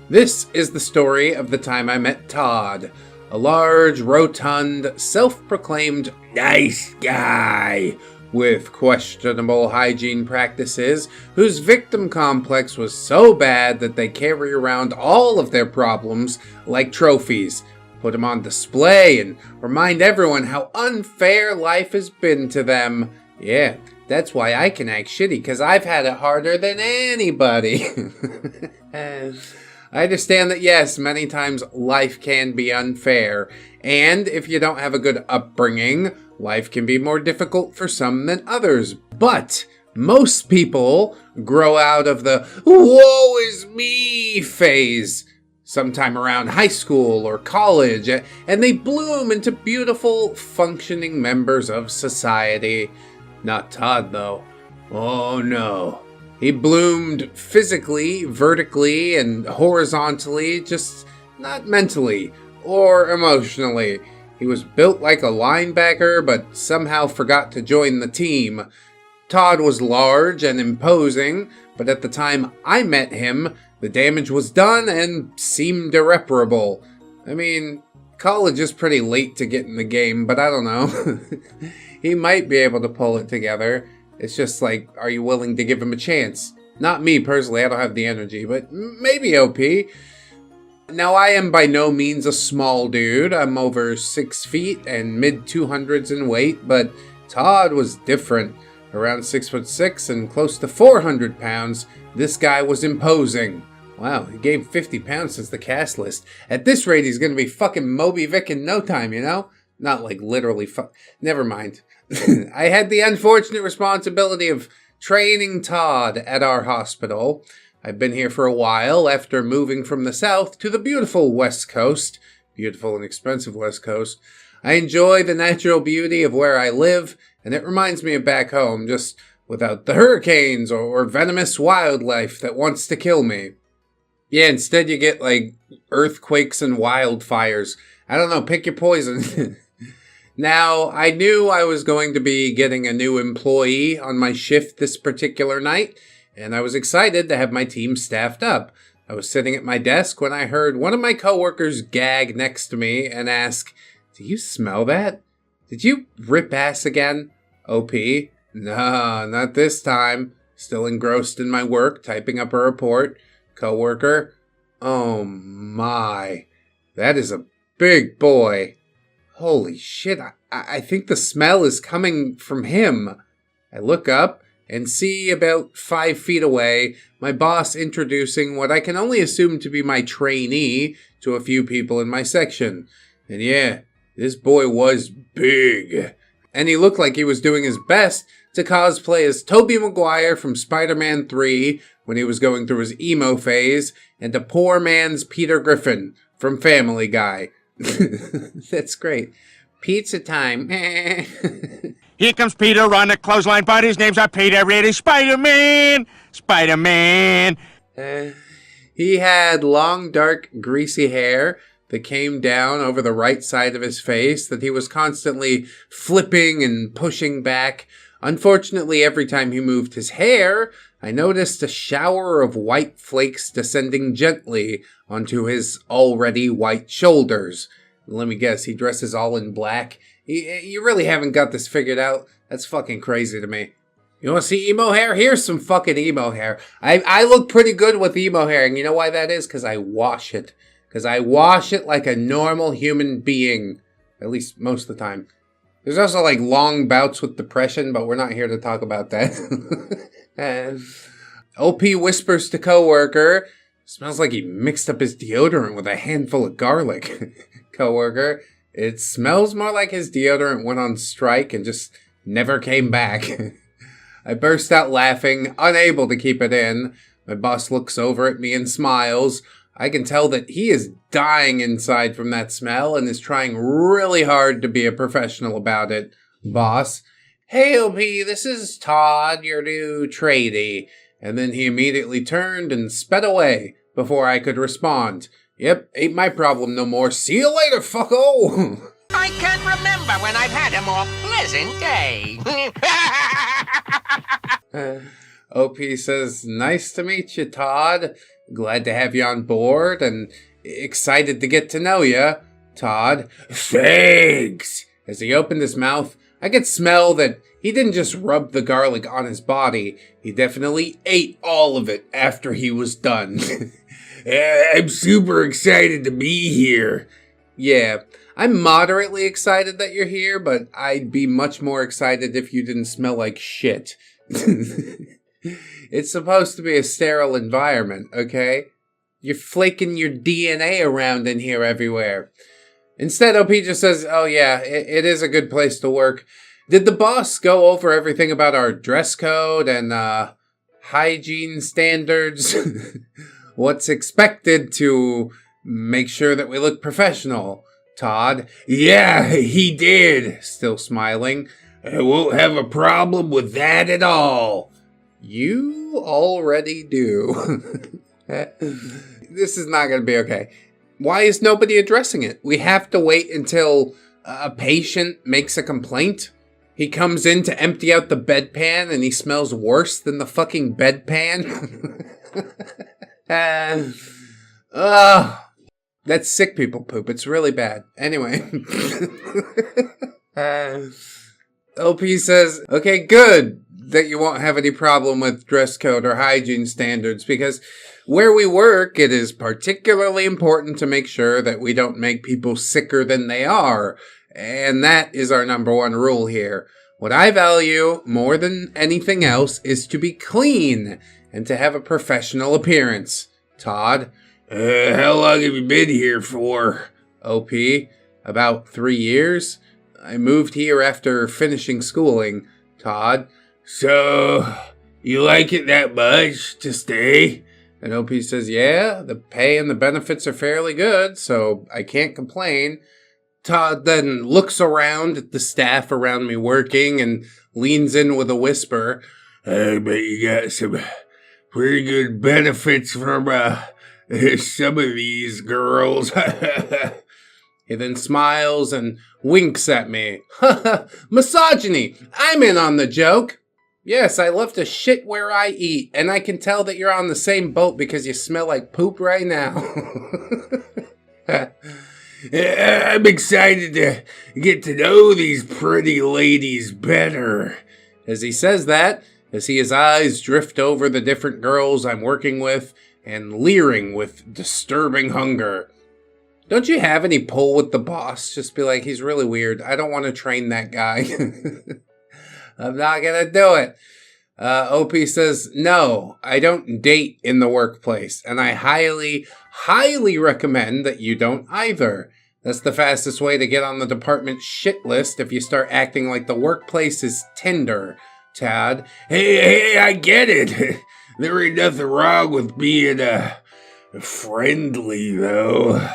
This is the story of the time I met Todd, a large, rotund, self-proclaimed nice guy with questionable hygiene practices, whose victim complex was so bad that they carry around all of their problems like trophies, put them on display, and remind everyone how unfair life has been to them. Yeah, that's why I can act shitty, because I've had it harder than anybody. I understand that, yes, many times life can be unfair, and if you don't have a good upbringing, life can be more difficult for some than others. But most people grow out of the woe is me phase sometime around high school or college, and they bloom into beautiful, functioning members of society. Not Todd, though. Oh, no. He bloomed physically, vertically, and horizontally, just not mentally or emotionally. He was built like a linebacker, but somehow forgot to join the team. Todd was large and imposing, but at the time I met him, the damage was done and seemed irreparable. I mean, college is pretty late to get in the game, but I don't know. He might be able to pull it together. It's just like, are you willing to give him a chance? Not me personally, I don't have the energy, but maybe OP. Now, I am by no means a small dude. I'm over 6 feet and mid-200s in weight, but Todd was different. Around 6'6" and close to 400 pounds, this guy was imposing. Wow, he gained 50 pounds since the cast list. At this rate, he's gonna be fucking Moby Vic in no time, you know? Not like literally never mind. I had the unfortunate responsibility of training Todd at our hospital. I've been here for a while after moving from the south to the beautiful West Coast. Beautiful and expensive West Coast. I enjoy the natural beauty of where I live, and it reminds me of back home, just without the hurricanes or venomous wildlife that wants to kill me. Yeah, instead you get, like, earthquakes and wildfires. I don't know, pick your poison. Now, I knew I was going to be getting a new employee on my shift this particular night, and I was excited to have my team staffed up. I was sitting at my desk when I heard one of my coworkers gag next to me and ask, "Do you smell that? Did you rip ass again?" OP, "No, not this time." Still engrossed in my work, typing up a report. Coworker, "Oh my, that is a big boy. Holy shit, I think the smell is coming from him." I look up and see about 5 feet away my boss introducing what I can only assume to be my trainee to a few people in my section. And yeah, this boy was big. And he looked like he was doing his best to cosplay as Tobey Maguire from Spider-Man 3 when he was going through his emo phase, and a poor man's Peter Griffin from Family Guy. That's great. Pizza time. Here comes Peter on the clothesline, but his name's Peter, really Spider-Man! Spider-Man! He had long, dark, greasy hair that came down over the right side of his face that he was constantly flipping and pushing back. Unfortunately, every time he moved his hair, I noticed a shower of white flakes descending gently onto his already white shoulders. Let me guess, he dresses all in black? You really haven't got this figured out? That's fucking crazy to me. You want to see emo hair? Here's some fucking emo hair. I look pretty good with emo hair, and you know why that is? Because I wash it. Because I wash it like a normal human being. At least most of the time. There's also like long bouts with depression, but we're not here to talk about that. OP whispers to coworker, "Smells like he mixed up his deodorant with a handful of garlic." Coworker, "It smells more like his deodorant went on strike and just never came back." I burst out laughing, unable to keep it in. My boss looks over at me and smiles. I can tell that he is dying inside from that smell and is trying really hard to be a professional about it. Boss, "Hey OP, this is Todd, your new tradie." And then he immediately turned and sped away before I could respond. "Yep, ain't my problem no more. See you later, fucko!" I can't remember when I've had a more pleasant day. OP says, "Nice to meet you, Todd. Glad to have you on board and excited to get to know you." Todd, "Thanks." As he opened his mouth, I could smell that he didn't just rub the garlic on his body. He definitely ate all of it after he was done. I'm super excited to be here. Yeah, I'm moderately excited that you're here, but I'd be much more excited if you didn't smell like shit. It's supposed to be a sterile environment, okay? You're flaking your DNA around in here everywhere. Instead, OP just says, "Oh yeah, it is a good place to work. Did the boss go over everything about our dress code and hygiene standards? What's expected to make sure that we look professional?" Todd, "Yeah, he did." Still smiling. "I won't have a problem with that at all." You already do. This is not going to be okay. Why is nobody addressing it? We have to wait until a patient makes a complaint? He comes in to empty out the bedpan and he smells worse than the fucking bedpan? That's sick people poop. It's really bad. Anyway. OP says, "Okay, good that you won't have any problem with dress code or hygiene standards, because where we work, it is particularly important to make sure that we don't make people sicker than they are. And that is our number one rule here. What I value more than anything else is to be clean and to have a professional appearance." Todd, How long have you been here for?" OP, "About 3 years. I moved here after finishing schooling." Todd, "So, you like it that much to stay?" And OP says, "Yeah, the pay and the benefits are fairly good, so I can't complain." Todd then looks around at the staff around me working and leans in with a whisper, "I bet you got some pretty good benefits from some of these girls." He then smiles and winks at me. Misogyny! I'm in on the joke! Yes, I love to shit where I eat, and I can tell that you're on the same boat because you smell like poop right now. I'm excited to get to know these pretty ladies better. As he says that, I see his eyes drift over the different girls I'm working with and leering with disturbing hunger. Don't you have any pull with the boss? Just be like, he's really weird. I don't want to train that guy. I'm not gonna do it. OP says, no, I don't date in the workplace, and I highly, highly recommend that you don't either. That's the fastest way to get on the department shit list if you start acting like the workplace is Tinder, Todd. Hey, I get it. There ain't nothing wrong with being friendly, though.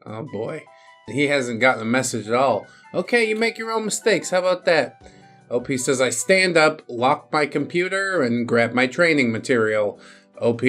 Oh boy, he hasn't gotten the message at all. Okay, you make your own mistakes, how about that? OP says I stand up, lock my computer, and grab my training material. OP,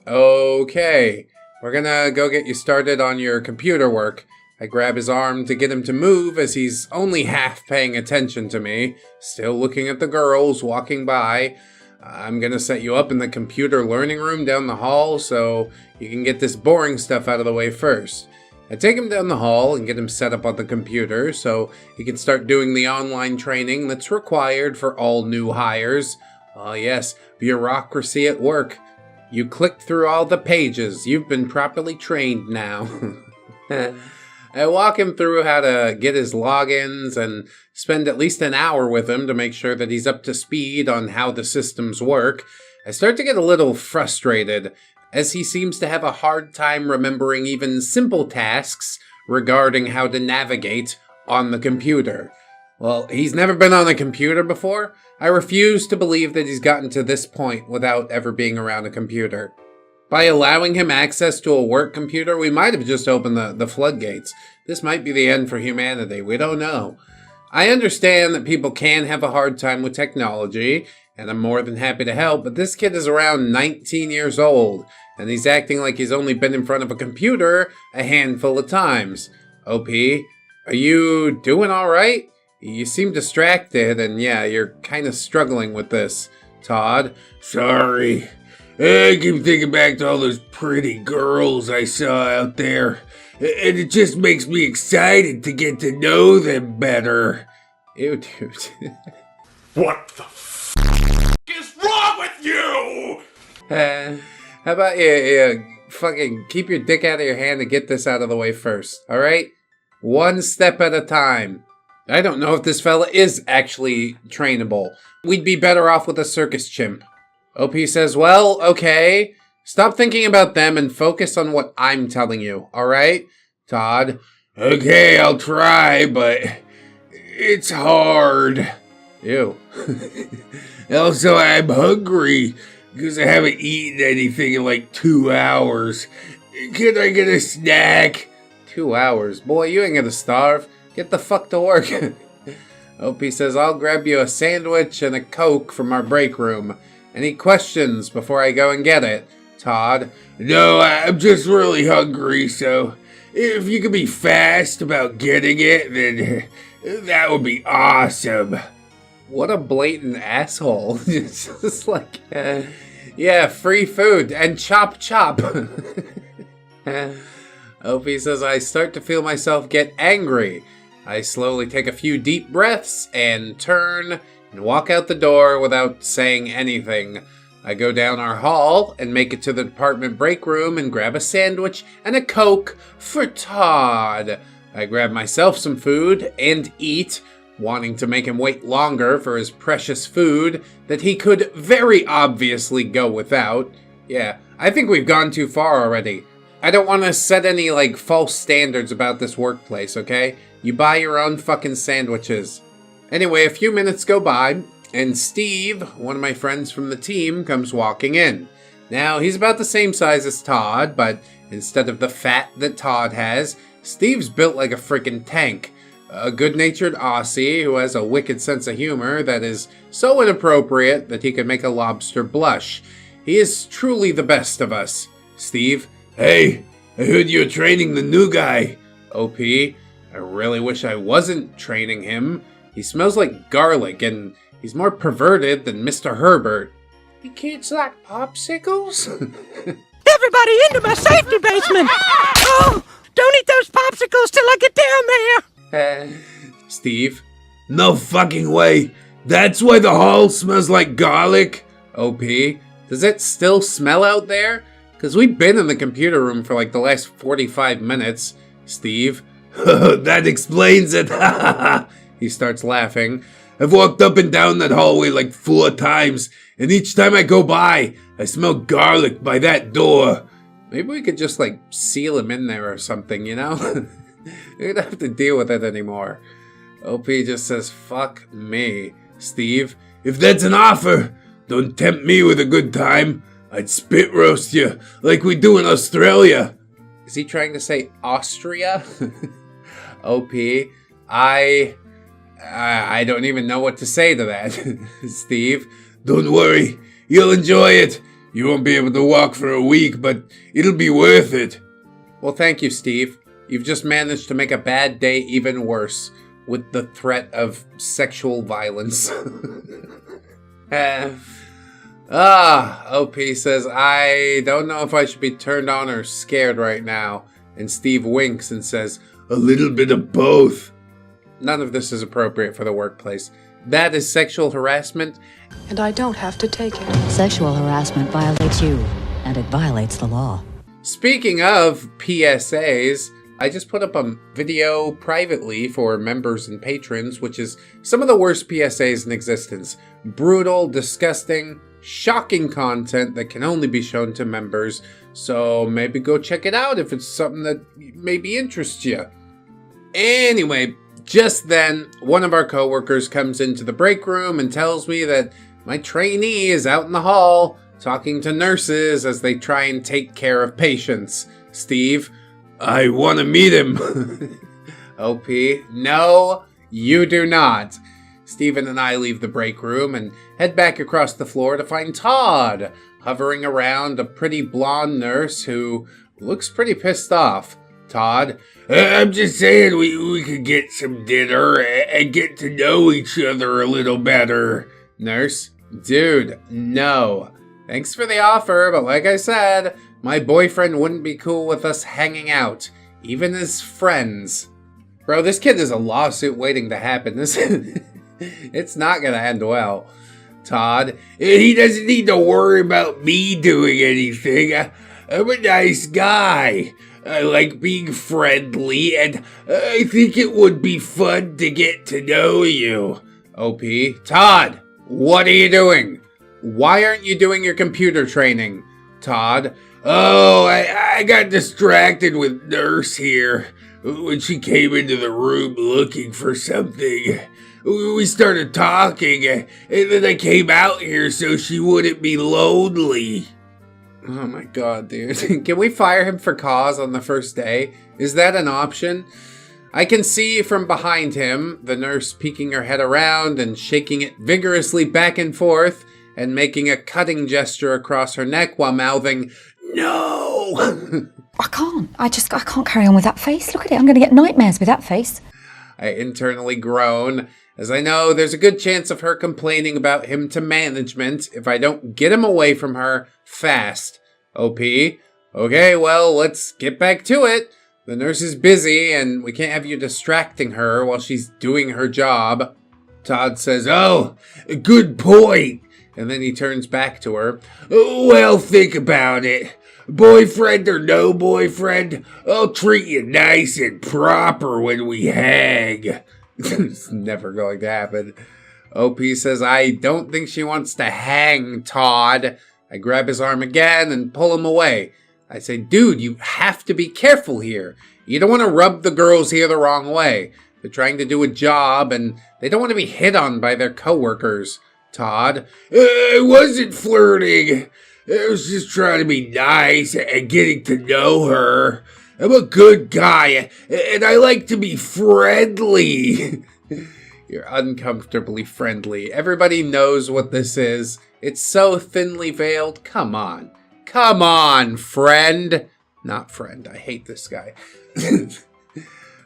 okay, we're gonna go get you started on your computer work. I grab his arm to get him to move as he's only half paying attention to me, still looking at the girls walking by. I'm gonna set you up in the computer learning room down the hall so you can get this boring stuff out of the way first. I take him down the hall and get him set up on the computer so he can start doing the online training that's required for all new hires. Oh yes, bureaucracy at work. You clicked through all the pages. You've been properly trained now. I walk him through how to get his logins and spend at least an hour with him to make sure that he's up to speed on how the systems work. I start to get a little frustrated, as he seems to have a hard time remembering even simple tasks regarding how to navigate on the computer. Well, he's never been on a computer before. I refuse to believe that he's gotten to this point without ever being around a computer. By allowing him access to a work computer, we might have just opened the floodgates. This might be the end for humanity. We don't know. I understand that people can have a hard time with technology, and I'm more than happy to help, but this kid is around 19 years old, and he's acting like he's only been in front of a computer a handful of times. OP, are you doing alright? You seem distracted, and yeah, you're kind of struggling with this. Todd? Sorry. I keep thinking back to all those pretty girls I saw out there, and it just makes me excited to get to know them better. Ew, dude. What the is wrong with you? How about you fucking keep your dick out of your hand and get this out of the way first, alright? One step at a time. I don't know if this fella is actually trainable. We'd be better off with a circus chimp. OP says, well, okay. Stop thinking about them and focus on what I'm telling you, alright? Todd? Okay, I'll try, but it's hard. Ew. Also, I'm hungry because I haven't eaten anything in like 2 hours. Can I get a snack? 2 hours? Boy, you ain't gonna starve. Get the fuck to work. OP says, I'll grab you a sandwich and a Coke from our break room. Any questions before I go and get it? Todd? No, I'm just really hungry, so if you could be fast about getting it, then that would be awesome. What a blatant asshole. It's just like, yeah, free food and chop chop. OP says, I start to feel myself get angry. I slowly take a few deep breaths and turn and walk out the door without saying anything. I go down our hall and make it to the department break room and grab a sandwich and a Coke for Todd. I grab myself some food and eat, wanting to make him wait longer for his precious food that he could very obviously go without. Yeah, I think we've gone too far already. I don't want to set any, false standards about this workplace, okay? You buy your own fucking sandwiches. Anyway, a few minutes go by, and Steve, one of my friends from the team, comes walking in. Now, he's about the same size as Todd, but instead of the fat that Todd has, Steve's built like a freaking tank. A good-natured Aussie who has a wicked sense of humor that is so inappropriate that he could make a lobster blush. He is truly the best of us. Steve? Hey, I heard you're training the new guy. OP? I really wish I wasn't training him. He smells like garlic, and he's more perverted than Mr. Herbert. You kids like popsicles? Everybody into my safety basement! Oh, don't eat those popsicles till I get down there! Steve? No fucking way. That's why the hall smells like garlic. OP, does it still smell out there? Because we've been in the computer room for like the last 45 minutes. Steve? That explains it. He starts laughing. I've walked up and down that hallway like 4 times, and each time I go by, I smell garlic by that door. Maybe we could just like seal him in there or something, you know? We don't have to deal with it anymore. OP just says, fuck me. Steve? If that's an offer, don't tempt me with a good time. I'd spit roast you, like we do in Australia. Is he trying to say Austria? OP, I don't even know what to say to that. Steve? Don't worry, you'll enjoy it. You won't be able to walk for a week, but it'll be worth it. Well, thank you, Steve. You've just managed to make a bad day even worse with the threat of sexual violence. OP says, I don't know if I should be turned on or scared right now. And Steve winks and says, a little bit of both. None of this is appropriate for the workplace. That is sexual harassment. And I don't have to take it. Sexual harassment violates you, and it violates the law. Speaking of PSAs, I just put up a video privately for members and patrons, which is some of the worst PSAs in existence. Brutal, disgusting, shocking content that can only be shown to members. So maybe go check it out if it's something that maybe interests you. Anyway, just then, one of our coworkers comes into the break room and tells me that my trainee is out in the hall talking to nurses as they try and take care of patients. Steve? I want to meet him. OP, no, you do not. Steven and I leave the break room and head back across the floor to find Todd hovering around a pretty blonde nurse who looks pretty pissed off. Todd? I'm just saying we could get some dinner and get to know each other a little better. Nurse? Dude, no. Thanks for the offer, but like I said, my boyfriend wouldn't be cool with us hanging out, even as friends. Bro, this kid is a lawsuit waiting to happen. It's not gonna end well. Todd? He doesn't need to worry about me doing anything. I'm a nice guy. I like being friendly, and I think it would be fun to get to know you. OP? Todd! What are you doing? Why aren't you doing your computer training? Todd? Oh, I got distracted with Nurse here when she came into the room looking for something. We started talking, and then I came out here so she wouldn't be lonely. Oh my god, dude. Can we fire him for cause on the first day? Is that an option? I can see from behind him the nurse peeking her head around and shaking it vigorously back and forth and making a cutting gesture across her neck while mouthing, "No!" I can't carry on with that face. Look at it, I'm going to get nightmares with that face. I internally groan, as I know there's a good chance of her complaining about him to management if I don't get him away from her fast. OP? Okay, well, let's get back to it. The nurse is busy, and we can't have you distracting her while she's doing her job. Todd says, "Oh, good point." And then he turns back to her. Well, think about it. Boyfriend or no boyfriend, I'll treat you nice and proper when we hang. It's never going to happen. OP says, "I don't think she wants to hang, Todd." I grab his arm again and pull him away. I say, "Dude, you have to be careful here. You don't want to rub the girls here the wrong way. They're trying to do a job, and they don't want to be hit on by their coworkers." Todd? I wasn't flirting. I was just trying to be nice and getting to know her. I'm a good guy, and I like to be friendly. You're uncomfortably friendly. Everybody knows what this is. It's so thinly veiled. Come on. Come on, friend. Not friend. I hate this guy.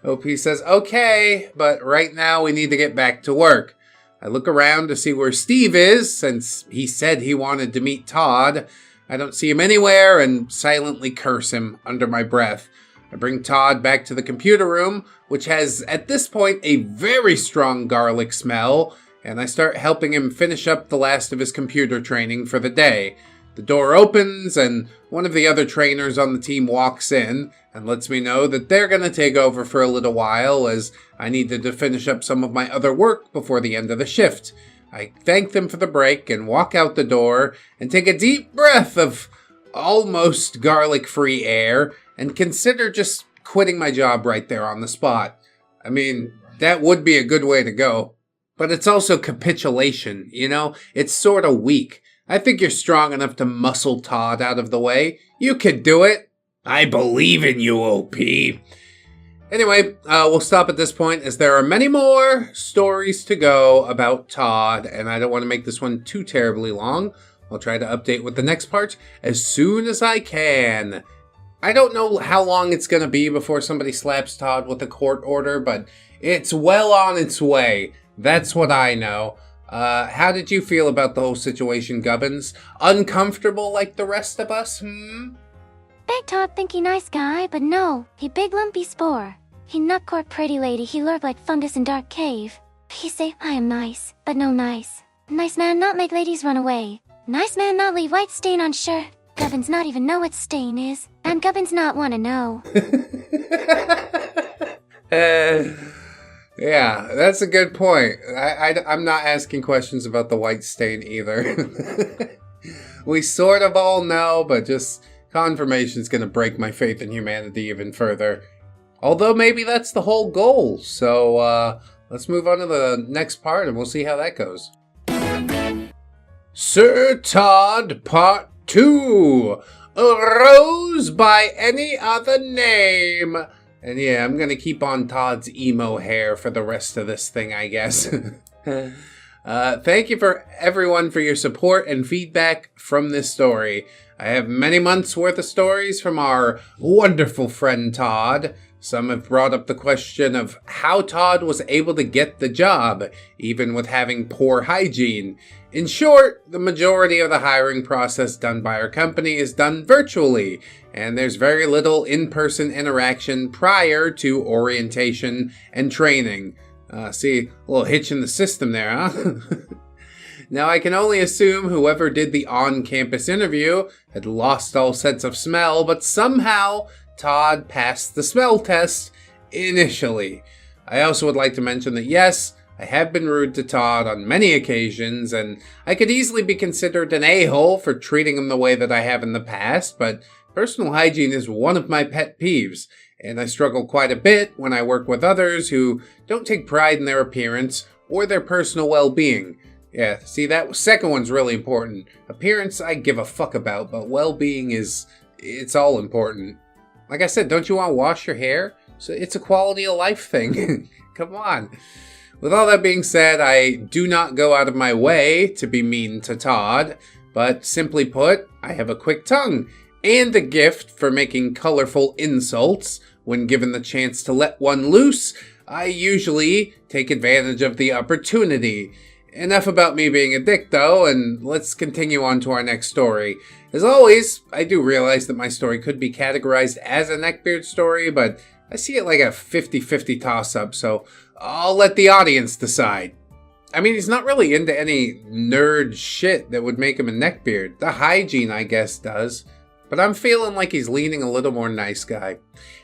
OP says, okay, but right now we need to get back to work. I look around to see where Steve is, since he said he wanted to meet Todd. I don't see him anywhere and silently curse him under my breath. I bring Todd back to the computer room, which has, at this point, a very strong garlic smell, and I start helping him finish up the last of his computer training for the day. The door opens, and one of the other trainers on the team walks in and lets me know that they're going to take over for a little while, as I needed to finish up some of my other work before the end of the shift. I thank them for the break and walk out the door and take a deep breath of almost garlic-free air and consider just quitting my job right there on the spot. I mean, that would be a good way to go. But it's also capitulation, you know? It's sort of weak. I think you're strong enough to muscle Todd out of the way. You could do it. I believe in you, OP. Anyway, we'll stop at this point, as there are many more stories to go about Todd, and I don't want to make this one too terribly long. I'll try to update with the next part as soon as I can. I don't know how long it's going to be before somebody slaps Todd with a court order, but it's well on its way. That's what I know. How did you feel about the whole situation, Gubbins? Uncomfortable like the rest of us, Beg Todd think he nice guy, but no, he big lumpy spore. He nut court pretty lady, he lurk like fungus in dark cave. He say, I am nice, but no nice. Nice man not make ladies run away. Nice man not leave white stain on shirt. Gubbins not even know what stain is, and Gubbins not wanna know. Yeah, that's a good point. I'm not asking questions about the white stain either. We sort of all know, but just confirmation's gonna break my faith in humanity even further. Although maybe that's the whole goal. So let's move on to the next part and we'll see how that goes. Sir Todd Part 2. Rose by any other name. And yeah, I'm gonna keep on Todd's emo hair for the rest of this thing, I guess. Thank you for everyone for your support and feedback from this story. I have many months worth of stories from our wonderful friend Todd. Some have brought up the question of how Todd was able to get the job, even with having poor hygiene. In short, the majority of the hiring process done by our company is done virtually, and there's very little in-person interaction prior to orientation and training. See, a little hitch in the system there, huh? Now, I can only assume whoever did the on-campus interview had lost all sense of smell, but somehow Todd passed the smell test initially. I also would like to mention that yes, I have been rude to Todd on many occasions, and I could easily be considered an a-hole for treating him the way that I have in the past, but personal hygiene is one of my pet peeves, and I struggle quite a bit when I work with others who don't take pride in their appearance or their personal well-being. Yeah, see, that second one's really important. Appearance I give a fuck about, but well-being it's all important. Like I said, don't you want to wash your hair? So it's a quality of life thing. Come on. With all that being said, I do not go out of my way to be mean to Todd, but simply put, I have a quick tongue and a gift for making colorful insults. When given the chance to let one loose, I usually take advantage of the opportunity. Enough about me being a dick, though, and let's continue on to our next story. As always, I do realize that my story could be categorized as a neckbeard story, but I see it like a 50-50 toss-up, so I'll let the audience decide. I mean, he's not really into any nerd shit that would make him a neckbeard. The hygiene, I guess, does. But I'm feeling like he's leaning a little more nice guy.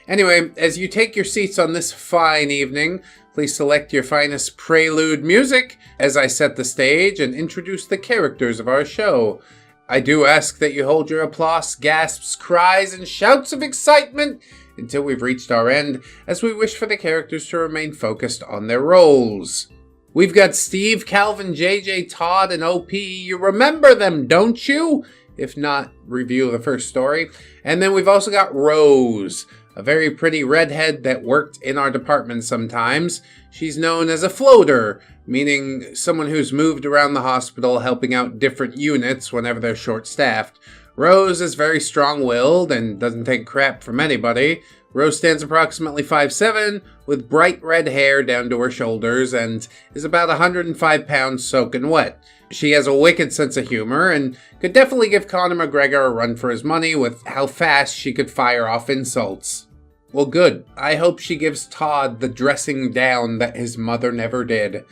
Anyway, as you take your seats on this fine evening, please select your finest prelude music as I set the stage and introduce the characters of our show. I do ask that you hold your applause, gasps, cries, and shouts of excitement until we've reached our end, as we wish for the characters to remain focused on their roles. We've got Steve, Calvin, JJ, Todd, and OP. You remember them, don't you? If not, review the first story. And then we've also got Rose, a very pretty redhead that worked in our department sometimes. She's known as a floater, meaning someone who's moved around the hospital helping out different units whenever they're short-staffed. Rose is very strong-willed and doesn't take crap from anybody. Rose stands approximately 5'7", with bright red hair down to her shoulders, and is about 105 pounds soaking wet. She has a wicked sense of humor, and could definitely give Conor McGregor a run for his money with how fast she could fire off insults. Well, good. I hope she gives Todd the dressing down that his mother never did.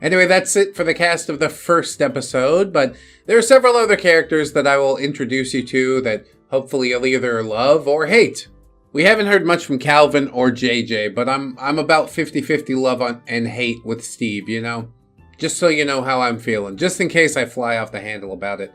Anyway, that's it for the cast of the first episode, but there are several other characters that I will introduce you to that hopefully you'll either love or hate. We haven't heard much from Calvin or JJ, but I'm about 50-50 love and hate with Steve, you know? Just so you know how I'm feeling, just in case I fly off the handle about it.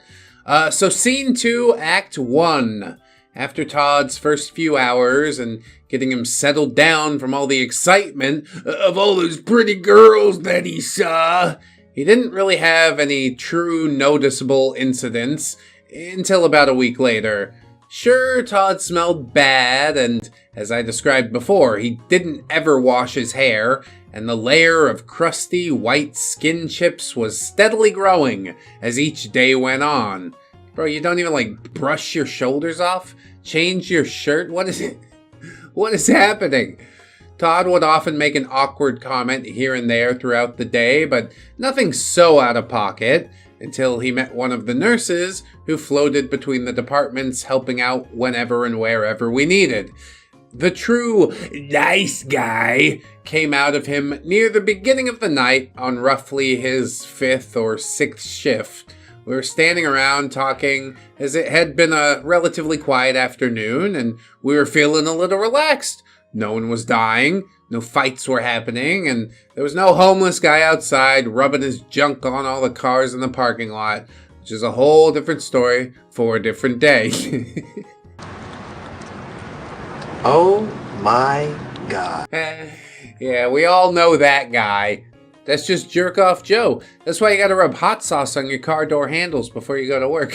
So Scene 2, Act 1. After Todd's first few hours and getting him settled down from all the excitement of all those pretty girls that he saw, he didn't really have any true noticeable incidents until about a week later. Sure, Todd smelled bad, and as I described before, he didn't ever wash his hair, and the layer of crusty white skin chips was steadily growing as each day went on. Bro, you don't even, brush your shoulders off? Change your shirt? What is it? What is happening? Todd would often make an awkward comment here and there throughout the day, but nothing so out of pocket, until he met one of the nurses who floated between the departments, helping out whenever and wherever we needed. The true nice guy came out of him near the beginning of the night on roughly his 5th or 6th shift. We were standing around talking as it had been a relatively quiet afternoon, and we were feeling a little relaxed. No one was dying, no fights were happening, and there was no homeless guy outside rubbing his junk on all the cars in the parking lot, which is a whole different story for a different day. Oh my God. Yeah, we all know that guy. That's just Jerk-Off Joe. That's why you gotta rub hot sauce on your car door handles before you go to work.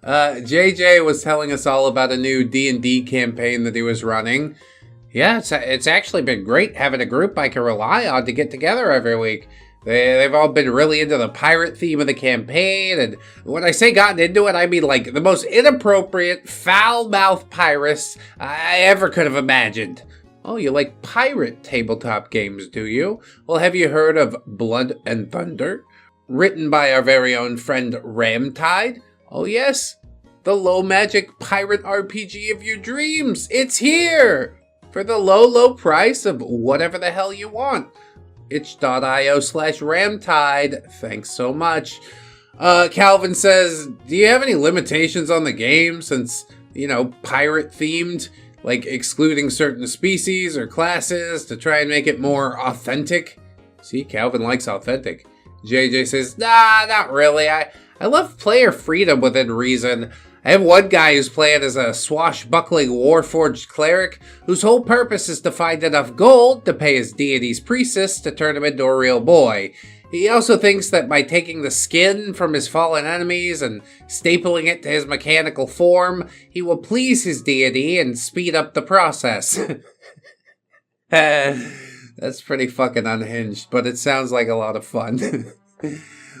JJ was telling us all about a new D&D campaign that he was running. Yeah, it's actually been great having a group I can rely on to get together every week. They've all been really into the pirate theme of the campaign, and when I say gotten into it, I mean the most inappropriate, foul-mouthed pirates I ever could have imagined. Oh, you like pirate tabletop games, do you? Well, have you heard of Blood and Thunder? Written by our very own friend Ramtide? Oh yes, the low-magic pirate RPG of your dreams. It's here! For the low price of whatever the hell you want. itch.io/Ramtide. Thanks so much. Calvin says, do you have any limitations on the game since, pirate-themed? Like excluding certain species or classes to try and make it more authentic? See, Calvin likes authentic. JJ says, nah, not really. I love player freedom within reason. I have one guy who's playing as a swashbuckling warforged cleric whose whole purpose is to find enough gold to pay his deity's priestess to turn him into a real boy. He also thinks that by taking the skin from his fallen enemies and stapling it to his mechanical form, he will please his deity and speed up the process. That's pretty fucking unhinged, but it sounds like a lot of fun.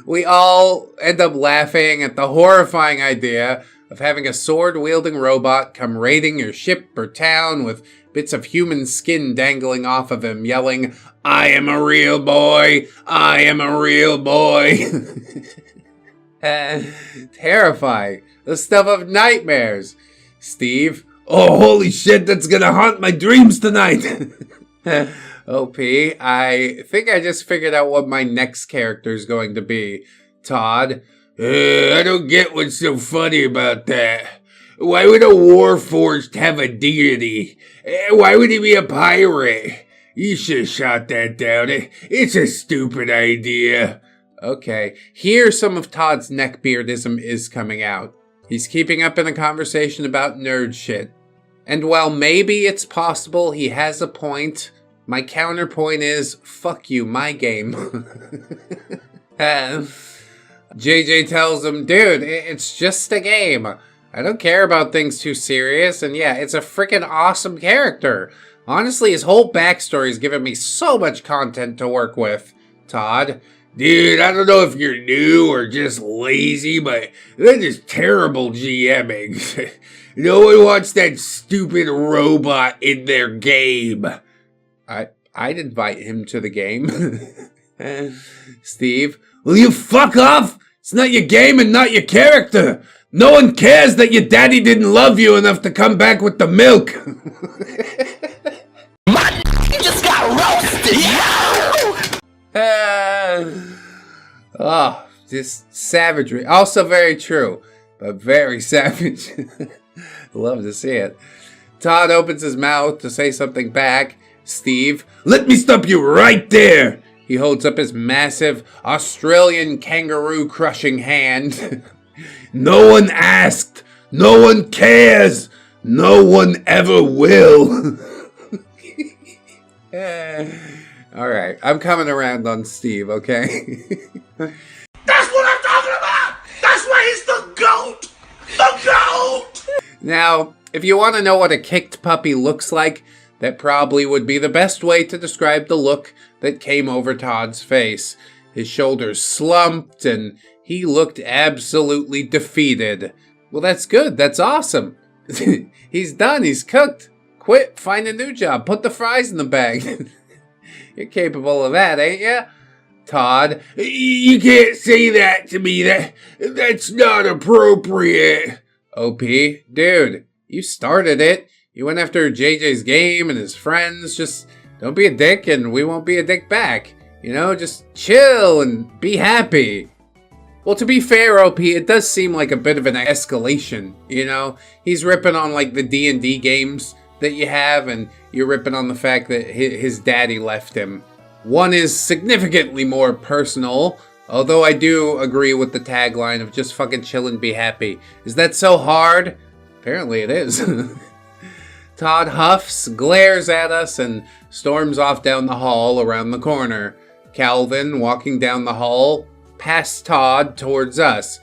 We all end up laughing at the horrifying idea of having a sword-wielding robot come raiding your ship or town with bits of human skin dangling off of him, yelling, I am a real boy! I am a real boy! Terrifying. The stuff of nightmares. Steve? Oh, holy shit, that's gonna haunt my dreams tonight! OP, I think I just figured out what my next character is going to be. Todd? I don't get what's so funny about that. Why would a warforged have a deity? Why would he be a pirate? You should have shot that down. It's a stupid idea. Okay, here some of Todd's neckbeardism is coming out. He's keeping up in a conversation about nerd shit. And while maybe it's possible he has a point, my counterpoint is, fuck you, my game. JJ tells him, dude, it's just a game. I don't care about things too serious, and yeah, it's a freaking awesome character. Honestly, his whole backstory has given me so much content to work with. Todd? Dude, I don't know if you're new or just lazy, but that is terrible GMing. No one wants that stupid robot in their game. I'd invite him to the game. Steve, will you fuck off? It's not your game and not your character. No one cares that your daddy didn't love you enough to come back with the milk. You just got roasted. Oh, just savagery. Also very true, but very savage. Love to see it. Todd opens his mouth to say something back. Steve, let me stop you right there. He holds up his massive Australian kangaroo crushing hand. No one asked. No one cares. No one ever will. Alright, I'm coming around on Steve, okay? That's what I'm talking about! That's why he's the GOAT! The GOAT! Now, if you want to know what a kicked puppy looks like, that probably would be the best way to describe the look that came over Todd's face. His shoulders slumped, and he looked absolutely defeated. Well, that's good. That's awesome. He's done. He's cooked. Quit. Find a new job. Put the fries in the bag. You're capable of that, ain't ya? Todd. You can't say that to me. That's not appropriate. OP. Dude, you started it. You went after JJ's game and his friends. Just don't be a dick and we won't be a dick back. You know, just chill and be happy. Well, to be fair, OP, it does seem like a bit of an escalation, you know? He's ripping on, like, the D&D games that you have, and you're ripping on the fact that his daddy left him. One is significantly more personal, although I do agree with the tagline of just fucking chill and be happy. Is that so hard? Apparently it is. Todd huffs, glares at us, and storms off down the hall around the corner. Calvin, walking down the hall, past Todd towards us.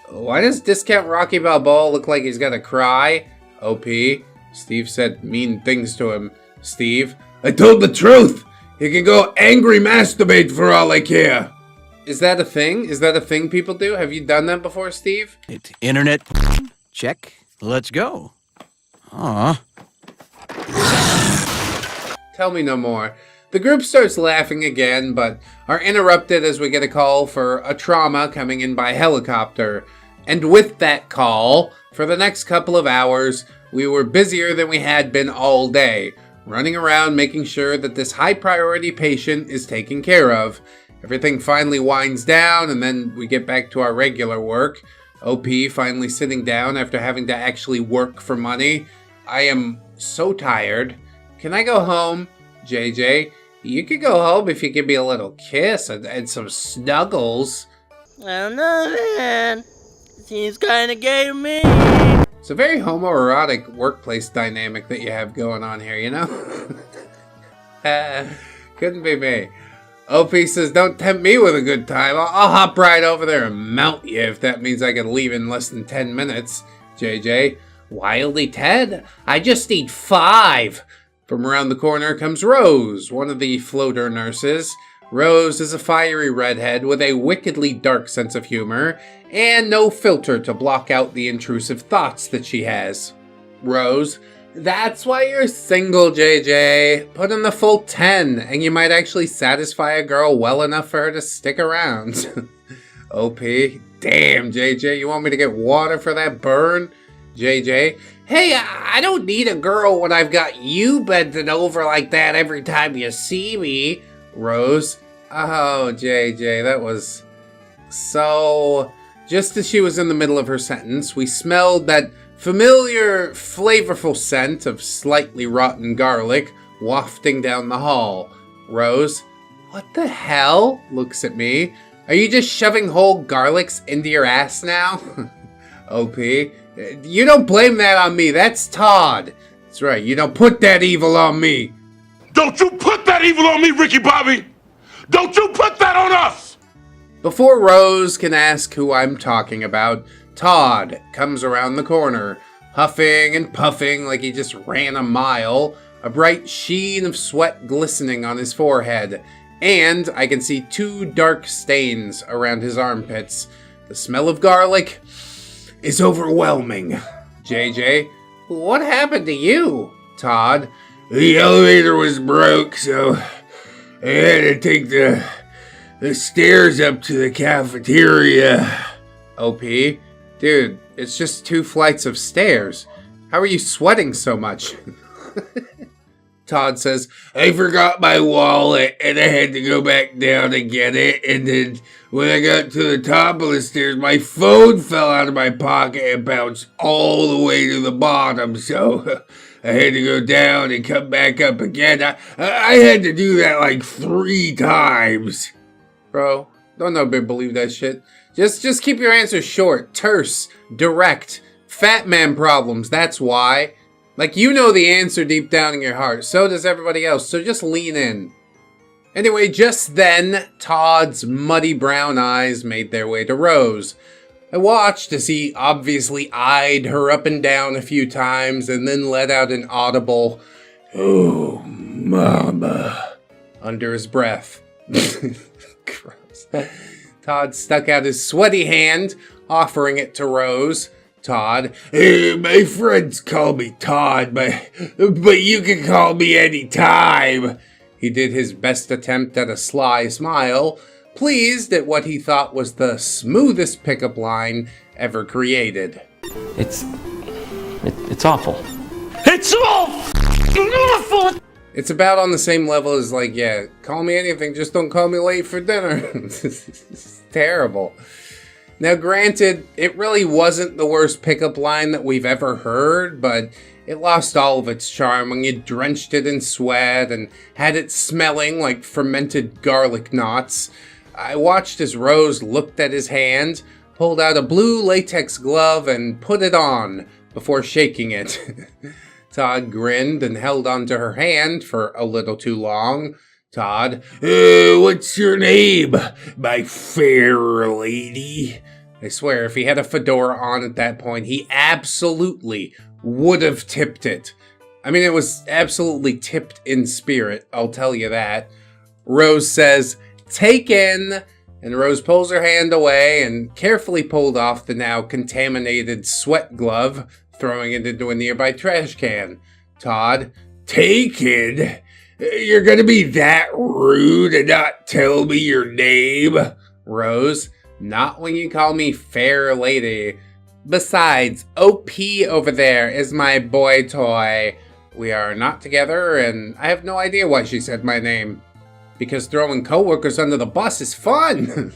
Why does Discount Rocky Balboa look like he's gonna cry? OP. Steve said mean things to him. Steve. I told the truth! He can go angry masturbate for all I care. Is that a thing? Is that a thing people do? Have you done that before, Steve? Internet check. Let's go. Aw. Tell me no more. The group starts laughing again, but are interrupted as we get a call for a trauma coming in by helicopter. And with that call, for the next couple of hours, we were busier than we had been all day, running around making sure that this high priority patient is taken care of. Everything finally winds down, and then we get back to our regular work. OP finally sitting down after having to actually work for money. I am so tired. Can I go home? JJ, you could go home if you give me a little kiss and some snuggles. I don't know, man. Seems kinda gay to me. It's a very homoerotic workplace dynamic that you have going on here, you know? Couldn't be me. OP says, don't tempt me with a good time. I'll hop right over there and mount you if that means I can leave in less than 10 minutes. JJ, Wildly Ted, I just need 5. From around the corner comes Rose, one of the floater nurses. Rose is a fiery redhead with a wickedly dark sense of humor and no filter to block out the intrusive thoughts that she has. Rose, that's why you're single, JJ. Put in the full 10 and you might actually satisfy a girl well enough for her to stick around. OP, damn, JJ, you want me to get water for that burn? JJ, hey, I don't need a girl when I've got you bending over like that every time you see me. Rose, oh, JJ, that was so... Just as she was in the middle of her sentence, we smelled that familiar, flavorful scent of slightly rotten garlic wafting down the hall. Rose, what the hell? Looks at me. Are you just shoving whole garlics into your ass now? OP, you don't blame that on me. That's Todd. That's right. You don't put that evil on me. Don't you put that evil on me, Ricky Bobby. Don't you put that on us. Before Rose can ask who I'm talking about, Todd comes around the corner, huffing and puffing like he just ran a mile, a bright sheen of sweat glistening on his forehead, and I can see 2 dark stains around his armpits. The smell of garlic is overwhelming. JJ, what happened to you? Todd, the elevator was broke, so I had to take the stairs up to the cafeteria. OP, dude, it's just 2 flights of stairs. How are you sweating so much? Todd says, I forgot my wallet and I had to go back down and get it. And then when I got to the top of the stairs, my phone fell out of my pocket and bounced all the way to the bottom. So I had to go down and come back up again. I had to do that like 3 times. Bro, don't nobody believe that shit. Just keep your answers short, terse, direct. Fat man problems, that's why. Like, you know the answer deep down in your heart. So does everybody else. So just lean in. Anyway, just then, Todd's muddy brown eyes made their way to Rose. I watched as he obviously eyed her up and down a few times and then let out an audible, "Oh, mama," under his breath. Gross. Todd stuck out his sweaty hand, offering it to Rose. Todd, my friends call me Todd, but you can call me any time. He did his best attempt at a sly smile, pleased at what he thought was the smoothest pickup line ever created. It's awful. It's awful! It's about on the same level as, like, yeah, call me anything, just don't call me late for dinner. It's terrible. Now, granted, it really wasn't the worst pickup line that we've ever heard, but it lost all of its charm when you drenched it in sweat and had it smelling like fermented garlic knots. I watched as Rose looked at his hand, pulled out a blue latex glove, and put it on before shaking it. Todd grinned and held onto her hand for a little too long. Todd, what's your name, my fair lady? I swear, if he had a fedora on at that point, he absolutely would have tipped it. I mean, it was absolutely tipped in spirit, I'll tell you that. Rose says, "Taken," and Rose pulls her hand away and carefully pulled off the now contaminated sweat glove, throwing it into a nearby trash can. Todd, "Taken? You're gonna be that rude and not tell me your name?" Rose, "Not when you call me fair lady. Besides, OP over there is my boy toy. We are not together, and I have no idea why she said my name. Because throwing coworkers under the bus is fun."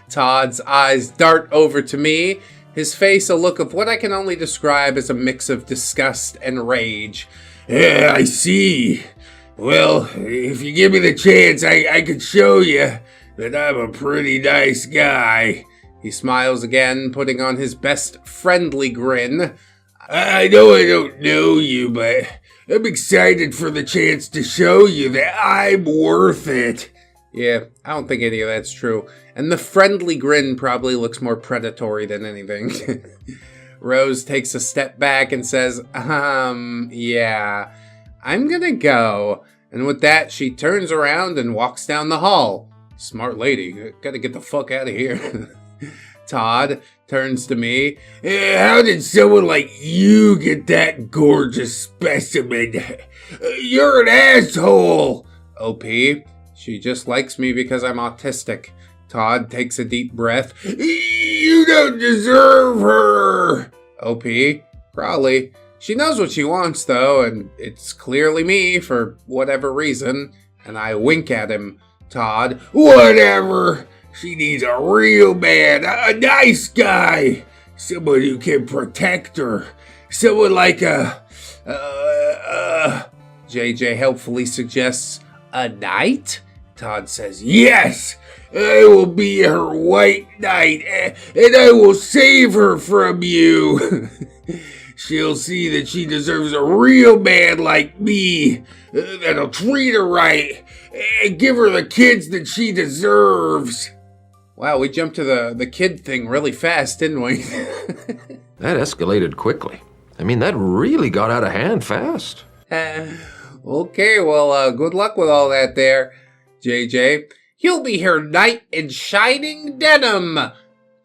Todd's eyes dart over to me, his face a look of what I can only describe as a mix of disgust and rage. "Yeah, I see. Well, if you give me the chance, I could show you that I'm a pretty nice guy." He smiles again, putting on his best friendly grin. "I know I don't know you, but I'm excited for the chance to show you that I'm worth it." Yeah, I don't think any of that's true. And the friendly grin probably looks more predatory than anything. Rose takes a step back and says, yeah, I'm gonna go." And with that, she turns around and walks down the hall. Smart lady, gotta get the fuck out of here. Todd turns to me. "How did someone like you get that gorgeous specimen? You're an asshole." OP, she just likes me because I'm autistic. Todd takes a deep breath. "You don't deserve her." OP, probably. She knows what she wants, though, and it's clearly me for whatever reason. And I wink at him. Todd, "Whatever. She needs a real man, a nice guy, someone who can protect her, someone like JJ helpfully suggests, a knight?" Todd says, "Yes, I will be her white knight, and I will save her from you. She'll see that she deserves a real man like me, that'll treat her right, and give her the kids that she deserves." Wow, we jumped to the kid thing really fast, didn't we? That escalated quickly. I mean, that really got out of hand fast. Okay, well, good luck with all that there, JJ. "You'll be her knight in shining denim."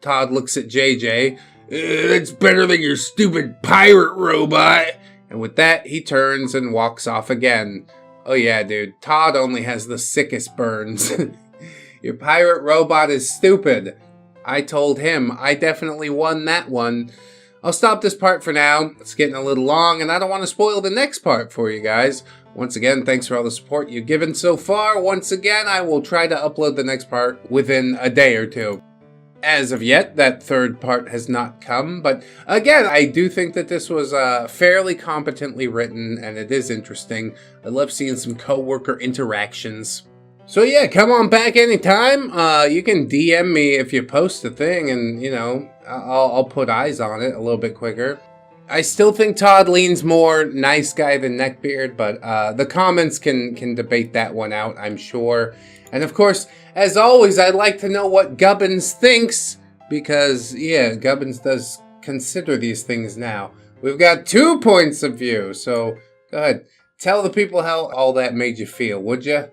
Todd looks at JJ. That's better than your stupid pirate robot. And with that, he turns and walks off again. Oh yeah, dude, Todd only has the sickest burns. Your pirate robot is stupid. I told him. I definitely won that one. I'll stop this part for now. It's getting a little long, and I don't want to spoil the next part for you guys. Once again, thanks for all the support you've given so far. Once again, I will try to upload the next part within a day or two. As of yet, that third part has not come, but again, I do think that this was fairly competently written, and it is interesting. I love seeing some co-worker interactions. So yeah, come on back anytime. You can DM me if you post a thing, and you know, I'll put eyes on it a little bit quicker. I still think Todd leans more nice guy than neckbeard, but the comments can debate that one out, I'm sure. And of course, as always, I'd like to know what Gubbins thinks, because yeah, Gubbins does consider these things now. We've got 2 points of view, so go ahead, tell the people how all that made you feel, would you?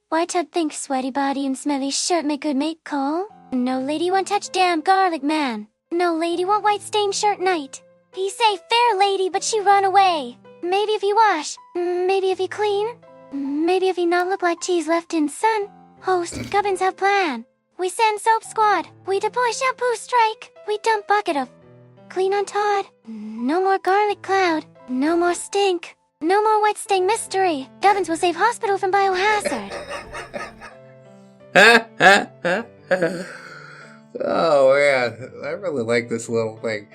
Why Todd thinks sweaty body and smelly shirt make good mate call? No lady want touch damn garlic man. No lady want white stained shirt night. He say fair lady, but she run away. Maybe if he wash, maybe if he clean, maybe if he not look like cheese left in sun. Host, Gubbins have plan. We send soap squad. We deploy shampoo strike. We dump bucket of clean on Todd. No more garlic cloud. No more stink. No more white stain mystery. Gubbins will save hospital from biohazard. Oh yeah, I really like this little thing.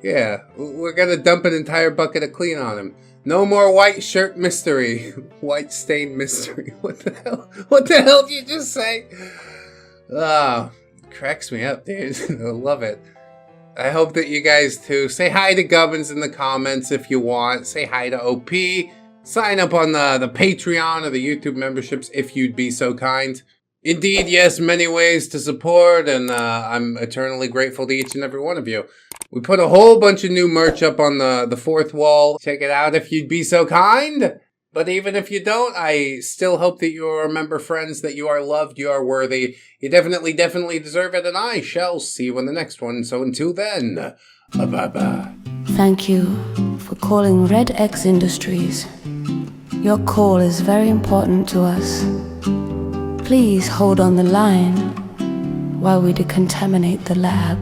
Yeah, we're gonna dump an entire bucket of clean on him. No more white shirt mystery. White stain mystery. What the hell? What the hell did you just say? Oh, cracks me up, dude. I love it. I hope that you guys too. Say hi to Gubbins in the comments if you want. Say hi to OP. Sign up on the Patreon or the YouTube memberships if you'd be so kind. Indeed, yes, many ways to support, and I'm eternally grateful to each and every one of you. We put a whole bunch of new merch up on the fourth wall. Check it out if you'd be so kind. But even if you don't, I still hope that you remember, friends, that you are loved, you are worthy. You definitely deserve it, and I shall see you in the next one. So until then, bye-bye. Thank you for calling ReddX Industries. Your call is very important to us. Please hold on the line while we decontaminate the lab.